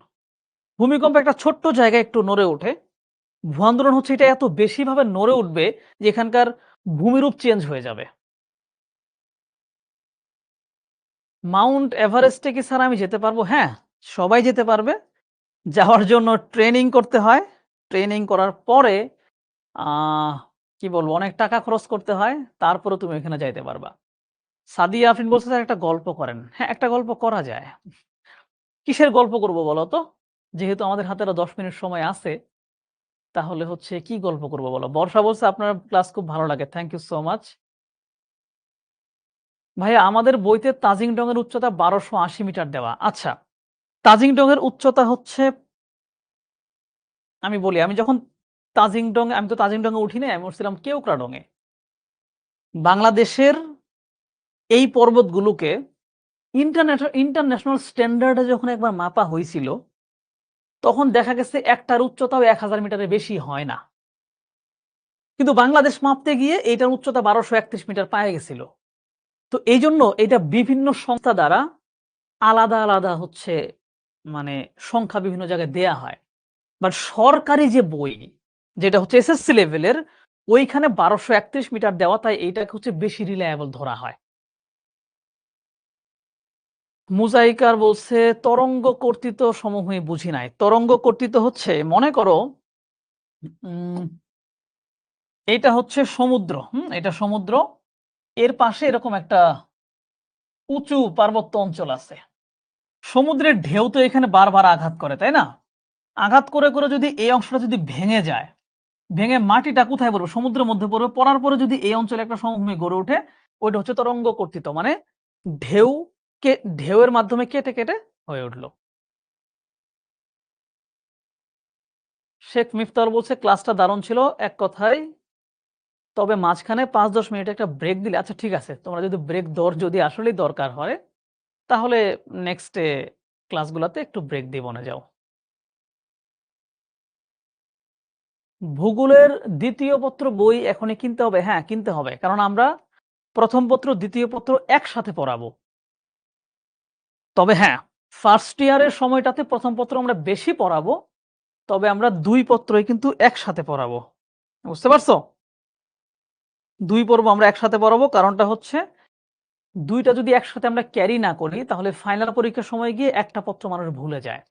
ভূমিকম্প একটা ছোট্ট জায়গায় একটু নড়ে ওঠে। ভূ আন্দোলন হচ্ছে এটা এত বেশিভাবে নড়ে উঠবে যে এখানকার ভূমিরূপ চেঞ্জ হয়ে যাবে। মাউন্ট এভারেস্টে কি স্যার আমি যেতে পারবো? হ্যাঁ, সবাই যেতে পারবে। যাওয়ার জন্য ট্রেনিং করতে হয়। ট্রেনিং করার পরে আহ কি বলবো, অনেক টাকা খরচ করতে হয়, তারপরেও তুমি এখানে যাইতে পারবা। সাদিয়া আফরিন বলছে স্যার একটা গল্প করেন। হ্যাঁ, একটা গল্প করা যায়। কিসের গল্প করব বলো তো? যেহেতু আমাদের হাতে আরো ১০ মিনিট সময় আছে, তাহলে হচ্ছে কি গল্প করব বলো? বর্ষা বলছে আপনার ক্লাস খুব ভালো লাগে। Thank you so much. ভাইয়া আমাদের বইতে তাজিং ডং এর উচ্চতা ১২৮০ মিটার দেওয়া। আচ্ছা, তাজিং ডং এর উচ্চতা হচ্ছে আমি বলি, আমি যখন আমি তো তাজিং ডং এ উঠি নাই, আমি উঠছিলাম কেওক্রাডং এ। বাংলাদেশের এই পর্বতগুলোকে ইন্টারন্যাশনাল স্ট্যান্ডার্ড এ যখন একবার মাপা হইছিল, তখন দেখা গেছে একটার উচ্চতাও ১,০০০ মিটারের বেশি হয় না। কিন্তু বাংলাদেশ মাপতে গিয়ে এইটার উচ্চতা ১২৩১ মিটার পায়ে গেছিল। তো এইজন্য এটা বিভিন্ন সংস্থা দ্বারা আলাদা, আলাদা হচ্ছে মানে সংখ্যা বিভিন্ন জায়গায় দেয়া হয়। বাট সরকারি যে বই, যেটা হচ্ছে এসএসসি লেভেলের, ওইখানে ১২৩১ মিটার দেওয়া, তাই এইটাকে হচ্ছে বেশি রিলায়েবল ধরা হয়। মুজাইকার বলছে তরঙ্গ কর্তৃত্ব সমভূমি বুঝি নাই। তরঙ্গ কর্তৃত্ব হচ্ছে মনে করো উম এইটা হচ্ছে সমুদ্র, এটা সমুদ্র। এর পাশে এরকম একটা উঁচু পার্বত্য অঞ্চল আছে। সমুদ্রের ঢেউ তো এখানে বারবার আঘাত করে, তাই না? আঘাত করে, করে যদি এই অংশটা যদি ভেঙে যায়, ভেঙে মাটিটা কোথায় পড়বে? সমুদ্রের মধ্যে পড়বে। পড়ার পরে যদি এই অঞ্চলে একটা সমভূমি গড়ে ওঠে, ওইটা হচ্ছে তরঙ্গ কর্তৃত্ব। মানে ঢেউকে ঢেউয়ের মাধ্যমে কেটে, কেটে হয়ে উঠল। শেখ মিফতার বলছে ক্লাসটা দারুণ ছিল এক কথায়, তবে মাঝখানে ৫-১০ মিনিট একটা ব্রেক দিলে। আচ্ছা ঠিক আছে, তোমরা যদি ব্রেক যদি আসলেই দরকার হয়, তাহলে নেক্সট ক্লাসগুলাতে একটু ব্রেক দিয়ে বনে যাও। ভূগোলের ২য় পত্র বই এখনই কিনতে হবে? হ্যাঁ, কিনতে হবে। কারণ আমরা ১ম পত্র, ২য় পত্র একসাথে পড়াবো। তবে হ্যাঁ, ফার্স্ট ইয়ারের সময়টাতে ১ম পত্র আমরা বেশি পড়াবো। তবে আমরা ২ পত্রই কিন্তু একসাথে পড়াবো। বুঝতে পারছো? ২ পর্ব আমরা একসাথে পড়াবো। কারণটা হচ্ছে ২ টা যদি একসাথে আমরা ক্যারি না করি, তাহলে ফাইনাল পরীক্ষার সময় গিয়ে একটা পত্র মানুষ ভুলে যায়।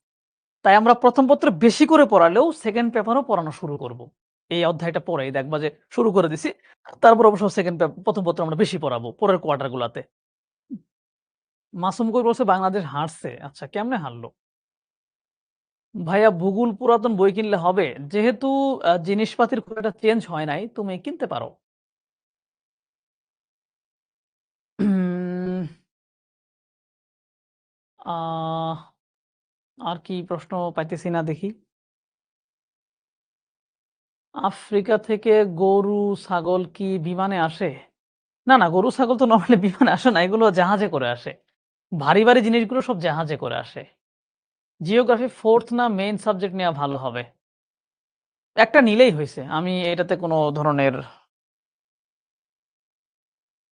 তাই আমরা ১ম পত্র বেশি করে পড়ালেও সেকেন্ড পেপারও পড়ানো শুরু করব। এই অধ্যায়টা পড়েই দেখবা যে শুরু করে দিছি। তারপর অবশ্য ১ম পত্র আমরা বেশি পড়াবো পরের কোয়ার্টার গুলাতে। মাসুম কবির বলছে বাংলাদেশ হারছে। আচ্ছা, কেমনে হারলো? ভাইয়া ভূগোল পুরাতন বই কিনলে হবে? যেহেতু জিনিসপাতির খুব একটা চেঞ্জ হয় নাই, তুমি কিনতে পারো। উম আহ আর কি প্রশ্ন পাইতেছি না দেখি। আফ্রিকা থেকে গরু, ছাগল কি বিমানে আসে? না, না, গরু, ছাগল তো নরমালি বিমানে আসে না। এগুলো জাহাজে করে আসে। ভারী, ভারী জিনিসগুলো সব জাহাজে করে আসে। জিওগ্রাফি 4th না মেইন সাবজেক্ট নেওয়া ভালো হবে? একটা নিলেই হইছে। আমি এটাতে কোনো ধরনের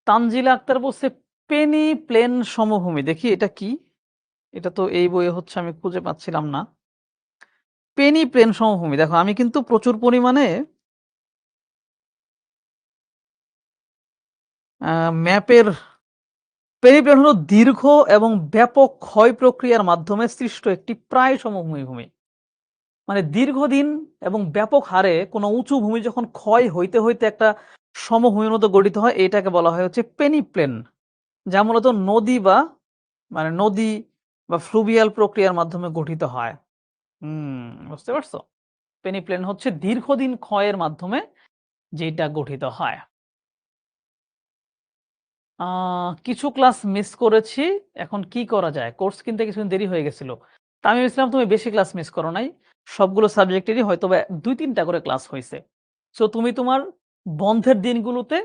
তানজিলা আক্তার বলছে পেনি প্লেন সমভূমি। দেখি এটা কি? এটা তো এই বইয়ে হচ্ছে আমি খুঁজে পাচ্ছিলাম না। পেনি প্লেন সমভূমি। দেখো আমি কিন্তু প্রচুর পরিমাণে ম্যাপের পেনি প্লেন হলো দীর্ঘ এবং ব্যাপক ক্ষয় প্রক্রিয়ার মাধ্যমে সৃষ্ট একটি প্রায় সমভূমি ভূমি। মানে দীর্ঘদিন এবং ব্যাপক হারে কোনো উঁচু ভূমি যখন ক্ষয় হইতে, হইতে একটা সমভূমির মতো গঠিত হয়, এটাকে বলা হয় হচ্ছে পেনি প্লেন। যা মূলত নদী বা ফ্লুভিয়াল প্রক্রিয়ার মাধ্যমে গঠিত হয়। বুঝতে পারছো? পেনিপ্লেন হচ্ছে দীর্ঘদিন ক্ষয়ের মাধ্যমে যেটা গঠিত হয়। কিছু ক্লাস মিস করেছি। এখন কি করা যায়? কোর্স কিনতে কিছুদিন দেরি হয়ে গেছিল। তামিম ইসলাম তুমি বেশি ক্লাস মিস করো নাই। সবগুলো সাবজেক্টেরই হয়তোবা ২-৩ টা করে ক্লাস হইছে। সো তুমি তোমার বন্ধের দিনগুলোতে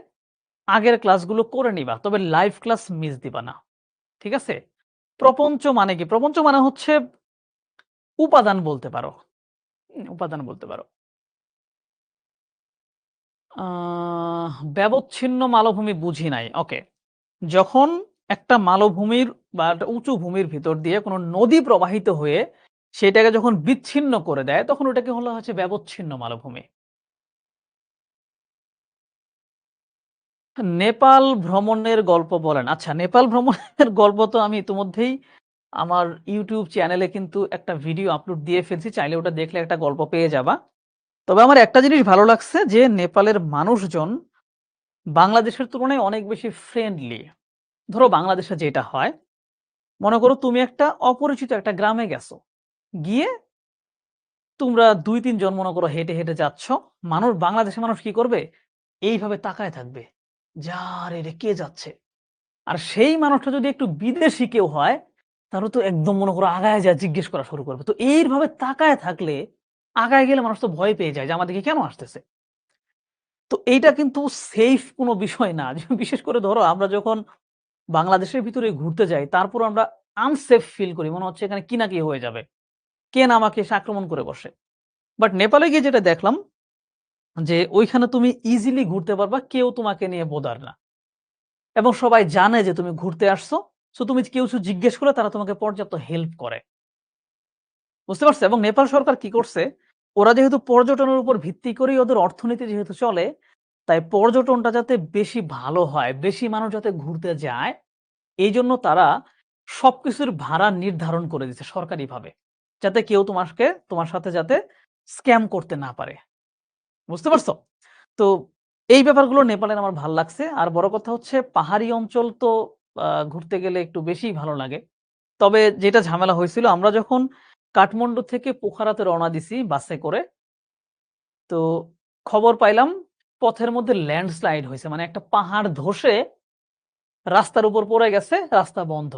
আগের ক্লাসগুলো করে নিবা। তবে লাইভ ক্লাস মিস দিবা না। ঠিক আছে? প্রপঞ্চ মানে কি? প্রপঞ্চ মানে হচ্ছে উপাদান বলতে পারো। উপাদান বলতে পারো। ব্যবচ্ছিন্ন মালভূমি বুঝি নাই। ওকে। যখন একটা মালভূমির বা একটা উঁচু ভূমির ভিতর দিয়ে কোনো নদী প্রবাহিত হয়ে সেটাকে যখন বিচ্ছিন্ন করে দেয়, তখন ওটাকে হলো হচ্ছে ব্যবচ্ছিন্ন মালভূমি। নেপাল ভ্রমণের গল্প বলেন। আচ্ছা, নেপাল ভ্রমণের গল্প তো আমি ইতিমধ্যেই আমার YouTube চ্যানেলে কিন্তু একটা ভিডিও আপলোড দিয়ে ফেলছি। চাইলে ওটা দেখলে একটা গল্প পেয়ে যাবা। তবে আমার একটা জিনিস ভালো লাগছে যে নেপালের মানুষজন বাংলাদেশের তুলনায় অনেক বেশি ফ্রেন্ডলি। ধরো বাংলাদেশে যেটা হয়, মনে করো তুমি একটা অপরিচিত একটা গ্রামে গেছো। গিয়ে তোমরা ২-৩ জন মনে করো হেঁটে, হেঁটে যাচ্ছ। বাংলাদেশের মানুষ কি করবে? এইভাবে তাকায় থাকবে। যারে রে কে যাচ্ছে? আর সেই মানুষটা যদি একটু বিদেশী কেউ হয়, তাহলে তো একদম মনে করো আগায় যায় জিজ্ঞেস করা শুরু করবে। তো এইভাবে তাকায় থাকলে, আগায় গেলে মানুষ তো ভয় পেয়ে যায় যে আমার দিকে কেন আসতেছে? তো এইটা কিন্তু সেইফ কোনো বিষয় না। যে বিশেষ করে ধরো আমরা যখন বাংলাদেশের ভিতরে ঘুরতে যাই, তারপরও আমরা আনসেফ ফিল করি। মনে হচ্ছে এখানে কি না কি হয়ে যাবে। কে না আমাকে এসে আক্রমণ করে বসে। বাট নেপালে গিয়ে যেটা দেখলাম যে ওইখানে তুমি ইজিলি ঘুরতে পারবা। কেউ তোমাকে নিয়ে বোদার না। এবং সবাই জানে যে তুমি ঘুরতে আসছো। সো তুমি কেউ কিছু জিজ্ঞেস করলে তারা তোমাকে পর্যাপ্ত হেল্প করে। বুঝতে পারছো? এবং নেপাল সরকার কি করছে? ওরা যেহেতু পর্যটনের উপর ভিত্তি করেই ওদের অর্থনীতি যেহেতু চলে, তাই পর্যটনটা যাতে বেশি ভালো হয়, বেশি মানুষ যাতে ঘুরতে যায়, এইজন্য তারা সবকিছুর ভাড়া নির্ধারণ করে দিছে সরকারিভাবে। যাতে কেউ তোমার সাথে যাতে স্ক্যাম করতে না পারে। বুঝতে পারছো? তো এই ব্যাপারগুলো নেপালের আমার ভাল লাগছে। আর বড় কথা হচ্ছে পাহাড়ি অঞ্চল তো ঘুরতে গেলে একটু বেশিই ভালো লাগে। তবে যেটা ঝামেলা হয়েছিল আমরা যখন কাঠমান্ডু থেকে পোখারাতে রওনা দিছি বাসে করে, তো খবর পাইলাম পথের মধ্যে ল্যান্ডস্লাইড হইছে। মানে একটা পাহাড় ধসে রাস্তার উপর পড়ে গেছে, রাস্তা বন্ধ।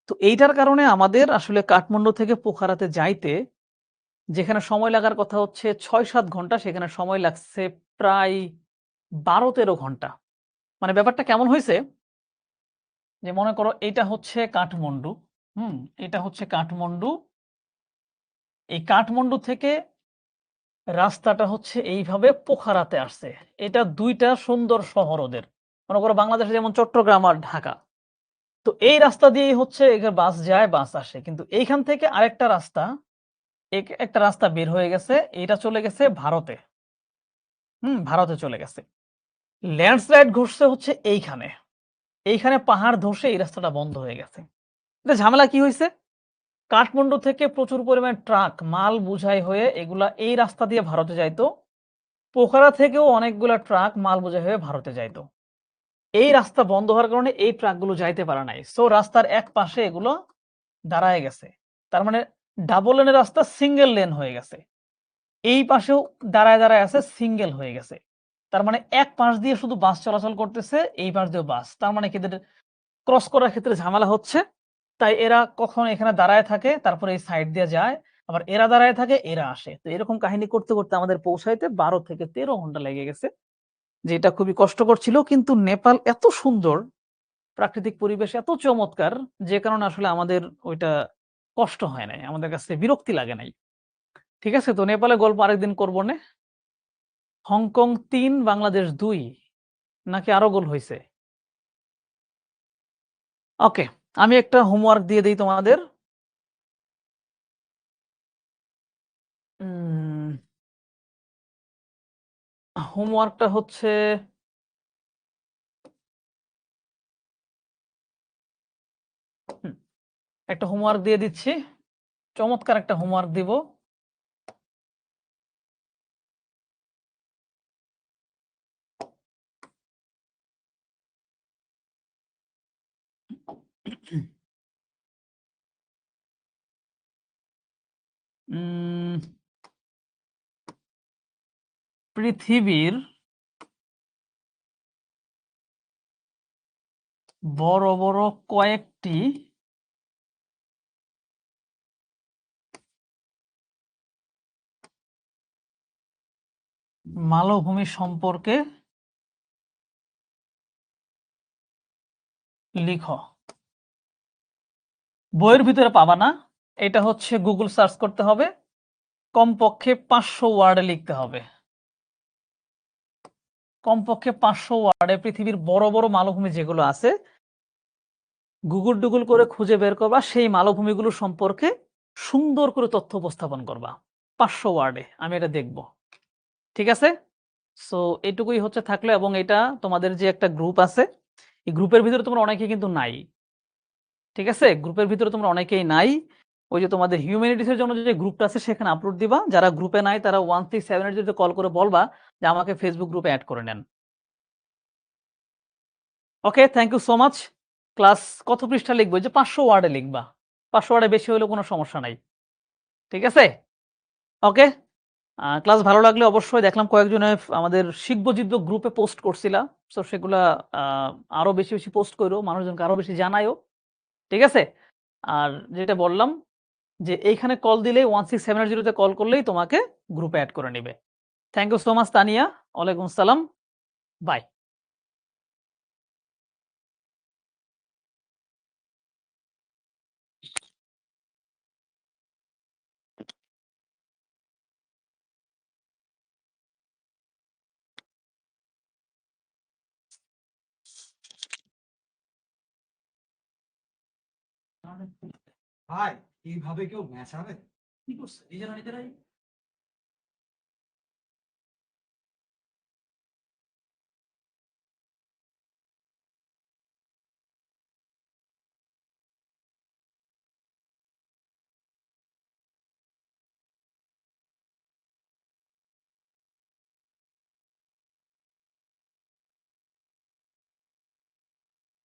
তো এইটার কারণে আমাদের আসলে কাঠমান্ডু থেকে পোখারাতে যাইতে যেখানে সময় লাগার কথা হচ্ছে ৬-৭ ঘন্টা, সেখানে সময় লাগছে প্রায় ১২-১৩ ঘন্টা। মানে ব্যাপারটা কেমন হইছে? যে মনে করো এইটা হচ্ছে কাঠমান্ডু, হুম? এটা হচ্ছে কাঠমান্ডু। এই কাঠমান্ডু থেকে রাস্তাটা হচ্ছে এইভাবে পোখারাতে আসছে। এটা ২ টা সুন্দর শহর ওদের। মনে করো বাংলাদেশে যেমন চট্টগ্রাম আর ঢাকা। তো এই রাস্তা দিয়েই হচ্ছে এখানে বাস যায়, বাস আসে। কিন্তু এইখান থেকে আরেকটা রাস্তা, একটা রাস্তা বের হয়ে গেছে। এটা চলে গেছে ভারতে। ভারতে চলে গেছে। ল্যান্ডস্লাইড ঘটছে হচ্ছে এইখানে। এইখানে পাহাড় ধসে এই রাস্তাটা বন্ধ হয়ে গেছে। এটা ঝামেলা কি হইছে? কাঠমান্ডু থেকে প্রচুর পরিমাণে ট্রাক মাল বোঝাই হয়ে এগুলা এই রাস্তা দিয়ে ভারতে যাইতো। পোখারা থেকেও অনেকগুলা ট্রাক মাল বোঝাই হয়ে ভারতে যাইতো। এই রাস্তা বন্ধ হওয়ার কারণে এই ট্রাকগুলো যাইতে পারে নাই। সো রাস্তার এক পাশে এগুলো দাঁড়ায় গেছে। তার মানে ডাবল লেনের রাস্তা সিঙ্গেল লেন হয়ে গেছে। এই পাশেও দাঁড়ায়, দাঁড়ায় আছে সিঙ্গেল হয়ে গেছে। তার মানে এক পাশ দিয়ে শুধু বাস চলাচল করতেছে, এই পাশ দিয়েও বাস। তার মানে কি এদের ক্রস করার ক্ষেত্রে ঝামেলা হচ্ছে। তাই এরা কখনো এখানে দাঁড়ায় থাকে, তারপরে এই সাইড দিয়ে যায়। আবার এরা দাঁড়ায় থাকে, এরা আসে। তো এরকম কাহিনী করতে, করতে আমাদের পৌঁছাইতে ১২ থেকে ১৩ ঘন্টা লেগে গেছে। যেটা খুবই কষ্টকর ছিল। কিন্তু নেপাল এত সুন্দর, প্রাকৃতিক পরিবেশ এত চমৎকার, যে কারণে আসলে আমাদের ওইটা কষ্ট হয় নাই। আমাদের কাছে বিরক্তি লাগে নাই। ঠিক আছে? তো নেপালের গল্প আরেকদিন করবনে। হংকং ৩, বাংলাদেশ ২ নাকি আরো গোল হইছে? ওকে, আমি একটা হোমওয়ার্ক দিয়ে দেই তোমাদের। উম হোমওয়ার্কটা হচ্ছে হুম, একটা হোমওয়ার্ক দিয়ে দিচ্ছি। চমৎকার একটা হোমওয়ার্ক দিব। উম পৃথিবীর বড়, বড় কয়েকটি মালভূমি সম্পর্কে লিখো। বইয়ের ভিতরে পাবা না। এটা হচ্ছে গুগল সার্চ করতে হবে। কমপক্ষে ৫০০ ওয়ার্ডে লিখতে হবে। কমপক্ষে ৫০০ ওয়ার্ডে পৃথিবীর বড়, বড় মালভূমি যেগুলো আছে, গুগল-টুগল করে খুঁজে বের করবা। সেই মালভূমিগুলো সম্পর্কে সুন্দর করে তথ্য উপস্থাপন করবা। ৫০০ ওয়ার্ডে। আমি এটা দেখব। ঠিক আছে? সো এটুকুই হচ্ছে থাকলো। এবং এটা তোমাদের যে একটা গ্রুপ আছে, এই গ্রুপের ভিতরে তোমরা অনেকেই কিন্তু নাই। ঠিক আছে? গ্রুপের ভিতরে তোমরা অনেকেই নাই। ওই যে তোমাদের হিউম্যানিটিস এর জন্য যে গ্রুপটা আছে সেখানে আপলোড দিবা। যারা গ্রুপে নাই তারা 167 কল করে বলবা যে আমাকে ফেসবুক গ্রুপে অ্যাড করে নেন। Okay, thank you so much. Class কত পৃষ্ঠা লিখবো? যে 500 ওয়ার্ডে লিখবা। 500 ওয়ার্ডে বেশি হলেও কোনো সমস্যা নাই। ঠিক আছে? ওকে। ক্লাস ভালো লাগলে অবশ্যই দেখলাম কয়েকজনে আমাদের শিখবো জিতবো গ্রুপে পোস্ট করছিলা। সো সেগুলা আ আরো বেশি, বেশি পোস্ট কইরো। মানুষজনকে আরো বেশি জানায়ও। ঠিক আছে? আর যেটা বললাম যে এইখানে কল দিলেই 16780 তে কল করলেই তোমাকে গ্রুপে এড করে নিবে। Thank you so much Tania. ওয়ালাইকুম আসসালাম। বাই।
ভাই এইভাবে কেউ ম্যাচ হারে?
কি করছে? নিজেরা নিজেরাই